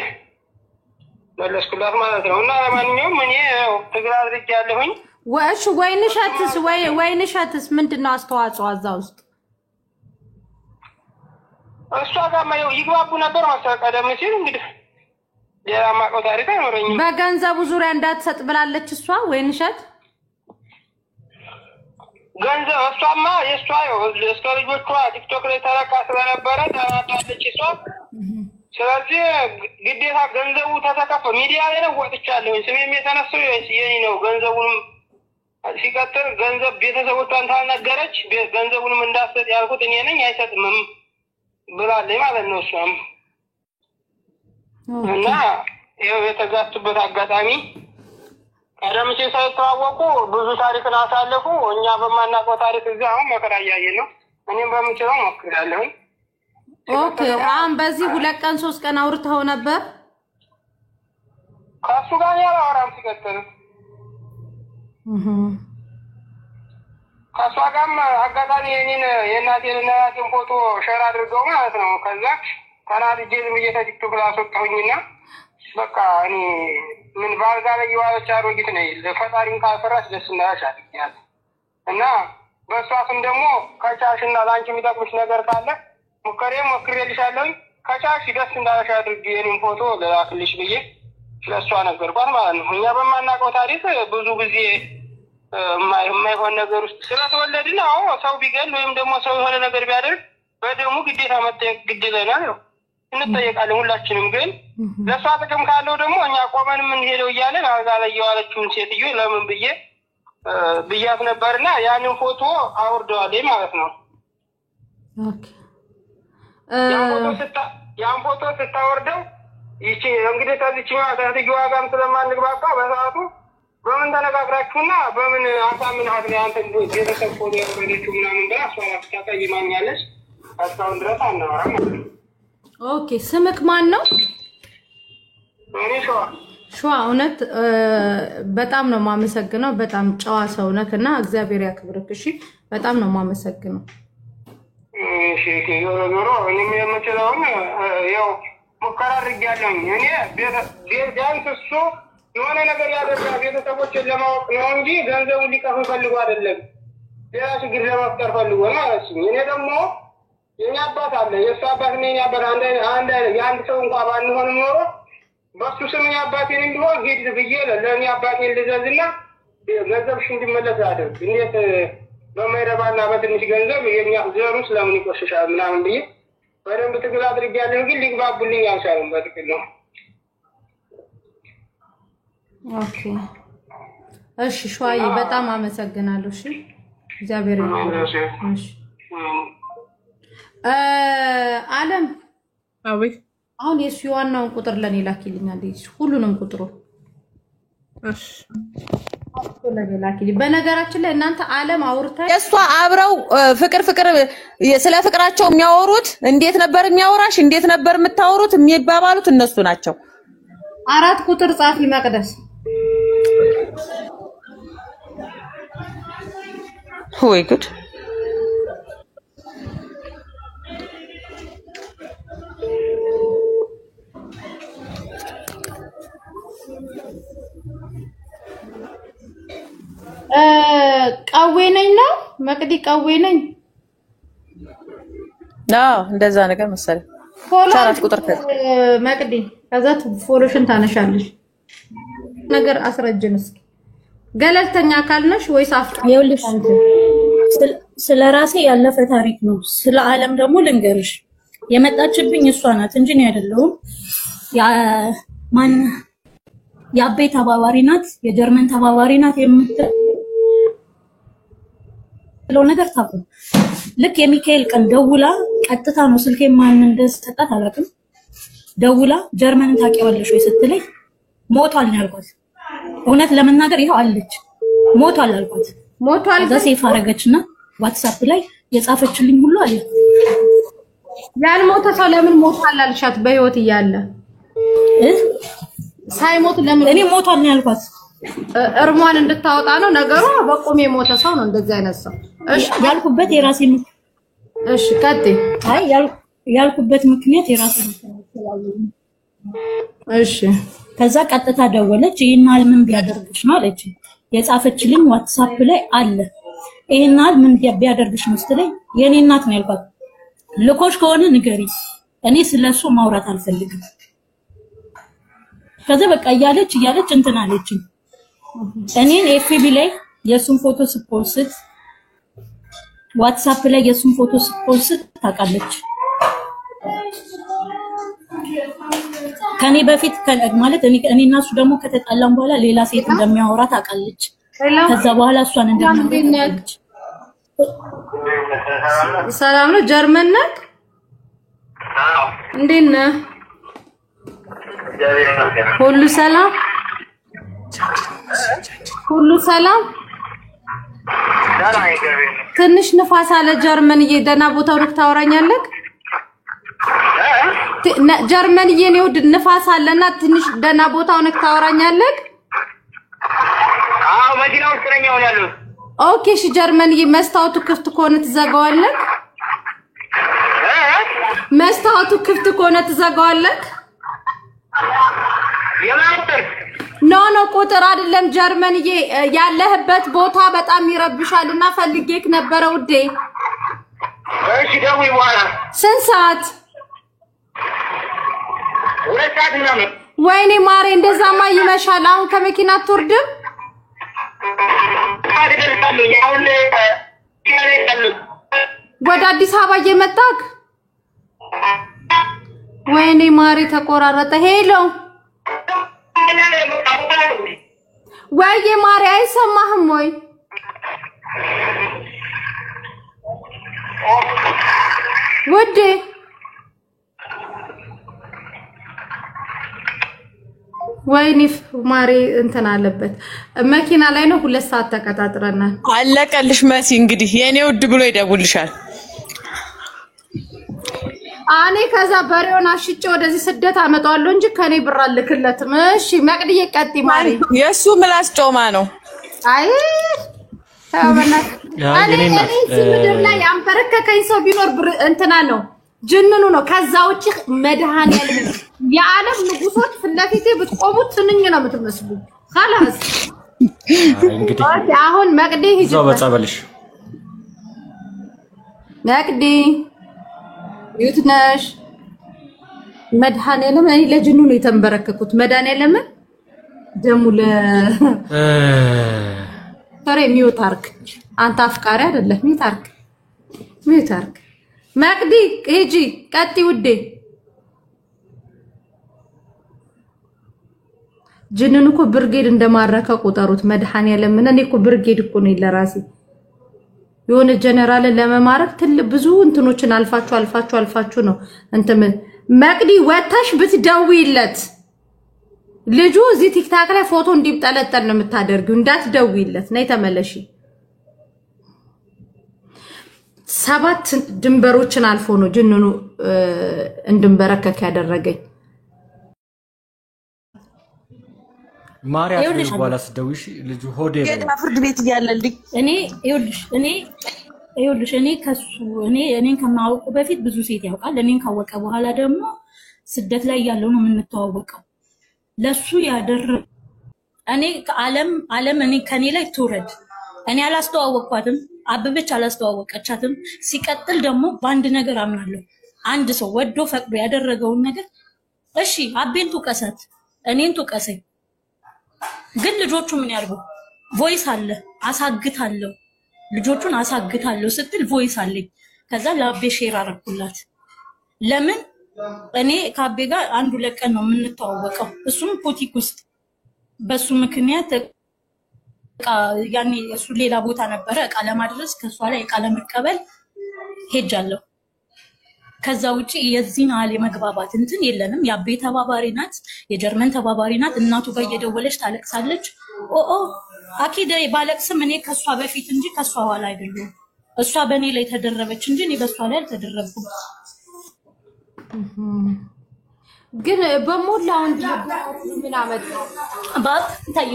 መለስኩላት ማለት ነው እና ለማንኛውም እኔ ትግል አድርጌያለሁኝ ወይንሸትስ ምንድነው አስተዋጽኦ እዛ ውስጥ እሷ ጋር ማየው ይግባቡ ነበር መሰለኝ ቀደም ሲል እንግዲህ ሌላ ማቀው ታሪክ አይኖርኝም በገንዘቡ ዙሪያ እንዳትሰጥ ብላለች እሷ ወይንሸት ገንዘብ እሷማ የእሷ እስከ ልጆቿ ቲክቶክ ላይ ተለቃ ስለነበረ ተናዳለች እሷ ስለዚህ ግዴታ ገንዘቡ ተተከፈ ሚዲያ ላይ ነው ወጥቻለሁ ስሜም የተነሳው የኔ ነው ገንዘቡንም ሲቀጥል ገንዘብ ቤተሰቦቿን ታልነገረች ገንዘቡንም እንዳትሰጥ ያልኩት እኔ ነኝ አይሰጥም ብላለች ማለት ነው እሷም እና ይኸው የተጋቱበት አጋጣሚ ቀደም ሲል ሳይተዋወቁ ብዙ ታሪክን አሳለፉ እኛ በማናውቀው ታሪክ እዚህ አሁን መከራ እያየን ነው እኔም በምችለው ሞክራለሁ ኦኬ አሁን በዚህ 2 ቀን 3 ቀን አውርተው ነበር ከሱ ጋር ያላወራም ሲቀጥል ከሷ ጋርም አጋጣሚ የእናቴንና የአያቴን ፎቶ ሼር አድርገው ማለት ነው ከዛ ተናድጄ ዝም ብዬ ቲክቶክ ላይ አስወጣሁኝና በቃ እኔ ምን ባልጋ ላይ የዋለች አሮጊት ነኝ ለፈጣሪም ካልፈራሽ ደስ እንዳለሽ አድርጊያለሁ እና በሷ ስም ደግሞ ከቻልሽና ላንቺ የሚጠቅምሽ ነገር ካለ ሞክሬልሻለሁኝ ከቻልሽ ደስ እንዳለሽ አድርጊ የኔን ፎቶ ልላክልሽ ብዬ ለሷ ነገርኳት ማለት ነው እኛ በማናውቀው ታሪክ ብዙ ጊዜ የማይሆን ነገር ውስጥ ስለተወለድን አዎ ሰው ቢገል ወይም ደግሞ ሰው የሆነ ነገር ቢያደርግ በደሙ ግዴታ መጠየቅ ግድ ይለናል እንጠየቃለን ሁላችንም ግን ለሷ ጥቅም ካለው ደግሞ እኛ ቆመን ምን ሄደው እያለን አልጋ ላይ የዋለችውን ሴትዮ ለምን ብያት ነበርና ያንን ፎቶ አውርደዋለች ማለት ነው ኦኬ ያን ፎቶ ስታወርደው ይቺ እንግዲህ ከዚህኛዋ ከትግዋ ጋርም ስለማንግባባ በሰዓቱ በምን ተነጋግራችሁና በምን አሳምናት ነው አንተ ቤተሰብ ፎቶ ያወረደችው ምናምን ብላ እሷ ታቀይማኛለች እስካሁን ድረስ አናወራም ማለት ነው ኦኬ ስምክ ማን ነው እኔ ሸዋ ሸዋ እውነት በጣም ነው ማመሰግነው። በጣም ጨዋ ሰው ነህ እና እግዚአብሔር ያክብርክ። እሺ በጣም ነው ማመሰግነው። እሺ ዞሮ እኔም የምችለውን ያው ሙከራ አድርጌያለሁ። እኔ ቢያንስ እሱ የሆነ ነገር ያደርጋል ቤተሰቦችን ለማወቅ ነው እንጂ ገንዘቡን ሊከፍል ፈልጎ አይደለም። ሌላ ችግር ለመፍጠር ፈልጎ ነው አለችኝ። እኔ ደግሞ የኛ አባት አለ የእሱ አባት እና የኛ አባት አንድ የአንድ ሰው እንኳን ባንሆንም ኖሮ በሱ ስም የኛ አባቴን እንዲሆን ሂድ ብዬ ለእኔ አባቴን ልዘዝና ገንዘብሽ እንዲመለስ አድርግ። እንዴት በማይረባና በትንሽ ገንዘብ የኛ ዘሩ ስለምን ይቆሽሻል ምናምን ብዬ በደንብ ትግል አድርጌያለሁ። ግን ሊግባቡልኝ አልቻሉም። በትክክል ነው። ኦኬ እሺ ሸዋዬ በጣም አመሰግናለሁ። እሺ እግዚአብሔር ይመስገን። እሺ አለም አቤት አሁን የሱ ዋናውን ቁጥር ለኔ ላኪልኛል። ሁሉንም ቁጥሩ እሺ ለኔ ላኪልኝ። በነገራችን ላይ እናንተ አለም አውርታ የሷ አብረው ፍቅር ስለ ፍቅራቸው የሚያወሩት እንዴት ነበር የሚያወራሽ እንዴት ነበር የምታወሩት የሚባባሉት እነሱ ናቸው። 4 ቁጥር ጻፊ መቅደስ ወይ ጉድ ቀዌ ነኝ ነው መቅዲ ቀዌ ነኝ። እንደዛ ነገር መሰለኝ። አራት ቁጥር መቅዲ ከዛ ፎሎሽን ታነሻለሽ። ነገር አስረጅን እስኪ ገለልተኛ ካልነሽ ወይስ ይኸውልሽ ስለራሴ ያለፈ ታሪክ ነው። ስለ ዓለም ደግሞ ልንገርሽ የመጣችብኝ እሷ ናት እንጂ እኔ አይደለሁም። የአቤ ተባባሪ ናት፣ የጀርመን ተባባሪ ናት የምትለው ነገር ታውቁ። ልክ የሚካኤል ቀን ደውላ ቀጥታ ነው ስልኬ ማን እንደሰጣት አላውቅም። ደውላ ጀርመንን ታውቂዋለሽ ወይ ስትለኝ ሞቷል ነው ያልኳት። እውነት ለመናገር ይሄው አለች ሞቷል አልኳት። ሞቷል ሴፍ አደረገችና ዋትስአፕ ላይ የጻፈችልኝ ሁሉ አለ። ያልሞተ ሰው ለምን ሞቷል አልሻት? በህይወት እያለ ሳይሞት ለምን እኔ ሞቷል ነው ያልኳት። እርሟን እንድታወጣ ነው ነገሩ። በቆም የሞተ ሰው ነው እንደዚህ አይነት ሰው። እሺ ያልኩበት የራሴ እሺ ቀጥይ። አይ ያልኩበት ምክንያት የራሴ ነው። እሺ ከዛ ቀጥታ ደወለች። ይሄናል ምን ቢያደርግሽ ነው አለች። የጻፈችልኝ ዋትስአፕ ላይ አለ። ይሄናል ምን ቢያደርግሽ ነው ስትለኝ የኔ እናት ነው ያልኳት። ልኮሽ ከሆነ ንገሪ፣ እኔ ስለሱ ማውራት አልፈልግም። ከዛ በቃ እያለች እንትን አለችኝ። እኔን ኤፍቢ ላይ የሱን ፎቶ ስፖስት ዋትስአፕ ላይ የሱን ፎቶ ስፖስት ታውቃለች። ከኔ በፊት ማለት እኔና እሱ ደግሞ ከተጣላን በኋላ ሌላ ሴት እንደሚያወራ ታውቃለች። ከዛ በኋላ እሷን እንደሚያወራች ሰላም ነው። ጀርመን ነህ? እንዴት ነህ? ሁሉ ሰላም ሁሉ ሰላም። ትንሽ ንፋስ አለ ጀርመንዬ። ደህና ቦታው ልክ ታወራኛለህ? ጀርመንዬ ነው ንፋስ አለና ትንሽ ደህና ቦታው ልክ ታወራኛለህ? አዎ መዲናው ውስጥ ነኝ ያለው። ኦኬ እሺ ጀርመንዬ መስታወቱ ክፍት ከሆነ ትዘጋዋለህ? መስታወቱ ክፍት ከሆነ ትዘጋዋለህ? የማንተር ኖ ቁጥር አይደለም ጀርመንዬ። ያለህበት ቦታ በጣም ይረብሻልና ፈልጌክ ነበረ ውዴ። እሺ ደውይ በኋላ። ስንት ሰዓት? 2 ሰዓት ምናምን። ወይኔ ማሬ እንደዛማ ይመሻል። አሁን ከመኪና አትወርድም? ወደ አዲስ አበባ እየመጣክ? ወይኔ ማሬ ተቆራረጠ። ሄሎ ወይዬ ማሬ አይሰማህም ወይ? ውዴ ወይኔ ማሬ እንትን አለበት መኪና ላይ ነው። 2 ሰዓት ተቀጣጥረናል። አለቀልሽ መሲ። እንግዲህ የኔ ውድ ብሎ ይደውልሻል። እኔ ከዛ በሬውን አሽጬ ወደዚህ ስደት አመጣዋለሁ እንጂ ከኔ ብር አልክለትም። እሺ መቅድዬ ቀጥ ማሪ የሱ ምላስ ጮማ ነው። አይ እኔ ምድር ላይ ያንበረከከኝ ሰው ቢኖር እንትና ነው ጅንኑ ነው። ከዛ ውጪ መድኃኒዓለም የዓለም ንጉሶች ፊት ለፊቴ ብትቆሙ ትንኝ ነው የምትመስሉ። خلاص እንግዲህ አሁን መቅዲ ሂጂ በጸበልሽ መቅዲ ይትነሽ መድኃኒዓለም እኔ ለጅኑ ነው የተንበረከኩት። መድኃኒዓለም ደሙ ተሬ ሚውታርክ አንተ አፍቃሪ አይደለም። ሚውታርክ መቅዲ ሂጂ ቀጥ ውዴ። ጅንኑ እኮ ብርጌድ እንደማረከ ቁጠሩት። መድኃኒዓለም እኔ እኮ ብርጌድ እኮ ነው ለራሴ የሆነ ጀነራልን ለመማረክ ብዙ እንትኖችን አልፋችሁ ነው እንትን መቅዲ ወታሽ ብትደውይለት ልጁ እዚህ ቲክታክ ላይ ፎቶ እንዲጠለጠል ነው የምታደርጊው። እንዳትደውይለት ነይ ተመለሺ። 7 ድንበሮችን አልፎ ነው ጅንኑ እንድንበረከክ ያደረገኝ። ማርያም በኋላ ስደውሽ ልጁ ሆዴ ገና ፍርድ ቤት እያለልኝ እኔ ከሱ እኔን ከማወቁ በፊት ብዙ ሴት ያውቃል። እኔን ካወቀ በኋላ ደግሞ ስደት ላይ ያለው ነው የምንተዋወቀው። ለሱ ያደረገ እኔ ዓለም እኔ ከኔ ላይ ትውረድ። እኔ አላስተዋወቅኳትም፣ አበበች አላስተዋወቀቻትም። ሲቀጥል ደግሞ በአንድ ነገር አምናለሁ። አንድ ሰው ወዶ ፈቅዶ ያደረገውን ነገር እሺ አቤን ትውቀሰት፣ እኔን ትውቀሰኝ፣ ግን ልጆቹ ምን ያርጉ? ቮይስ አለ አሳግታለሁ፣ ልጆቹን አሳግታለሁ ስትል ቮይስ አለኝ። ከዛ ለአቤ ሼር አረኩላት። ለምን እኔ ከአቤ ጋር 1-2 ቀን ነው የምንተዋወቀው። እሱም ፖቲክ ውስጥ በሱ ምክንያት ያኔ እሱ ሌላ ቦታ ነበረ እቃ ለማድረስ ከሷ ላይ እቃ ለመቀበል ሄጃለሁ። ከዛ ውጪ የዚህን አለ የመግባባት እንትን የለንም። የአቤ ተባባሪ ናት፣ የጀርመን ተባባሪ ናት። እናቱ ጋር እየደወለች ታለቅሳለች። አኪደ ባለቅስም እኔ ከሷ በፊት እንጂ ከሷ ኋላ አይደለም። እሷ በእኔ ላይ ተደረበች እንጂ እኔ በሷ ላይ አልተደረብኩም። ግን በሞላ ወንድ ምን አመጣው ባብ ታዩ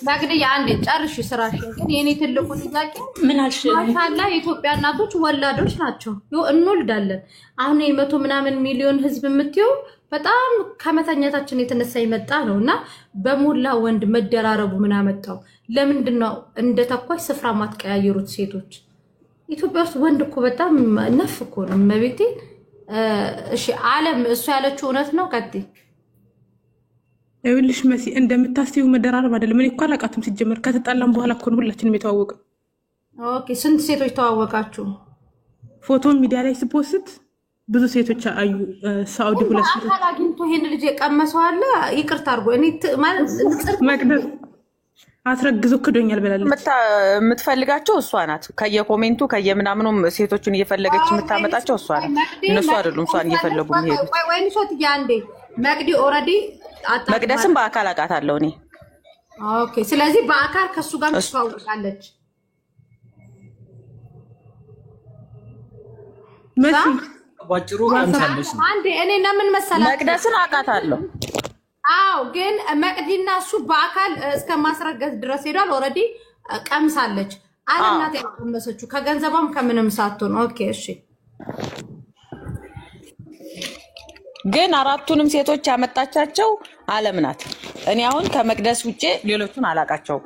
መቅዲ አንዴ ጨርሽ ስራሽን። ግን የኔ ትልቁ ጥያቄ ምን አልሽ? ማሻአላ የኢትዮጵያ እናቶች ወላዶች ናቸው። እንወልዳለን። አሁን 100 ምናምን ሚሊዮን ህዝብ የምትየው በጣም ከመተኛታችን የተነሳ ይመጣ ነውና በሞላ ወንድ መደራረቡ ምን አመጣው? ለምንድነው እንደ ተኳሽ ስፍራ ማትቀያየሩት ሴቶች? ኢትዮጵያ ውስጥ ወንድ እኮ በጣም ነፍ እኮ ነው መቤቴ። እሺ ዓለም እሱ ያለችው እውነት ነው። ቀጥይ ይኸውልሽ መሲ እንደምታስቢው መደራረብ አይደለም። እኔ እኮ አላውቃትም ሲጀመር። ከተጣላም በኋላ እኮ ነው ሁላችንም የተዋወቅን። ኦኬ ስንት ሴቶች ተዋወቃችሁ? ፎቶ ሚዲያ ላይ ስፖስት ብዙ ሴቶች አዩ። ሳውዲ 2 ሴቶች አላግኝቶ ይሄን ልጅ የቀመሰው አለ። ይቅርታ አድርጎ እኔ ማለት መቅደስ አስረግዞ ክዶኛል ብላለች። የምትፈልጋቸው እሷ ናት። ከየኮሜንቱ ከየምናምኑም ሴቶቹን እየፈለገች የምታመጣቸው እሷ ናት። እነሱ አይደሉም እሷን እየፈለጉ የሚሄዱት። ወይ ሾት ያንዴ መቅዲ ኦልሬዲ መቅደስም በአካል አውቃታለሁ እኔ። ኦኬ ስለዚህ በአካል ከሱ ጋር ትተዋወቃለች። መሲ ባጭሩ አንሳለሽ አንዴ እኔ ለምን መሰላችሁ መቅደስን አውቃታለሁ። አው ግን መቅዲና እሱ በአካል እስከ ማስረገዝ ድረስ ሄዷል። ኦልሬዲ ቀምሳለች። አለናት ያቀመሰችው ከገንዘቧም ከምንም ሳትሆን። ኦኬ እሺ ግን 4ቱንም ሴቶች ያመጣቻቸው ዓለም ናት። እኔ አሁን ከመቅደስ ውጪ ሌሎቹን አላቃቸው።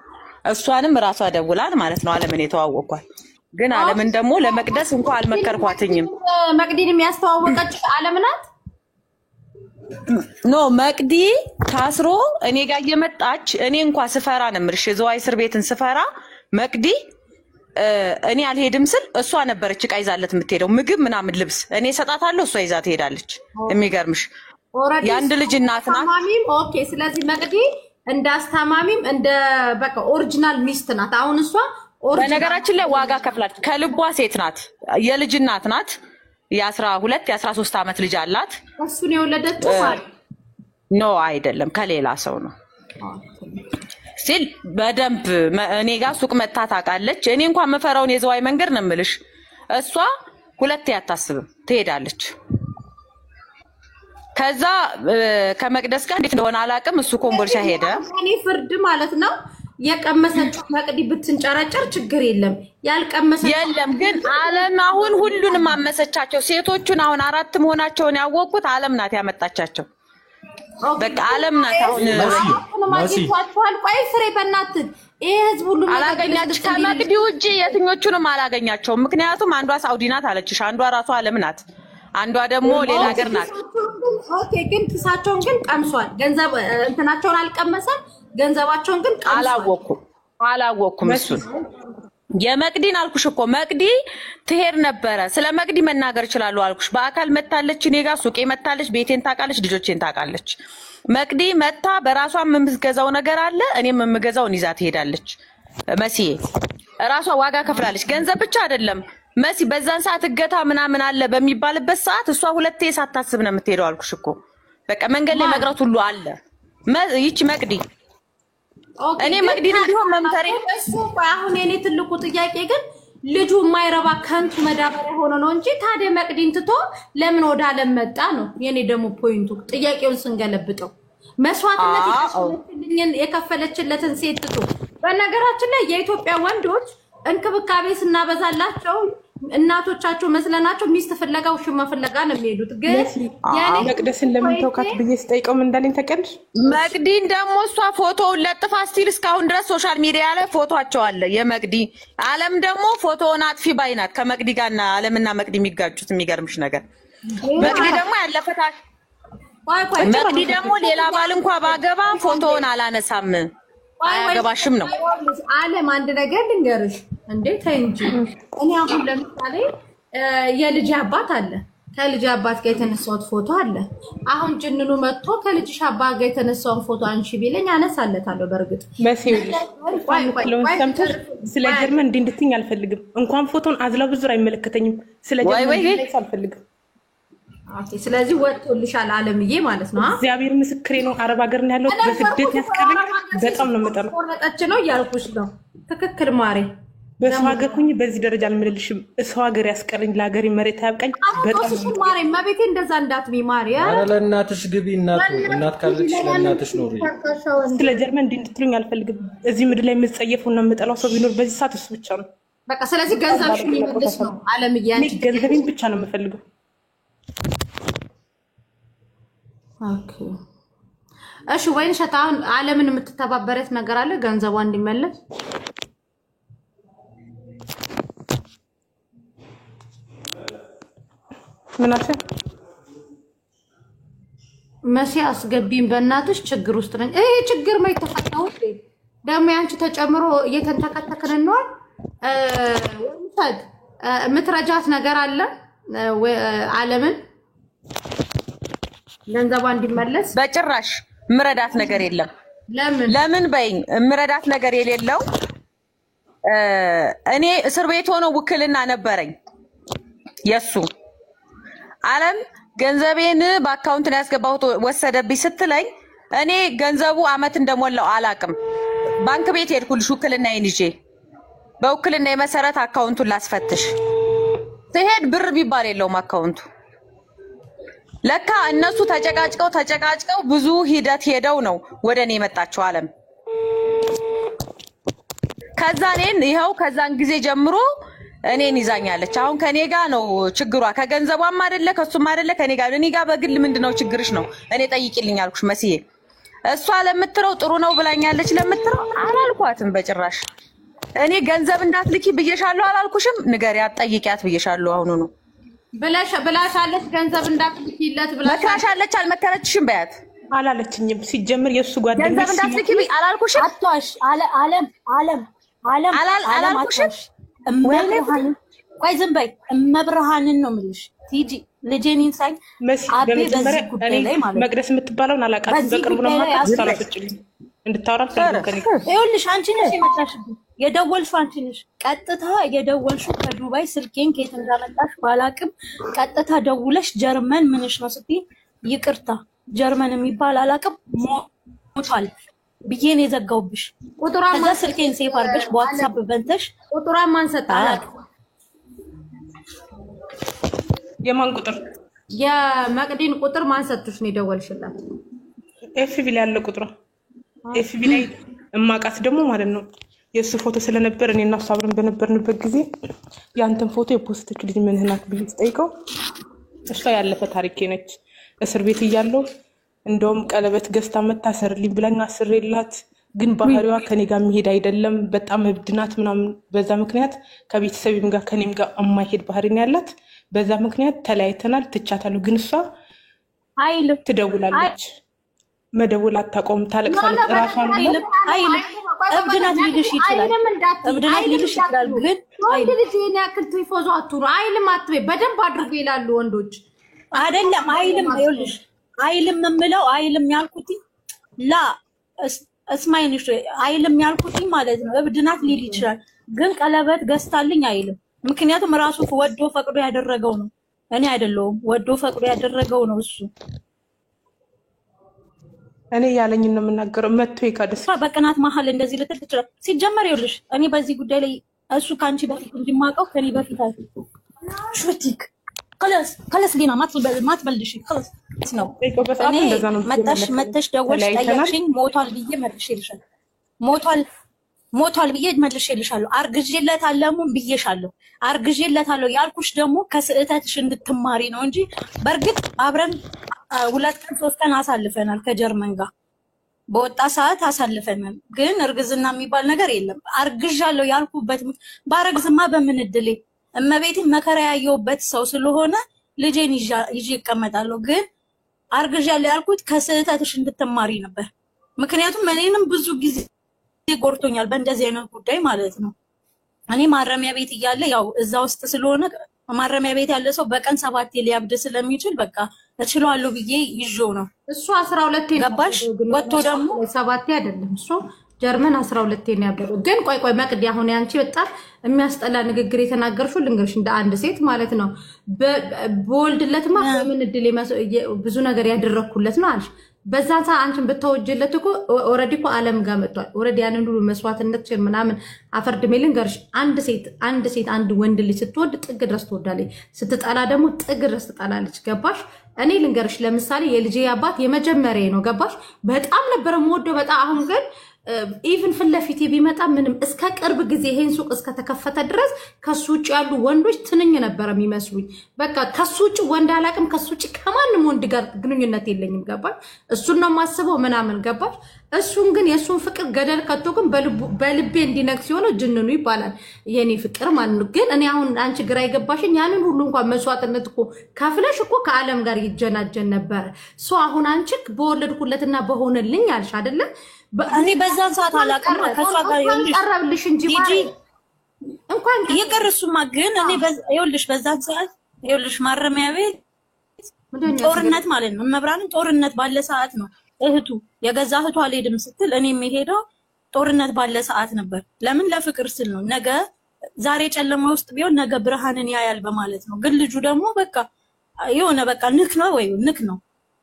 እሷንም ራሷ ደውላል ማለት ነው ዓለምን የተዋወቅኳት። ግን ዓለምን ደግሞ ለመቅደስ እንኳን አልመከርኳትኝም። መቅዲንም ያስተዋወቀች ዓለም ናት። ኖ መቅዲ ታስሮ እኔ ጋር እየመጣች እኔ እንኳን ስፈራ ነው የምልሽ። የዘዋይ እስር ቤትን ስፈራ መቅዲ እኔ አልሄድም ስል እሷ ነበረች እቃ ይዛለት የምትሄደው ምግብ ምናምን ልብስ እኔ ሰጣታለሁ፣ እሷ ይዛ ትሄዳለች። የሚገርምሽ የአንድ ልጅ እናት ናት። ኦኬ ስለዚህ መቅዲ እንዳስታማሚም እንደ በቃ ኦሪጂናል ሚስት ናት። አሁን እሷ በነገራችን ላይ ዋጋ ከፍላለች። ከልቧ ሴት ናት፣ የልጅ እናት ናት። የ12 የ13 ዓመት ልጅ አላት። እሱን የወለደችው ማለት ኖ አይደለም ከሌላ ሰው ነው ሲል በደንብ እኔ ጋር ሱቅ መታ ታውቃለች። እኔ እንኳን መፈራውን የዘዋይ መንገድ ነው የምልሽ። እሷ ሁለቴ አታስብም ትሄዳለች። ከዛ ከመቅደስ ጋር እንዴት እንደሆነ አላውቅም። እሱ ኮምቦልቻ ሄደ። እኔ ፍርድ ማለት ነው የቀመሰችው መቅዲ ብትንጨረጨር ችግር የለም። ያልቀመሰችው የለም ግን አለም አሁን ሁሉንም አመሰቻቸው። ሴቶቹን አሁን 4 መሆናቸውን ያወቁት አለም ናት ያመጣቻቸው። በቃ አለም ናት አሁን ማግኘቷል። ቆይ ፍሬ በእናትህ ይሄ ህዝብ ሁሉ አላገኛች ከመቅዲ ውጪ የትኞቹንም አላገኛቸውም። ምክንያቱም አንዷ ሳውዲ ናት አለችሽ፣ አንዷ ራሷ አለም ናት፣ አንዷ ደግሞ ሌላ ሀገር ናት። ኦኬ ግን ክሳቸውን ግን ቀምሷል። ገንዘብ እንትናቸውን አልቀመሰም፣ ገንዘባቸውን ግን ቀምሷል። አላወኩም እሱን የመቅዲን አልኩሽ እኮ መቅዲ ትሄድ ነበረ። ስለ መቅዲ መናገር ይችላል አልኩሽ። በአካል መታለች፣ እኔ ጋር ሱቄ መታለች፣ ቤቴን ታውቃለች፣ ልጆቼን ታውቃለች። መቅዲ መታ በራሷ የምትገዛው ነገር አለ፣ እኔም የምገዛውን ይዛ ትሄዳለች። መሲዬ ራሷ ዋጋ ከፍላለች። ገንዘብ ብቻ አይደለም መሲ በዛን ሰዓት እገታ ምናምን አለ በሚባልበት ሰዓት እሷ ሁለቴ ሳታስብ ነው የምትሄደው አልኩሽ እኮ። በቃ መንገድ ላይ መቅረት ሁሉ አለ። ይቺ መቅዲ እኔ መቅዲን ቢሆን መምተሬ እሱ አሁን የኔ ትልቁ ጥያቄ ግን ልጁ የማይረባ ከንቱ መዳበሪያ ሆኖ ነው እንጂ ታዲያ መቅዲን ትቶ ለምን ወደ አለም መጣ ነው የኔ ደግሞ ፖይንቱ። ጥያቄውን ስንገለብጠው መስዋዕትነት የከፈለችለትን ሴት ትቶ። በነገራችን ላይ የኢትዮጵያ ወንዶች እንክብካቤ ስናበዛላቸው እናቶቻቸው መስለናቸው ሚስት ፍለጋ ውሽማ ፍለጋ ነው የሚሄዱት። ግን ያኔ መቅደስን ለምን ተውካት ብዬ ስጠይቀው ምን እንዳለኝ ታውቂያለሽ? መቅዲን ደግሞ እሷ ፎቶውን ለጥፋ ስቲል እስካሁን ድረስ ሶሻል ሚዲያ ላይ ፎቶአቸው አለ የመቅዲ። አለም ደግሞ ፎቶውን አጥፊ ባይናት ከመቅዲ ጋርና አለምና መቅዲ የሚጋጩት። የሚገርምሽ ነገር መቅዲ ደግሞ ያለፈታል። መቅዲ ደግሞ ሌላ ባል እንኳን ባገባ ፎቶውን አላነሳም አያገባሽም ነው። አለም አንድ ነገር ልንገርሽ እንዴ ተይ እንጂ። እኔ አሁን ለምሳሌ የልጅ አባት አለ፣ ከልጅ አባት ጋር የተነሳሁት ፎቶ አለ። አሁን ጅንኑ መጥቶ ከልጅሽ አባት ጋር የተነሳውን ፎቶ አንሺ ቢለኝ አነሳለታለሁ። በርግጥ መሲውልሽ ስለ ጀርመን እንድትኝ አልፈልግም። እንኳን ፎቶን አዝላ ብዙር አይመለከተኝም። ስለ ጀርመን አልፈልግም። ኦኬ ስለዚህ ወጥቶልሻል አለምዬ ማለት ነው። እግዚአብሔር ምስክሬ ነው። አረብ ሀገር ነው ያለው። በስደት ያስቀረኝ በጣም ነው የምጠላው። ቆረጠች ነው ያልኩሽ ነው። ትክክል ማሬ። በሰው ሀገር ሁኚ በዚህ ደረጃ አልምልልሽም። ሰው ሀገር ያስቀረኝ ለሀገር መሬት ያብቃኝ። በጣም ነው ማሬ። ማቤቴ እንደዛ እንዳትሚ ማሬ። አረ ለእናትሽ ግቢ። እናት ካለች ለእናትሽ ኖሪ። ስለ ጀርመን እንድትሉኝ አልፈልግም። እዚህ ምድር ላይ የምትጸየፈውና የምጠላው ሰው ቢኖር በዚህ ሰዓት እሱ ብቻ ነው። በቃ ስለዚህ ገንዘብሽን ይመልስ ነው አለምዬ። አንቺ ገንዘቤን ብቻ ነው የምፈልገው። ኦኬ እሺ። ወይን ሸታውን አለምን የምትተባበረት ነገር አለ ገንዘቧ እንዲመለስ? ምን አልሽ? መሲ አስገቢኝ በእናትሽ ችግር ውስጥ ነኝ። ይሄ ችግር ነው የተፈታው ደግሞ ያንቺ ተጨምሮ እየተንተከተከን ነው። ወንሰድ ምትረጃት ነገር አለ አለምን ገንዘቧ እንዲመለስ? በጭራሽ ምረዳት ነገር የለም። ለምን በይኝ። ምረዳት ነገር የሌለው እኔ እስር ቤት ሆኖ ውክልና ነበረኝ የሱ። አለም ገንዘቤን በአካውንት ላይ ያስገባሁት ወሰደብኝ ስትለኝ እኔ ገንዘቡ አመት እንደሞላው አላቅም። ባንክ ቤት ሄድኩልሽ ውክልናዬን ይዤ በውክልና የመሰረት አካውንቱን ላስፈትሽ ትሄድ ብር ቢባል የለውም አካውንቱ። ለካ እነሱ ተጨቃጭቀው ብዙ ሂደት ሄደው ነው ወደኔ የመጣቸው አለም። ከዛ እኔን ይሄው ከዛን ጊዜ ጀምሮ እኔን ይዛኛለች። አሁን ከኔ ጋር ነው ችግሯ። ከገንዘቧም አይደለ ከሱም አይደለ ከኔ ጋር በግል ምንድነው ችግርሽ ነው? እኔ ጠይቂልኝ አልኩሽ መስዬ። እሷ ለምትረው ጥሩ ነው ብላኛለች። ለምትረው አላልኳትም በጭራሽ። እኔ ገንዘብ እንዳትልኪ ብዬሻለሁ አላልኩሽም? ንገሪያት ጠይቂያት ብዬሻለሁ። አሁኑ ነው ብላሻለች። ገንዘብ እንዳትልኪለት መክራሻለች። አልመከረችሽም? በያት። አላለችኝም። ሲጀምር የሱ ጓደኛ ገንዘብ እንዳትልኪ አላልኩሽም? አትዋሽ። አለም አላልኩሽም? ቆይ ዝም በይ። እመብርሃንን ነው የምልሽ። ቲጂ ልጄን ኢንሳይ አቤ በዚህ ጉዳይ ላይ ማለት መቅደስ የምትባለውን አላውቃትም። በቅርቡ ነው ማለት ታላፍጭልኝ እንድታወራ ፈልገው ይኸውልሽ፣ አንቺ ነሽ የመጣሽብኝ። የደወልሽው አንቺ ነሽ። ቀጥታ የደወልሽው ከዱባይ ስልኬን ከየት እንዳመጣሽ ባላቅም ቀጥታ ደውለሽ ጀርመን ምንሽ ነው ስትይ፣ ይቅርታ ጀርመን የሚባል አላቅም ሞቷል ብዬ ነው የዘጋውብሽ። ከዛ ስልኬን ሴፍ አድርገሽ በዋትስአፕ በንተሽ ቁጥሯን ማን ሰጣት? የማን ቁጥር? የመቅዲን ቁጥር ማን ሰጥቶሽ ነው የደወልሽላት? ኤፍቢ ላይ ያለ ቁጥሯ። ኤፍቢ ላይ እማቃት ደግሞ ማለት ነው የእሱ ፎቶ ስለነበር እኔ እና እሱ አብረን በነበርንበት ጊዜ ያንተን ፎቶ የፖስተች ልጅ ምን ናት ብዬ ስጠይቀው እሷ ያለፈ ታሪኬ ነች። እስር ቤት እያለሁ እንደውም ቀለበት ገዝታ መታሰርልኝ ብላኝ አስሬላት፣ ግን ባህሪዋ ከኔ ጋር የሚሄድ አይደለም፣ በጣም እብድ ናት ምናምን። በዛ ምክንያት ከቤተሰብም ጋር ከኔም ጋር የማይሄድ ባህሪ ነው ያላት። በዛ ምክንያት ተለያይተናል፣ ትቻታለሁ። ግን እሷ ትደውላለች፣ መደውል አታቆም፣ ታለቅሳለች። ራሷን እብድ ናት ሊልሽ ይችላል፣ እብድ ናት ሊልሽ ይችላል። ግን ወንድ ልጅ የኔ ያክል ትይፎዞ አትሁኑ። አይልም አትበይ፣ በደንብ አድርጎ ይላሉ ወንዶች። አይደለም አይልም፣ ይኸውልሽ አይልም የምለው አይልም ያልኩት ላ እስማይንሽ አይልም ያልኩት ማለት ነው። እብድ ናት ሊል ይችላል፣ ግን ቀለበት ገዝታልኝ አይልም። ምክንያቱም ራሱ ወዶ ፈቅዶ ያደረገው ነው፣ እኔ አይደለሁም። ወዶ ፈቅዶ ያደረገው ነው እሱ። እኔ ያለኝ ነው የምናገረው። መጥቶ ይካደስ በቅናት መሀል እንደዚህ ልትል ትችላል። ሲጀመር ይኸውልሽ እኔ በዚህ ጉዳይ ላይ እሱ ካንቺ በፊት እንዲማቀው ከኔ በፊት ሹቲክ ከለስ ሊና ማትበልሽ ከለስ ነው። እኔ መተሽ ደወልሽ ጠያቅሽኝ ሞቷል ብዬ መልሼልሻለሁ። ሞቷል ብዬ መልሼልሻለሁ። አርግዤለታለሁ ብዬሻለሁ። አርግዤለታለሁ ያልኩሽ ደግሞ ከስህተትሽ እንድትማሪ ነው እንጂ በእርግጥ አብረን 2 ቀን 3 ቀን አሳልፈናል። ከጀርመን ጋር በወጣ ሰዓት አሳልፈናል። ግን እርግዝና የሚባል ነገር የለም። አርግዣለሁ ያልኩበት ባረግዝማ በምን እድሌ እመቤቴን መከራ ያየሁበት ሰው ስለሆነ ልጄን ይዤ እቀመጣለሁ። ግን አርግዣለሁ ያልኩት ከስህተትሽ እንድትማሪ ነበር። ምክንያቱም እኔንም ብዙ ጊዜ ጎርቶኛል በእንደዚህ አይነት ጉዳይ ማለት ነው። እኔ ማረሚያ ቤት እያለ ያው እዛ ውስጥ ስለሆነ ማረሚያ ቤት ያለ ሰው በቀን 7 ሊያብድ ስለሚችል በቃ እችላለሁ ብዬ ይዤው ነው። እሱ 12 ገባሽ? ወጥቶ ደግሞ 7 አይደለም እሱ ጀርመን 12 ነው ያበረው። ግን ቆይ መቅዲ፣ አሁን ያንቺ በጣም የሚያስጠላ ንግግር የተናገርሽው ልንገርሽ፣ እንደ አንድ ሴት ማለት ነው። በወልድለትማ በምን እድል ብዙ ነገር ያደረኩለት ነው አልሽ። በዛን ሰዓት አንቺን ብታወጅለት እኮ ኦሬዲ እኮ ዓለም ጋር መጥቷል። ኦሬዲ ያንን ሁሉ መስዋዕትነት ምናምን አፈርድሜ ልንገርሽ፣ አንድ ሴት አንድ ወንድ ልጅ ስትወድ ጥግ ድረስ ትወዳለች፣ ስትጠላ ደግሞ ጥግ ድረስ ትጠላለች። ገባሽ? እኔ ልንገርሽ፣ ለምሳሌ የልጄ አባት የመጀመሪያ ነው። ገባሽ? በጣም ነበረ የምወደው በጣም። አሁን ግን ኢቭን ፊት ለፊቴ ቢመጣ ምንም እስከ ቅርብ ጊዜ ይሄን ሱቅ እስከተከፈተ ድረስ ከሱ ውጭ ያሉ ወንዶች ትንኝ ነበር የሚመስሉኝ። በቃ ከሱ ውጭ ወንድ አላቅም፣ ከሱ ውጭ ከማንም ወንድ ጋር ግንኙነት የለኝም። ገባሽ? እሱን ነው የማስበው ምናምን። ገባሽ? እሱን ግን የእሱን ፍቅር ገደል ከቶ ግን በልቤ እንዲነግስ ሲሆነው ጅንኑ ይባላል የኔ ፍቅር ማለት ነው። ግን እኔ አሁን አንቺ ግራ የገባሽኝ ያንን ሁሉ እንኳን መስዋዕትነት እኮ ከፍለሽ እኮ ከዓለም ጋር ይጀናጀን ነበር። አሁን አንቺ በወለድኩለትና በሆነልኝ አልሽ አይደለ? እኔ በዛን ሰዓት አላውቅም ከሷ ጋር ቀረብልሽ እንጂ እንኳን ይቀርሱማ። ግን እኔ ይኸውልሽ በዛን ሰዓት ይኸውልሽ ማረሚያ ቤት ጦርነት ማለት ነው። መብራንን ጦርነት ባለ ሰዓት ነው እህቱ የገዛ እህቱ አልሄድም ስትል እኔ የምሄደው ጦርነት ባለ ሰዓት ነበር። ለምን? ለፍቅር ስል ነው። ነገ ዛሬ ጨለማ ውስጥ ቢሆን ነገ ብርሃንን ያያል በማለት ነው። ግን ልጁ ደግሞ በቃ የሆነ በቃ ንክ ነው።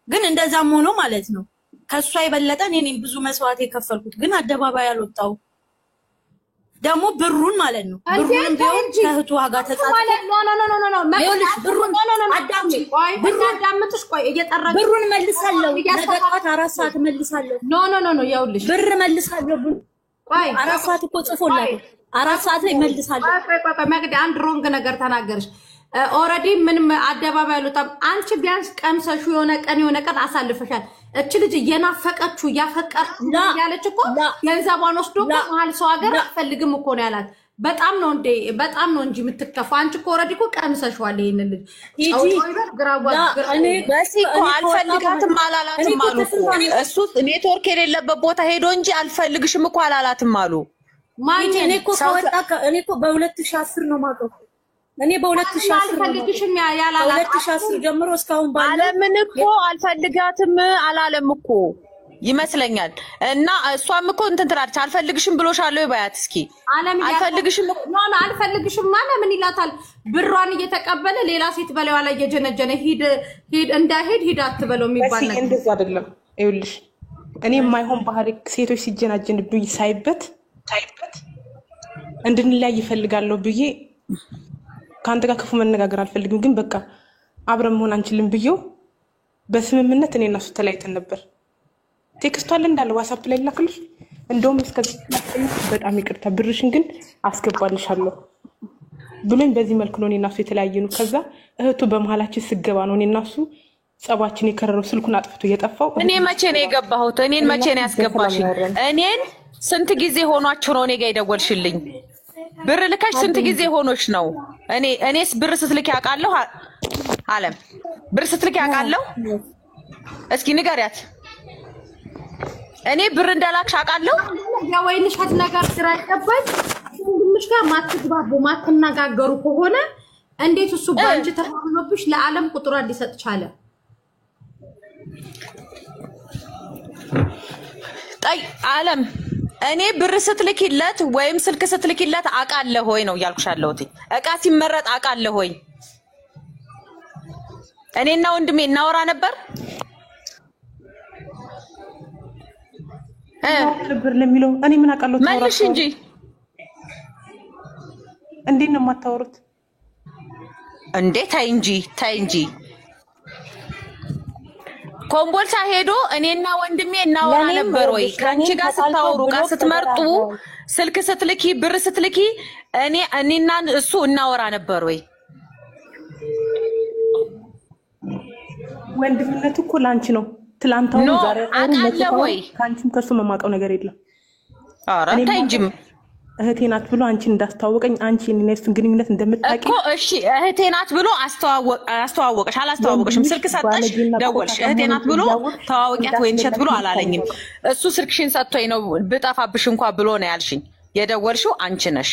ግን እንደዛም ሆኖ ማለት ነው ከሷ የበለጠ እኔ ብዙ መስዋዕት የከፈልኩት ግን አደባባይ አልወጣው። ደግሞ ብሩን ማለት ነው ብሩን ቢሆን ከእህቱ ዋጋ ተጻፈ። ብሩን መልሳለሁ። ነገ ጠዋት 4 ሰዓት መልሳለሁ። ይኸውልሽ ብር መልሳለሁ። 4 ሰዓት እኮ ጽፎላል። 4 ሰዓት ላይ መልሳለሁ። መቅዲ አንድ ሮንግ ነገር ተናገርሽ። ኦሬዲ ምንም አደባባይ አልወጣም። አንቺ ቢያንስ ቀምሰሹ የሆነ ቀን አሳልፈሻል። እቺ ልጅ እየናፈቀችው እያፈቀር ያለች እኮ ገንዘቧን ወስዶ መሀል ሰው ሀገር አልፈልግም እኮ ነው ያላት። በጣም ነው እንጂ የምትከፋ። አንቺ እኮ ኦሬዲ እኮ ቀምሰሽዋል። ይሄን ልጅ አልፈልጋትም አላላትም አሉ እሱ ኔትወርክ የሌለበት ቦታ ሄዶ እንጂ አልፈልግሽም እኮ አላላትም አሉ። እኔ እኮ በ2010 ነው የማውቀው። እኔ አልፈልግሽም ያላላት 2010 ጀምሮ እስካሁን ባለ አለምን እኮ አልፈልጋትም አላለም እኮ ይመስለኛል። እና እሷም እኮ እንትን ትላለች አልፈልግሽም ብሎሻለሁ ይባያት እስኪ አልፈልግሽም ማለት ምን ይላታል? ብሯን እየተቀበለ ሌላ ሴት በላዩ ላይ እየጀነጀነ ሂድ ሂድ አትበለው የሚባል ነገር እንደዛ አይደለም። ይኸውልሽ እኔ የማይሆን ባህሪ ሴቶች ሲጀናጀንብኝ ሳይበት እንድንለያይ ይፈልጋለሁ ብዬ ከአንተ ጋር ክፉ መነጋገር አልፈልግም። ግን በቃ አብረን መሆን አንችልም ብየው በስምምነት እኔና እሱ ተለያይተን ነበር። ቴክስቱ አለ እንዳለ ዋትስአፕ ላይ ላክልሽ። እንደውም እስከዚህ በጣም ይቅርታ ብርሽን ግን አስገባልሻለሁ ብሎኝ በዚህ መልኩ ነው እኔና እሱ የተለያየነው። ከዛ እህቱ በመሀላችን ስገባ ነው እኔና እሱ ጸባችን የከረረው። ስልኩን አጥፍቶ የጠፋው እኔ መቼ ነው የገባሁት? እኔን መቼ ነው ያስገባሽኝ? እኔን ስንት ጊዜ ሆኗችሁ ነው እኔ ጋር የደወልሽልኝ? ብር ልካሽ ስንት ጊዜ ሆኖች ነው? እኔስ ብር ስትልኪ አውቃለሁ? አለም ብር ስትልኪ አውቃለሁ? እስኪ ንገሪያት። እኔ ብር እንደላክሽ አውቃለሁ? የወይንሸት ነገር ስራ ይገባል። ወንድምሽ ጋር ማትግባቡ ማትነጋገሩ ከሆነ እንዴት እሱ ባንቺ ተማምኖብሽ ለዓለም ቁጥሯን ሊሰጥ ቻለ? ጣይ ዓለም እኔ ብር ስትልኪለት ወይም ስልክ ስትልኪለት አውቃለሁ ወይ ነው ያልኩሻለሁት። እቃ ሲመረጥ አውቃለሁ ወይ? እኔና ወንድሜ እናወራ ነበር ብር ለሚለው እኔ ምን አውቃለሁ? መልሽ እንጂ እንዴት ነው የማታወሩት እንዴ? ታይ እንጂ ኮምቦልቻ ሄዶ እኔና ወንድሜ እናወራ ነበር ወይ? ካንቺ ጋር ስታወሩ ጋር ስትመርጡ ስልክ ስትልኪ ብር ስትልኪ እኔና እሱ እናወራ ነበር ወይ? ወንድምነቱ እኮ ላንቺ ነው። ትላንታው ዛሬ አውቃለሁ ወይ? ካንቺም ከሱ መማቀው ነገር የለም። ኧረ ታይ እንጂ እህቴ ናት ብሎ አንቺን እንዳስተዋወቀኝ አንቺ እኔና እሱን ግንኙነት እንደምታውቂ እኮ እሺ፣ እህቴ ናት ብሎ አስተዋወቀሽ አላስተዋወቀሽም? ስልክ ሰጠሽ፣ ደወልሽ፣ እህቴ ናት ብሎ ተዋወቂያት ወይንሸት ብሎ አላለኝም። እሱ ስልክሽን ሰጥቶኝ ነው ብጠፋብሽ እንኳን ብሎ ነው ያልሽኝ። የደወልሽው አንቺ ነሽ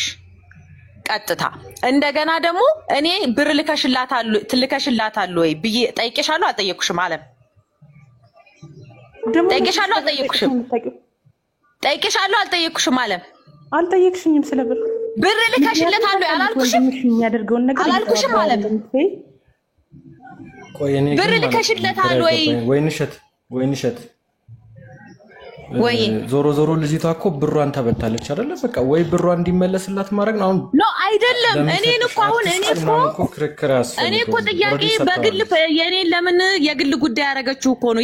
ቀጥታ። እንደገና ደግሞ እኔ ብር ልከሽላታል ወይ ብዬ ጠይቄሻለሁ አልጠየቅኩሽም? አለም ጠይቄሻለሁ አልጠየቅኩሽም? ጠይቄሻለሁ አልጠየቅኩሽም? አለም አልጠየቅሽኝም። ስለ ብር ልከሽለታል ወይ አላልኩሽም? የሚያደርገውን ነገር አላልኩሽም? አለም ብር ልከሽለታል ወይ? ወይንሸት ወይ ዞሮ ዞሮ ልጅቷ እኮ ብሯን ተበልታለች አይደለ? በቃ ወይ ብሯን እንዲመለስላት ማድረግ ነው። አሁን ኖ አይደለም። እኔን እኮ አሁን እኔ እኮ ጥያቄ በግል የኔን ለምን የግል ጉዳይ አረገችው እኮ ነው።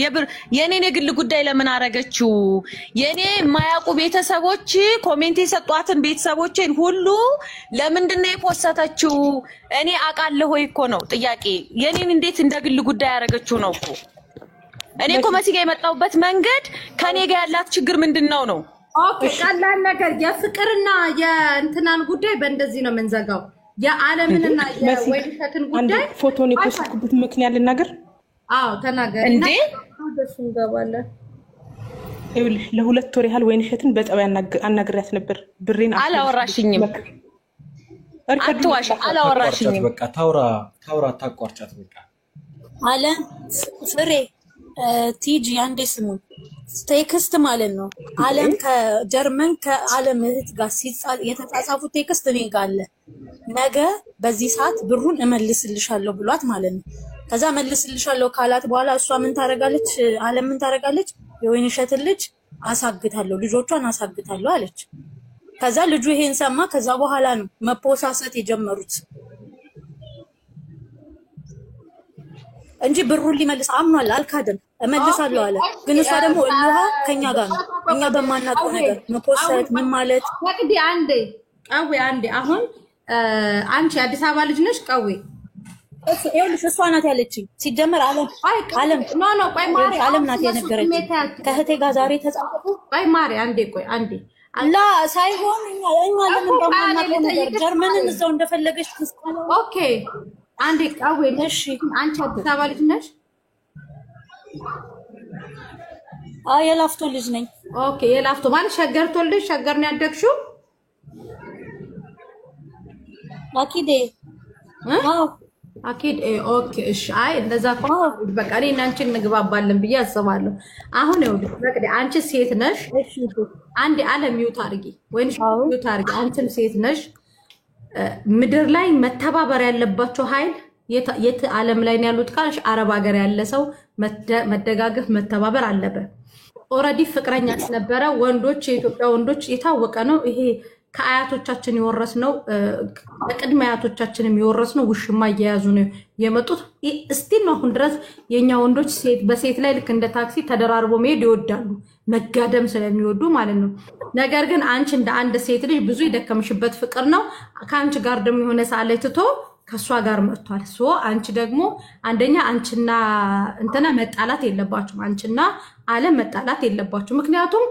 የኔን የግል ጉዳይ ለምን አረገችው? የኔ የማያውቁ ቤተሰቦች ኮሜንት የሰጧትን ቤተሰቦችን ሁሉ ለምንድን ነው የፖሰተችው? እኔ አውቃለሁ ወይ እኮ ነው ጥያቄ። የኔን እንዴት እንደ ግል ጉዳይ አረገችው ነው እኮ። እኔ እኮ መሲ ጋር የመጣሁበት መንገድ ከኔ ጋር ያላት ችግር ምንድነው ነው? ኦኬ ቀላል ነገር የፍቅርና የእንትናን ጉዳይ በእንደዚህ ነው የምንዘጋው። የዓለምንና የወይንሸትን ጉዳይ ፎቶን የፖስትኩበት ምክንያት ልናገር? አዎ ተናገር እንዴ። ወደሱ እንገባለን። ይኸውልሽ ለሁለት ወር ያህል ወይንሸትን በጸባይ አናግሪያት ነበር። ብሬን አላወራሽኝም። አትዋሽ፣ አላወራሽኝም። በቃ ታውራ ታቋርጫት በቃ አለ ፍሬ ቲጂ አንዴ ስሙ ቴክስት ማለት ነው። ዓለም ከጀርመን ከዓለም እህት ጋር የተጻጻፉት ቴክስት እኔ ጋር አለ። ነገ በዚህ ሰዓት ብሩን እመልስልሻለሁ ብሏት ማለት ነው። ከዛ እመልስልሻለሁ ካላት በኋላ እሷ ምን ታረጋለች? ዓለም ምን ታረጋለች? የወይንሸትን ልጅ አሳግታለሁ፣ ልጆቿን አሳግታለሁ አለች። ከዛ ልጁ ይሄን ሰማ። ከዛ በኋላ ነው መፖሳሰት የጀመሩት እንጂ ብሩን ሊመልስ አምኗል፣ አልካደም። እመልሳለሁ አለ። ግን እሷ ደግሞ እልሃ ከኛ ጋር ነው። እኛ በማናውቀው ነገር መፖሰት ምን ማለት ወቅዲ አንዴ አሁን አንቺ አዲስ አበባ ልጅ ነሽ? ቀዌ ይኸውልሽ እሷ ናት ያለችኝ። ሲጀመር ዓለም ኖ ቆይ ማሪ ዓለም ናት የነገረችኝ። ከእህቴ ጋር ዛሬ ተጻፈቁ። ቆይ ማሪ አንዴ ላ ሳይሆን እኛ ለምን በማናውቀው ነገር ጀርመንን እዛው እንደፈለገች ትስቃለ። ኦኬ አንዴ ቀዌ ነሽ? አንቺ አዲስ አበባ ልጅ ነሽ? የላፍቶ ልጅ ነኝ። ኦኬ የላፍቶ ማለት ሸገር ተወልደሽ ሸገር ነው ያደግሽው? አኪዴ አኪድ ኦኬ እሺ። አይ እንደዛ እኮ በቃ እኔና አንቺ እንግባባለን ብዬ አስባለሁ። አሁን ይኸውልሽ በቃ አንቺ ሴት ነሽ። አንዴ ዓለም ይውት አድርጊ ወይንሽ ይውት አድርጊ። አንቺም ሴት ነሽ። ምድር ላይ መተባበር ያለባቸው ኃይል የት ዓለም ላይ ነው ያሉት ካልሽ አረብ ሀገር ያለ ሰው መደጋገፍ መተባበር አለበት። ኦሬዲ ፍቅረኛ ነበረ። ወንዶች የኢትዮጵያ ወንዶች የታወቀ ነው። ይሄ ከአያቶቻችን የወረስነው በቅድመ አያቶቻችንም የወረስነው ውሽማ እየያዙ ነው የመጡት። እስቲል ነው አሁን ድረስ የኛ ወንዶች በሴት ላይ ልክ እንደ ታክሲ ተደራርቦ መሄድ ይወዳሉ፣ መጋደም ስለሚወዱ ማለት ነው። ነገር ግን አንቺ እንደ አንድ ሴት ልጅ ብዙ የደከምሽበት ፍቅር ነው ከአንቺ ጋር ደግሞ የሆነ ሰዓት ላይ ትቶ ከሷ ጋር መጥቷል። አንቺ ደግሞ አንደኛ አንቺና እንትና መጣላት የለባችሁ፣ አንቺና አለም መጣላት የለባችሁ። ምክንያቱም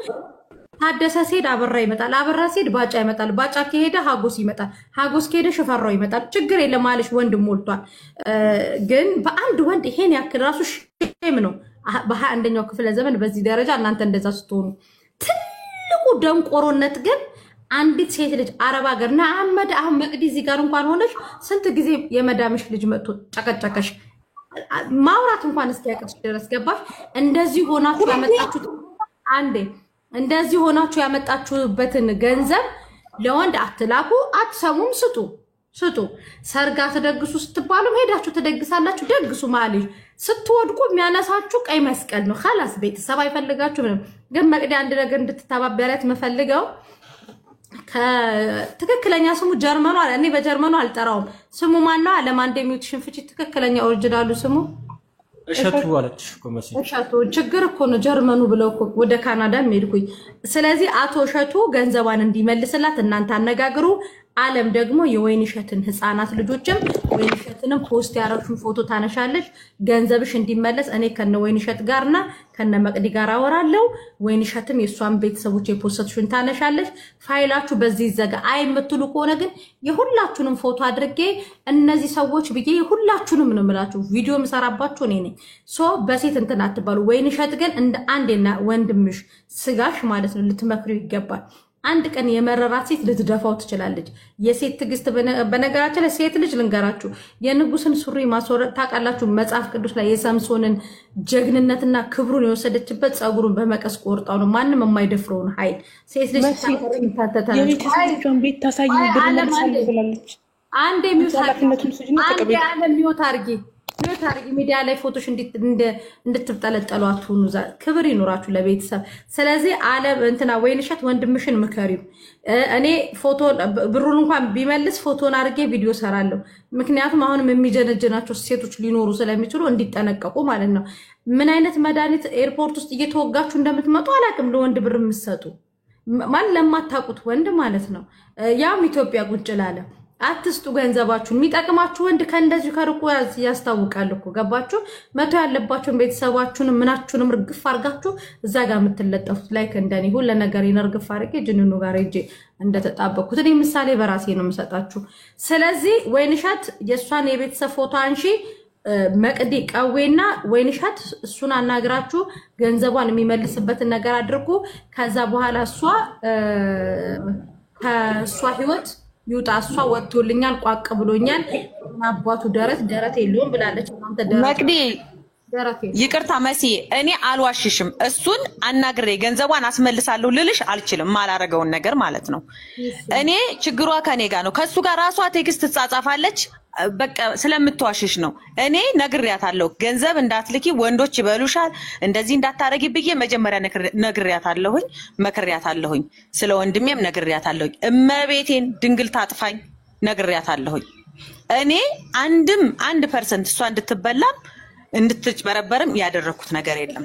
ታደሰ ሲሄድ አበራ ይመጣል፣ አበራ ሲሄድ ባጫ ይመጣል፣ ባጫ ከሄደ ሀጎስ ይመጣል፣ ሀጎስ ከሄደ ሽፈራው ይመጣል። ችግር የለም አለሽ ወንድም ሞልቷል። ግን በአንድ ወንድ ይሄን ያክል ራሱ ሼም ነው። በ21ኛው ክፍለ ዘመን በዚህ ደረጃ እናንተ እንደዛ ስትሆኑ ትልቁ ደንቆሮነት ግን አንዲት ሴት ልጅ አረብ ሀገር ና አሁን መቅዲ እዚህ ጋር እንኳን ሆነሽ ስንት ጊዜ የመዳምሽ ልጅ መጥቶ ጨቀጨቀሽ ማውራት እንኳን እስኪያቅትሽ ድረስ ገባሽ። እንደዚህ ሆናችሁ ያመጣችሁት እንደዚህ ሆናችሁ ያመጣችሁበትን ገንዘብ ለወንድ አትላኩ፣ አትሰሙም፣ ስጡ። ሰርጋ ተደግሱ ስትባሉም ሄዳችሁ ተደግሳላችሁ፣ ደግሱ ማለት ስትወድቁ የሚያነሳችሁ ቀይ መስቀል ነው። خلاص ቤተሰብ አይፈልጋችሁ ምንም። ግን መቅዲ አንድ ነገር እንድትተባበረት መፈልገው ከትክክለኛ ስሙ ጀርመኑ አለ። እኔ በጀርመኑ አልጠራውም። ስሙ ማን ነው? አለማንደ ሚውትሽን ፍቺ ትክክለኛ ኦሪጂናሉ ስሙ እሸቱ አለች እኮ መሲ። እሸቱ ችግር እኮ ነው ጀርመኑ ብለው እኮ ወደ ካናዳ ሄድኩኝ። ስለዚህ አቶ እሸቱ ገንዘቧን እንዲመልስላት እናንተ አነጋግሩ። አለም ደግሞ የወይንሸትን ህፃናት ልጆችም ወይንሸትንም ፖስት ያረሹን ፎቶ ታነሻለች። ገንዘብሽ እንዲመለስ እኔ ከነ ወይንሸት ጋርና ከነ መቅዲ ጋር አወራለሁ። ወይንሸትም የሷን ቤተሰቦች የፖስተሽን ታነሻለች። ፋይላችሁ በዚህ ዘጋ አይምትሉ ከሆነ ግን የሁላችሁንም ፎቶ አድርጌ እነዚህ ሰዎች ብዬ የሁላችሁንም ነው የምላችሁ። ቪዲዮ መሰራባችሁ እኔ ነኝ። በሴት እንትን አትባሉ። ወይንሸት ግን እንደ አንዴና ወንድምሽ ስጋሽ ማለት ነው ልትመክሪው ይገባል። አንድ ቀን የመረራት ሴት ልትደፋው ትችላለች። የሴት ትግስት በነገራችን ላይ ሴት ልጅ ልንገራችሁ የንጉስን ሱሪ ማስወረድ ታውቃላችሁ። መጽሐፍ ቅዱስ ላይ የሳምሶንን ጀግንነትና ክብሩን የወሰደችበት ጸጉሩን በመቀስ ቆርጣው ነው። ማንም የማይደፍረውን ኃይል ሴት ልጅ ታታታለች። ቤት ታሳይ ብላለች። አንዴ ሚውት አድርጊ ሚዲያ ላይ ፎቶሽ እንድትጠለጠሉ አትሁኑ። ክብር ይኖራችሁ ለቤተሰብ። ስለዚህ አለም እንትና ወይንሸት ወንድምሽን ምከሪው። እኔ ፎቶ ብሩን እንኳን ቢመልስ ፎቶን አድርጌ ቪዲዮ ሰራለሁ። ምክንያቱም አሁንም የሚጀነጀናቸው ሴቶች ሊኖሩ ስለሚችሉ እንዲጠነቀቁ ማለት ነው። ምን አይነት መድኃኒት ኤርፖርት ውስጥ እየተወጋችሁ እንደምትመጡ አላውቅም። ለወንድ ብር የምትሰጡ ማን ለማታውቁት ወንድ ማለት ነው። ያም ኢትዮጵያ ቁጭ ላለ አትስጡ ገንዘባችሁን። የሚጠቅማችሁ ወንድ ከእንደዚህ ከርቁ ያስታውቃል እኮ ገባችሁ። መቶ ያለባችሁን ቤተሰባችሁንም ምናችሁንም ርግፍ አርጋችሁ እዛ ጋር የምትለጠፉት ላይክ እንደኔ ሁሉ ነገር ይነርግፍ አርጌ ጅንኑ ጋር እጄ እንደተጣበቁት እኔ ምሳሌ በራሴ ነው የምሰጣችሁ። ስለዚህ ወይንሸት የሷን የቤተሰብ ፎቶ አንሺ፣ መቅዲ ቀዌና ወይንሸት እሱን አናግራችሁ ገንዘቧን የሚመልስበትን ነገር አድርጉ። ከዛ በኋላ ከሷ ህይወት ይውጣ። እሷ ወጥቶልኛል ቋቅ ብሎኛል አባቱ ደረት የለውም ብላለች። መቅዲ ይቅርታ መሲ እኔ አልዋሽሽም። እሱን አናግሬ ገንዘቧን አስመልሳለሁ ልልሽ አልችልም። ማላረገውን ነገር ማለት ነው። እኔ ችግሯ ከኔ ጋር ነው። ከሱ ጋር ራሷ ቴክስት ትጻጻፋለች። በቃ ስለምትዋሽሽ ነው። እኔ ነግሬያታለሁ። ገንዘብ እንዳትልኪ ወንዶች ይበሉሻል፣ እንደዚህ እንዳታረጊ ብዬ መጀመሪያ ነግሬያታለሁኝ፣ መክሬያታለሁኝ። ስለ ወንድሜም ነግሬያታለሁኝ። እመቤቴን ድንግል ታጥፋኝ ነግሬያታለሁኝ። እኔ 1% እሷ እንድትበላም እንድትጭበረበርም ያደረኩት ነገር የለም።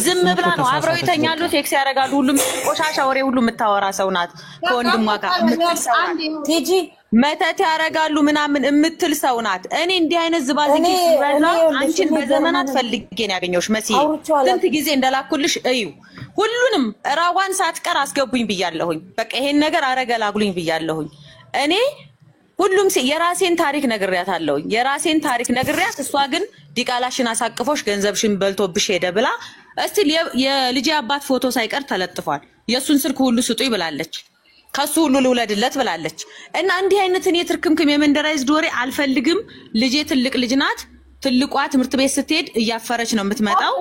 ዝም ብላ ነው። አብረው ይተኛሉ፣ ቴክስ ያደርጋሉ። ሁሉም ቆሻሻ ወሬ ሁሉ የምታወራ ሰው ናት። ከወንድሟ ጋር ቲጂ መተት ያደርጋሉ ምናምን የምትል ሰው ናት። እኔ እንዲህ አይነት ዝባዝቂ ሲበዛ አንቺን በዘመናት ፈልጌ ነው ያገኘሁሽ መሲ። ስንት ጊዜ እንደላኩልሽ እዩ። ሁሉንም ራዋን ሳትቀር አስገቡኝ ብያለሁኝ። በቃ ይሄን ነገር አረገላግሉኝ ብያለሁኝ። እኔ ሁሉም የራሴን ታሪክ ነግሬያታለሁ። የራሴን ታሪክ ነግሬያት እሷ ግን ዲቃላሽን አሳቅፎሽ ገንዘብሽን በልቶብሽ ሄደ ብላ እስቲ የልጅ አባት ፎቶ ሳይቀር ተለጥፏል። የሱን ስልክ ሁሉ ስጡኝ ብላለች። ከሱ ሁሉ ልውለድለት ብላለች። እና እንዲህ አይነት እኔ ትርክምክም የመንደራይዝ ዶሬ አልፈልግም። ልጄ ትልቅ ልጅ ናት። ትልቋ ትምህርት ቤት ስትሄድ እያፈረች ነው የምትመጣው።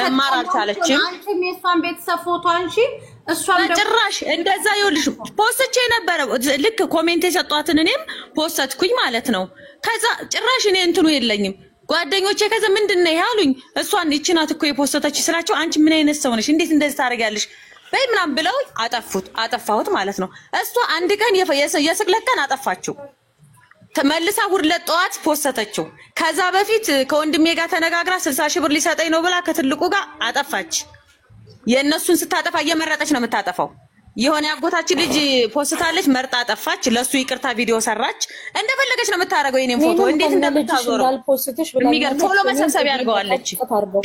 መማር አልቻለችም። አንቺም የሷን ቤተሰብ ፎቶ አንቺ እሷን ጭራሽ እንደዛ ይኸውልሽ ፖስትቼ ነበረ። ልክ ኮሜንት የሰጧትን እኔም ፖስትኩኝ ማለት ነው። ከዛ ጭራሽ እኔ እንትኑ የለኝም ጓደኞቼ ከዛ ምንድነው ያሉኝ? እሷን ይቺ ናት እኮ የፖስተች ስላቸው አንቺ ምን አይነት ሰው ነሽ? እንዴት እንደዚህ ታደርጊያለሽ? በይ ምናምን ብለው አጠፋሁት ማለት ነው። እሷ አንድ ቀን የስቅለት ቀን አጠፋችው። ተመልሳ ሁለት ጠዋት ፖስተተችው። ከዛ በፊት ከወንድሜ ጋር ተነጋግራ 60 ሺህ ብር ሊሰጠኝ ነው ብላ ከትልቁ ጋር አጠፋች። የእነሱን ስታጠፋ እየመረጠች ነው የምታጠፋው። የሆነ ያጎታችን ልጅ ፖስታለች፣ መርጣ አጠፋች። ለሱ ይቅርታ ቪዲዮ ሰራች። እንደፈለገች ነው የምታረገው። የኔን ፎቶ እንዴት እንደምታዞረው የሚገርም ፎሎ መሰብሰብ ያድርገዋለች።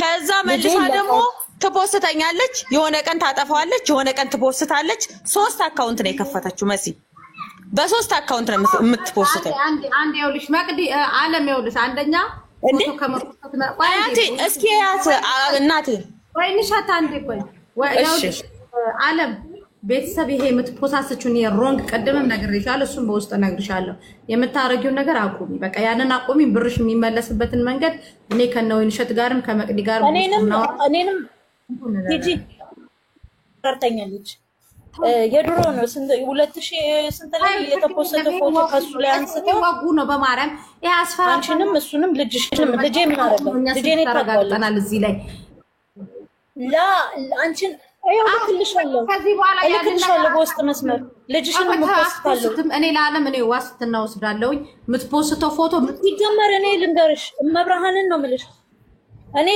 ከዛ መልሳ ደግሞ ትፖስተኛለች። የሆነ ቀን ታጠፋዋለች፣ የሆነ ቀን ትፖስታለች። 3 አካውንት ነው የከፈተችው መሲ። በ3 አካውንት ነው የምትፖስተው። አንድ ይኸውልሽ መቅዲ አለም ይኸውልሽ አንደኛ ፎቶ ከመፖስት አያቴ እስኪ ያት እናቴ ወይንሻት አንዴ ቆይ ይኸውልሽ አለም ቤተሰብ ይሄ የምትፖሳሰችውን የሮንግ ቀደምም ነግሬሻለሁ፣ እሱም በውስጥ ነግሬሻለሁ። የምታረጊው ነገር አቁሚ፣ በቃ ያንን አቁሚ። ብርሽ የሚመለስበትን መንገድ እኔ ከነወይንሸት ጋርም ከመቅዲ ጋር እኔንም ቲጂ ታርተኛለች። የድሮ ነው 2000 ስንት ላይ የተፖሰተ ፎቶ ከሱ ላይ አንስተው ዋጉ ነው በማርያም ይሄ አንቺንም እሱንም ልጅሽንም ልጄ ምን አረጋ ልጄ ነው ታረጋግጠናል እዚህ ላይ ላ አንቺን አይወድልሻለሁ ከዚህ በኋላ ያልልሻለሁ በውስጥ መስመር ልጅሽን ምትፖስታለሁ እኔ ለዓለም እኔ ዋስትና ወስዳለሁ። ምትፖስተው ፎቶ ይጀመር እኔ ልንገርሽ መብርሃንን ነው የምልሽ። እኔ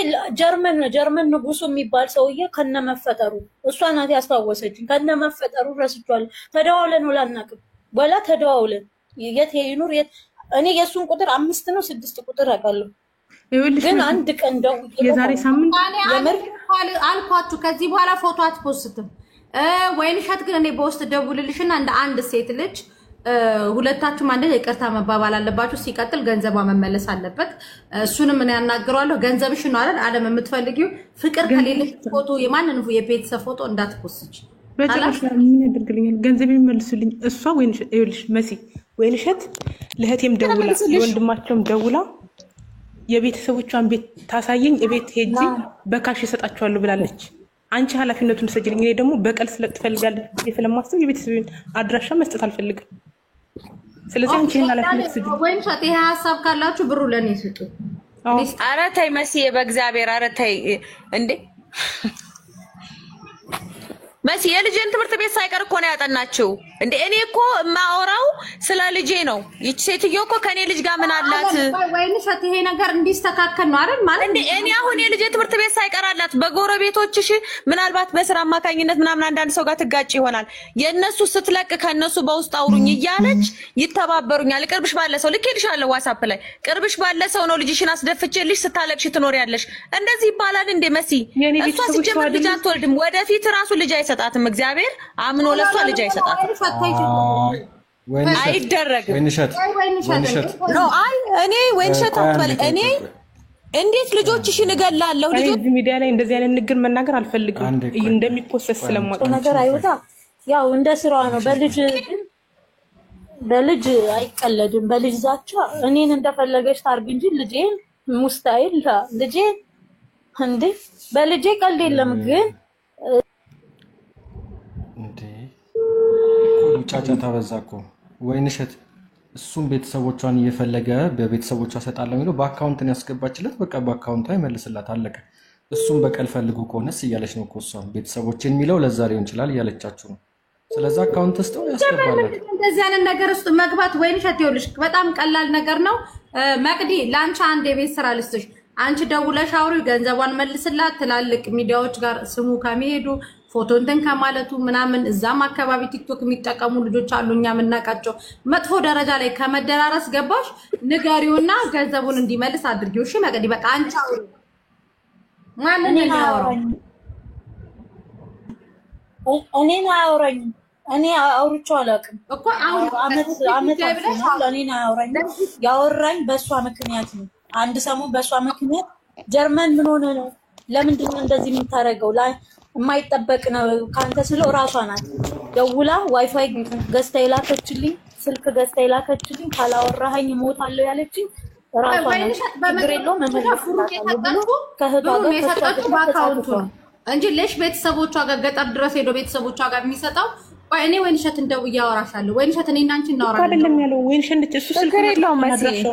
ጀርመን ንጉሱ የሚባል ሰውዬ ከነመፈጠሩ እሷ ናት ያስታወሰችኝ። ከነመፈጠሩ ረስቷል። ተደዋውለን ወላናቅም ወላ ተደዋውለን የት ይኑር የት እኔ የሱን ቁጥር 5 ነው 6 ቁጥር አውቃለሁ። ግን አንድ ቀን ደውዬ የዛሬ ሳምንት የምር አልኳችሁ ከዚህ በኋላ ፎቶ አትፖስትም። ወይንሸት ግን እኔ በውስጥ ደውልልሽና እንደ አንድ ሴት ልጅ ሁለታችሁም አንድ ይቅርታ መባባል አለባችሁ። ሲቀጥል ገንዘቧ መመለስ አለበት። እሱንም ምን ያናግረዋለሁ። ገንዘብሽ ነው አይደል ዓለም የምትፈልጊው። ፍቅር ከሌለሽ ፎቶ የማንንም የቤተሰብ ፎቶ እንዳትፖስች። በጭራሽ ምን ያደርግልኛል? ገንዘብ የሚመልሱልኝ እሷ ወይንሸት ይኸውልሽ መሲ ወይንሸት ለእህቴም ደውላ የወንድማቸውም ደውላ የቤተሰቦቿን ቤት ታሳየኝ እቤት ሄጂ በካሽ እሰጣቸዋለሁ ብላለች። አንቺ ኃላፊነቱን ሰጅልኝ። እኔ ደግሞ በቀል ስለጥፈልጋለች ስለማስብ የቤተሰብን አድራሻ መስጠት አልፈልግም። ስለዚህ አንቺ ኃላፊነት ሰጅልኝ። ወይንሸት ይሄ ሐሳብ ካላችሁ ብሩ ለኔ ስጡ። ኧረ ተይ መሲ በእግዚአብሔር ኧረ ተይ እንዴ መሲ የልጄን ትምህርት ቤት ሳይቀር እኮ ነው ያጠናችው እንዴ። እኔ እኮ ማወራው ስለ ልጄ ነው። ይቺ ሴትዮ እኮ ከኔ ልጅ ጋር ምን አላት? ወይንሸት ይሄ ነገር እንዲስተካከል ነው አይደል ማለት እንዴ። እኔ አሁን የልጄ ትምህርት ቤት ሳይቀር አላት። በጎረቤቶችሽ ምናልባት በስራ አማካኝነት ምናምን አንዳንድ ሰው ጋር ትጋጭ ይሆናል። የነሱ ስትለቅ ከነሱ በውስጥ አውሩኝ እያለች ይተባበሩኛል። ቅርብሽ ባለ ሰው ልኬልሻለሁ ዋትስአፕ ላይ ቅርብሽ ባለ ሰው ነው ልጅሽን አስደፍቼልሽ ስታለቅሽ ትኖሪያለሽ። እንደዚህ ይባላል እንዴ መሲ? እሷ ሲጀምር ልጅ አትወልድም። ወደፊት ራሱ ልጅ አይሰጣትም። እግዚአብሔር አምኖ ለሷ ልጅ አይሰጣትም። አይደረግም። ወይንሸት ነው አይ እኔ ወይንሸት አትበል። እኔ እንዴት ልጆችሽን እገላለሁ? ልጆች ሚዲያ ላይ እንደዚህ አይነት ንግግር መናገር አልፈልግም። እንደሚፖሰስ ስለማውቅ ነገር አይወጣ ያው እንደ ስራዋ ነው። በልጅ አይቀለድም። በልጅ ዛቻ እኔን እንደፈለገች ታርግ እንጂ ልጄን ሙስታይል ልጄ እንዴ በልጄ ቀልድ የለም። ግን እንዴ ጫጫታ በዛ እኮ ወይንሸት እሱም ቤተሰቦቿን እየፈለገ በቤተሰቦቿ ሰጣለሁ የሚለው በአካውንትን ያስገባችለት በቃ በአካውንቷ ይመልስላት አለቀ። እሱም በቀል ፈልጉ ከሆነስ እያለች ነው እኮ እሷም ቤተሰቦችን የሚለው ለዛ ሊሆን ይችላል እያለቻችሁ ነው። ስለዚህ አካውንት ውስጥ ያስገባላት እንደዚህ አይነት ነገር ውስጥ መግባት ወይንሸት ይኸውልሽ በጣም ቀላል ነገር ነው። መቅዲ ላንቺ አንድ የቤት ስራ ልስጥሽ። አንቺ ደውለሽ አውሪ፣ ገንዘቧን መልስላት። ትላልቅ ሚዲያዎች ጋር ስሙ ከመሄዱ ፎቶ እንትን ከማለቱ ምናምን እዛም አካባቢ ቲክቶክ የሚጠቀሙ ልጆች አሉ እኛ የምናውቃቸው። መጥፎ ደረጃ ላይ ከመደራረስ ገባሽ ንገሪውና ገንዘቡን እንዲመልስ አድርጊው። እሺ መቅዲ በቃ አንቺ አውሪ። ማንን ነው ያወራው? እኔን አያወራኝ። እኔ አውርቼው አላውቅም እኮ አመት ለኔ አያወራኝ። ያወራኝ በእሷ ምክንያት ነው። አንድ ሰሞን በእሷ ምክንያት ጀርመን ምን ሆነ ነው ለምንድን ነው እንደዚህ የምታረገው? ላይ የማይጠበቅ ነው ካንተ ስለው ራሷ ናት ደውላ ዋይፋይ ገዝታ የላከችልኝ ስልክ ገዝታ የላከችልኝ ካላወራኸኝ እሞታለሁ ያለችኝ ራሷ ናት። ችግር የለውም ከእህቷ ጋር እንጂ ለሽ ቤተሰቦቿ ጋር ገጠር ድረስ ሄዶ ቤተሰቦቿ ጋር የሚሰጠው እኔ ወይንሸት እንደውዬ አወራሻለሁ። ወይንሸት እኔና አንቺ እናወራለን አይደለም ያለው ወይንሸት እሱ ስልክ የለውም መሰለኝ።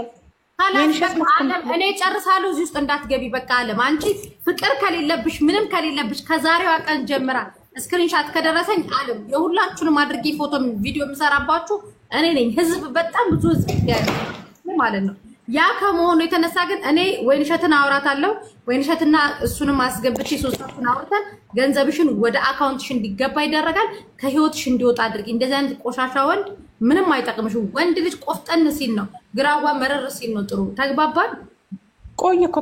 እኔ ጨርሳለሁ። እዚህ ውስጥ እንዳትገቢ በቃ አለም። አንቺ ፍቅር ከሌለብሽ ምንም ከሌለብሽ ከዛሬዋ ቀን ጀምራ ስክሪንሻት ከደረሰኝ አለም የሁላችሁንም አድርጌ ፎቶ ቪዲዮ የምሰራባችሁ እኔ ነኝ። ህዝብ በጣም ብዙ ህዝብ ያለ ማለት ነው። ያ ከመሆኑ የተነሳ ግን እኔ ወይንሸትን አውራታለሁ። ወይንሸትና እሱንም አስገብቼ ሶስታችሁን አውርተን ገንዘብሽን ወደ አካውንትሽ እንዲገባ ይደረጋል። ከህይወትሽ እንዲወጣ አድርጊ። እንደዚህ አይነት ቆሻሻ ወንድ ምንም አይጠቅምሽም። ወንድ ልጅ ቆፍጠን ሲል ነው፣ ግራዋ መረር ሲል ነው ጥሩ። ተግባባን? ቆይ እኮ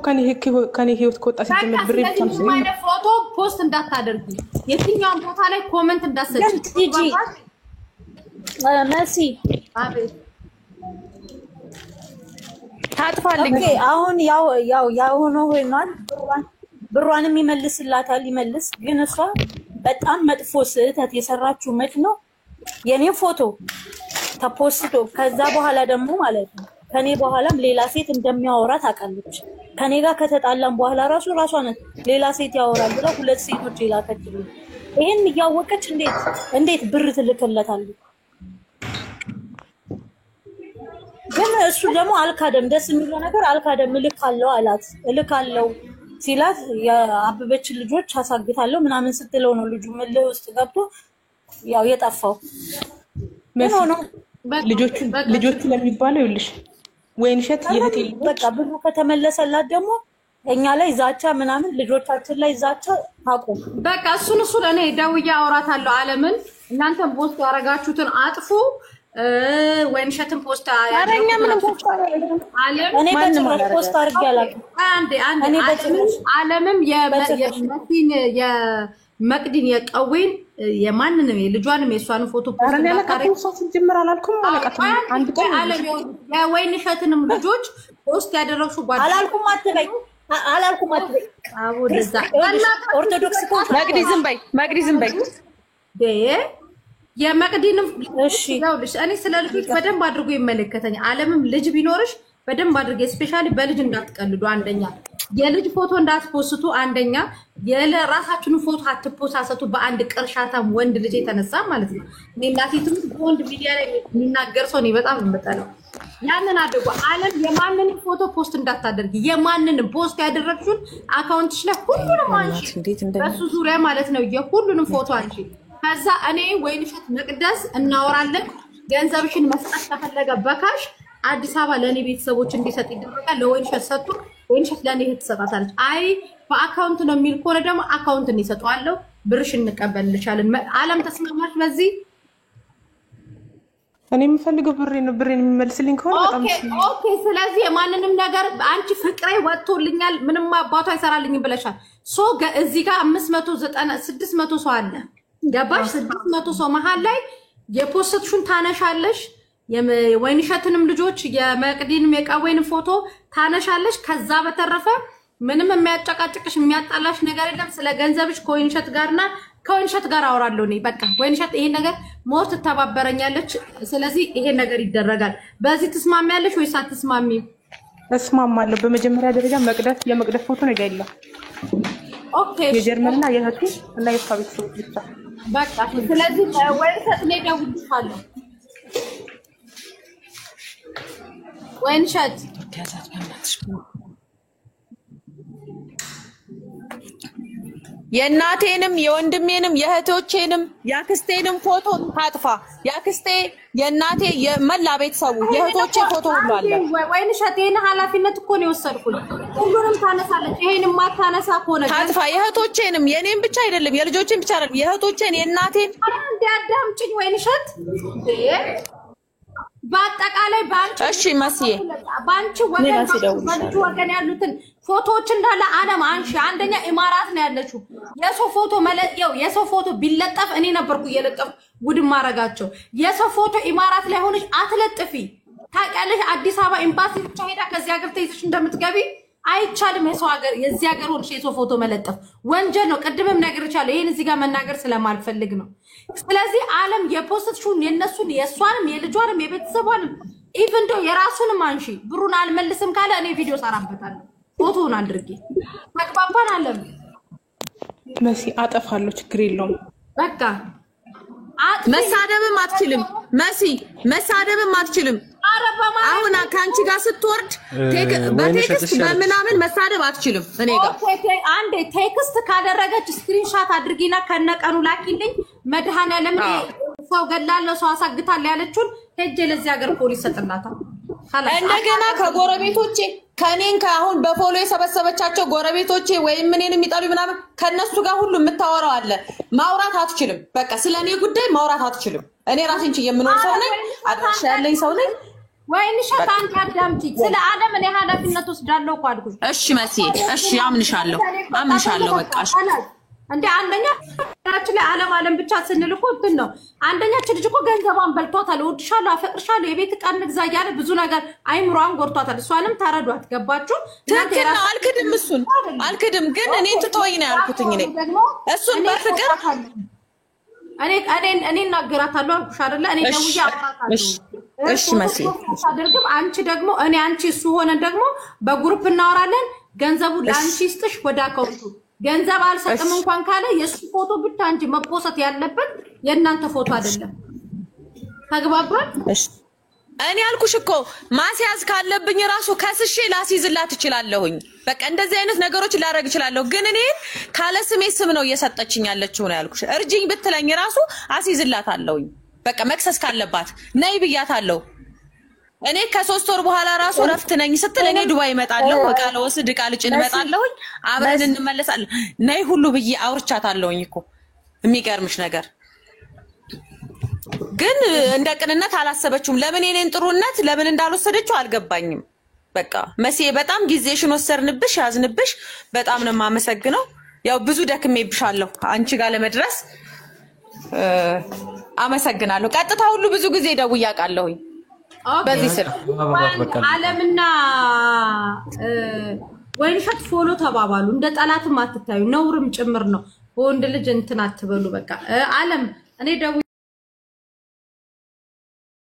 ከኔ ህይወት ከወጣ ሲጀምር ብሬ ብቻ ነው። ማለት ፎቶ ፖስት እንዳታደርጉ፣ የትኛውን ቦታ ላይ ኮሜንት እንዳትሰጪ። መሲ አቤት ታጥፋልኝ። ኦኬ አሁን ያው ሆኖ ሆኗል። ብሯንም ይመልስላታል ይመልስ። ግን እሷ በጣም መጥፎ ስህተት የሰራችው መች ነው የኔ ፎቶ ተፖስቶ ከዛ በኋላ ደግሞ ማለት ነው ከኔ በኋላም ሌላ ሴት እንደሚያወራ ታውቃለች። ከኔ ጋር ከተጣላም በኋላ ራሷ ናት ሌላ ሴት ያወራል ብላ 2 ሴቶች ይላከችልኝ። ይሄን እያወቀች እንዴት ብር ትልክለታለች? ግን እሱ ደግሞ አልካደም። ደስ የሚለው ነገር አልካደም። እልካለሁ ሲላት የአበበችን ልጆች አሳግታለሁ ምናምን ስትለው ነው ልጁ ምልህ ውስጥ ገብቶ ያው የጠፋው። ምን ሆኖ ልጆቹ ለሚባለው ይልሽ ወይንሸት የህቴ በቃ ብሩ ከተመለሰላት ደግሞ እኛ ላይ ዛቻ ምናምን ልጆቻችን ላይ ዛቻ ታቆም። በቃ እሱን ለኔ ደውዬ አወራታለሁ። አለምን እናንተም ፖስት ያረጋችሁትን አጥፉ። ወይንሸትን ፖስት አረኛ ምንም ፖስት አረጋግጥ እኔ በጭራሽ ፖስት አድርጌ አላውቅም። አለምም የመሲን የመቅዲን የቀዌን የማንንም የልጇንም የሷን ፎቶ ፖስት አረጋግጥ ሶስት ጀምር አላልኩም ማለት አንድ ቀን አለም የወይንሸትንም ልጆች ፖስት ያደረግሽው ጓድ አላልኩም አትበይ። አቦ ለዛ ኦርቶዶክስ መቅዲ ዝም በይ የመቅዲንም እሺ ያውልሽ እኔ ስለ ልጅ በደንብ አድርጎ ይመለከተኛል። አለምም ልጅ ቢኖርሽ በደንብ አድርገ ስፔሻሊ በልጅ እንዳትቀልዱ። አንደኛ የልጅ ፎቶ እንዳትፖስቱ፣ አንደኛ የራሳችሁን ፎቶ አትፖሳሰቱ በአንድ ቅርሻታም ወንድ ልጅ የተነሳ ማለት ነው። እኔ እናቴትም ወንድ ሚዲያ ላይ የሚናገር ሰው ነው በጣም የምጠላው። ያንን አድርጎ አለም የማንንም ፎቶ ፖስት እንዳታደርጊ። የማንንም ፖስት ያደረግሽውን አካውንትሽ ላይ ሁሉንም አንቺ በሱ ዙሪያ ማለት ነው የሁሉንም ፎቶ አንቺ። ከዛ እኔ ወይንሸት መቅደስ እናወራለን። ገንዘብሽን መስጠት ከፈለገ በካሽ አዲስ አበባ ለኔ ቤተሰቦች እንዲሰጥ ይደረጋል። ለወይንሸት ሰጡ፣ ወይንሸት ለኔ ትሰጣታለች። አይ በአካውንት ነው የሚል ከሆነ ደግሞ አካውንት እንሰጣለሁ፣ ብርሽ እንቀበልልሻለን። አለም ተስማማች በዚህ? እኔ የምፈልገው ብሬን የሚመልስልኝ ከሆነ በጣም ኦኬ። ስለዚህ የማንንም ነገር አንቺ ፍቅሬ ወጥቶልኛል ምንም አባቷ አይሰራልኝም ብለሻል። ሶ እዚህ ጋር 600 ሰው አለ ገባሽ? 600 ሰው መሃል ላይ የፖስትሽን ታነሻለሽ። የወይንሸትንም ልጆች የመቅዲንም የቀወይንም ፎቶ ታነሻለሽ። ከዛ በተረፈ ምንም የሚያጨቃጭቅሽ የሚያጣላሽ ነገር የለም። ስለ ገንዘብሽ ከወይንሸት ጋር አወራለሁ እኔ። በቃ ወይንሸት ይሄን ነገር ሞር ትተባበረኛለች። ስለዚህ ይሄን ነገር ይደረጋል። በዚህ ትስማሚያለሽ ወይስ አትስማሚም? እስማማለሁ። በመጀመሪያ ደረጃ የመቅደስ ፎቶ ነው ያለው። ኦኬ የጀርመንና የእህቱ እና የሷ ቤተሰቦች ብቻ በቃ። ስለዚህ ወይንሸት እኔ እደውልልሻለሁ። ወይንሸት የእናቴንም የወንድሜንም የእህቶቼንም የአክስቴንም ፎቶ ታጥፋ። የአክስቴ የእናቴ የመላ ቤተሰቡ የእህቶቼ ፎቶ ሁሉ አለ። ወይንሸት ይሄን ኃላፊነት እኮ ነው የወሰድኩኝ። ሁሉንም ታነሳለች። ይሄን ማታነሳ ከሆነ ታጥፋ። የእህቶቼንም የኔን ብቻ አይደለም የልጆቼን ብቻ አይደለም የእህቶቼን የእናቴን እንዲያዳምጪኝ ወይንሸት በአጠቃላይ ባንቺ እሺ መስዬ ባንቺ ወገን ያሉትን ፎቶዎች እንዳለ አለም አንሺ። አንደኛ ኢማራት ነው ያለችው። የሰው ፎቶ ቢለጠፍ እኔ ነበርኩ እየለጠፍ ጉድ ማረጋቸው። የሰው ፎቶ ኢማራት ላይ ሆነሽ አትለጥፊ። ታውቂያለሽ አዲስ አበባ ኤምባሲ ብቻ ሄዳ ከዚህ ሀገር ተይዘሽ እንደምትገቢ አይቻልም። የዚህ ሀገር ሆነሽ የሰው ፎቶ መለጠፍ ወንጀል ነው። ቅድምም ነግሬሻለሁ። ይሄን እዚህ ጋር መናገር ስለማልፈልግ ነው። ስለዚህ አለም የፖስትሽውን የነሱን የሷንም የልጇንም የቤተሰቧንም ኢቭን ዶ የራሱንም አንሺ። ብሩን አልመልስም ካለ እኔ ቪዲዮ ሰራበታለሁ ፎቶውን አድርጌ። ተግባባን አለም? መሲ አጠፋለሁ፣ ችግር የለውም። በቃ መሳደብም አትችልም መሲ፣ መሳደብም አትችልም። አሁን ከአንቺ ጋር ስትወርድ በቴክስት በምናምን መሳደብ አትችልም። እኔ ጋር አንዴ ቴክስት ካደረገች ስክሪንሻት አድርጊና ከነቀኑ ላኪልኝ። መድኃኒዓለም ሰው ገላለሁ ሰው አሳግታለሁ ያለችውን ሄጄ ለዚህ ሀገር ፖሊስ ሰጥላታል። እንደገና ከጎረቤቶቼ ከኔን ከአሁን በፎሎ የሰበሰበቻቸው ጎረቤቶቼ ወይም ምንን የሚጠሉ ምናምን ከነሱ ጋር ሁሉ የምታወራው አለ። ማውራት አትችልም። በቃ ስለኔ ጉዳይ ማውራት አትችልም። እኔ ራሴን ችዬ የምኖር ሰው ነኝ። አድራሻ ያለኝ ሰው ነኝ። ወይንሸት አንቺ አዳምጪ። ስለ ዓለም እኔ ኃላፊነት ወስዳለሁ እኮ አልኩሽ። እሺ መሲ፣ እሺ አምንሻለሁ በቃ እሺ። እንደ አንደኛ ታችን ላይ ዓለም ብቻ ስንል እኮ እንትን ነው። አንደኛች ልጅ እኮ ገንዘቧን በልቷታል። እወድሻለሁ፣ አፈቅርሻለሁ፣ የቤት ዕቃ እንግዛ እያለ ብዙ ነገር አይምሯን ጎርቷታል። እሷንም ተረዷት። ገባችሁ? ትክክል ነው። አልክድም፣ እሱን አልክድም። ግን እኔ ትተወኝ ነው ያልኩትኝ። እኔ እሱን በፍቅር እኔ እናገራታለሁ አልኩሽ አይደለ? እኔ ደውዬ አወራታለሁ። እሺ መሲ አድርግም። አንቺ ደግሞ እኔ አንቺ እሱ ሆነን ደግሞ በግሩፕ እናወራለን። ገንዘቡ ለአንቺ ይስጥሽ ወደ አካውንቱ። ገንዘብ አልሰጥም እንኳን ካለ የሱ ፎቶ ብቻ እንጂ መፖሰት ያለበት የእናንተ ፎቶ አይደለም። ተግባባን? እኔ አልኩሽ እኮ ማስያዝ ካለብኝ ራሱ ከስሼ ላስይዝላት እችላለሁኝ። በቃ እንደዚህ አይነት ነገሮች ላደርግ እችላለሁ። ግን እኔ ካለ ስሜ ስም ነው እየሰጠችኝ ያለችው ነው ያልኩሽ። እርጅኝ ብትለኝ ራሱ አስይዝላታለሁኝ። በቃ መክሰስ ካለባት ነይ ብያታለሁ። እኔ ከ3 ወር በኋላ ራሱ ረፍት ነኝ ስትል እኔ ዱባይ እመጣለሁ። በቃ ለወስድ ዕቃ ልጭን እመጣለሁኝ። አብረን እንመለሳለን። ነይ ሁሉ ብዬ አውርቻታለሁኝ እኮ። የሚገርምሽ ነገር ግን እንደ ቅንነት አላሰበችውም። ለምን የኔን ጥሩነት ለምን እንዳልወሰደችው አልገባኝም። በቃ መሲ በጣም ጊዜሽን ወሰርንብሽ፣ ያዝንብሽ። በጣም ነው የማመሰግነው። ያው ብዙ ደክሜብሻለሁ አንቺ ጋር ለመድረስ አመሰግናለሁ። ቀጥታ ሁሉ ብዙ ጊዜ ደውዬ አውቃለሁኝ በዚህ ስልክ። ዓለምና ወይንሸት ፎሎ ተባባሉ። እንደ ጠላትም አትታዩ፣ ነውርም ጭምር ነው። በወንድ ልጅ እንትን አትበሉ። በቃ ዓለም እኔ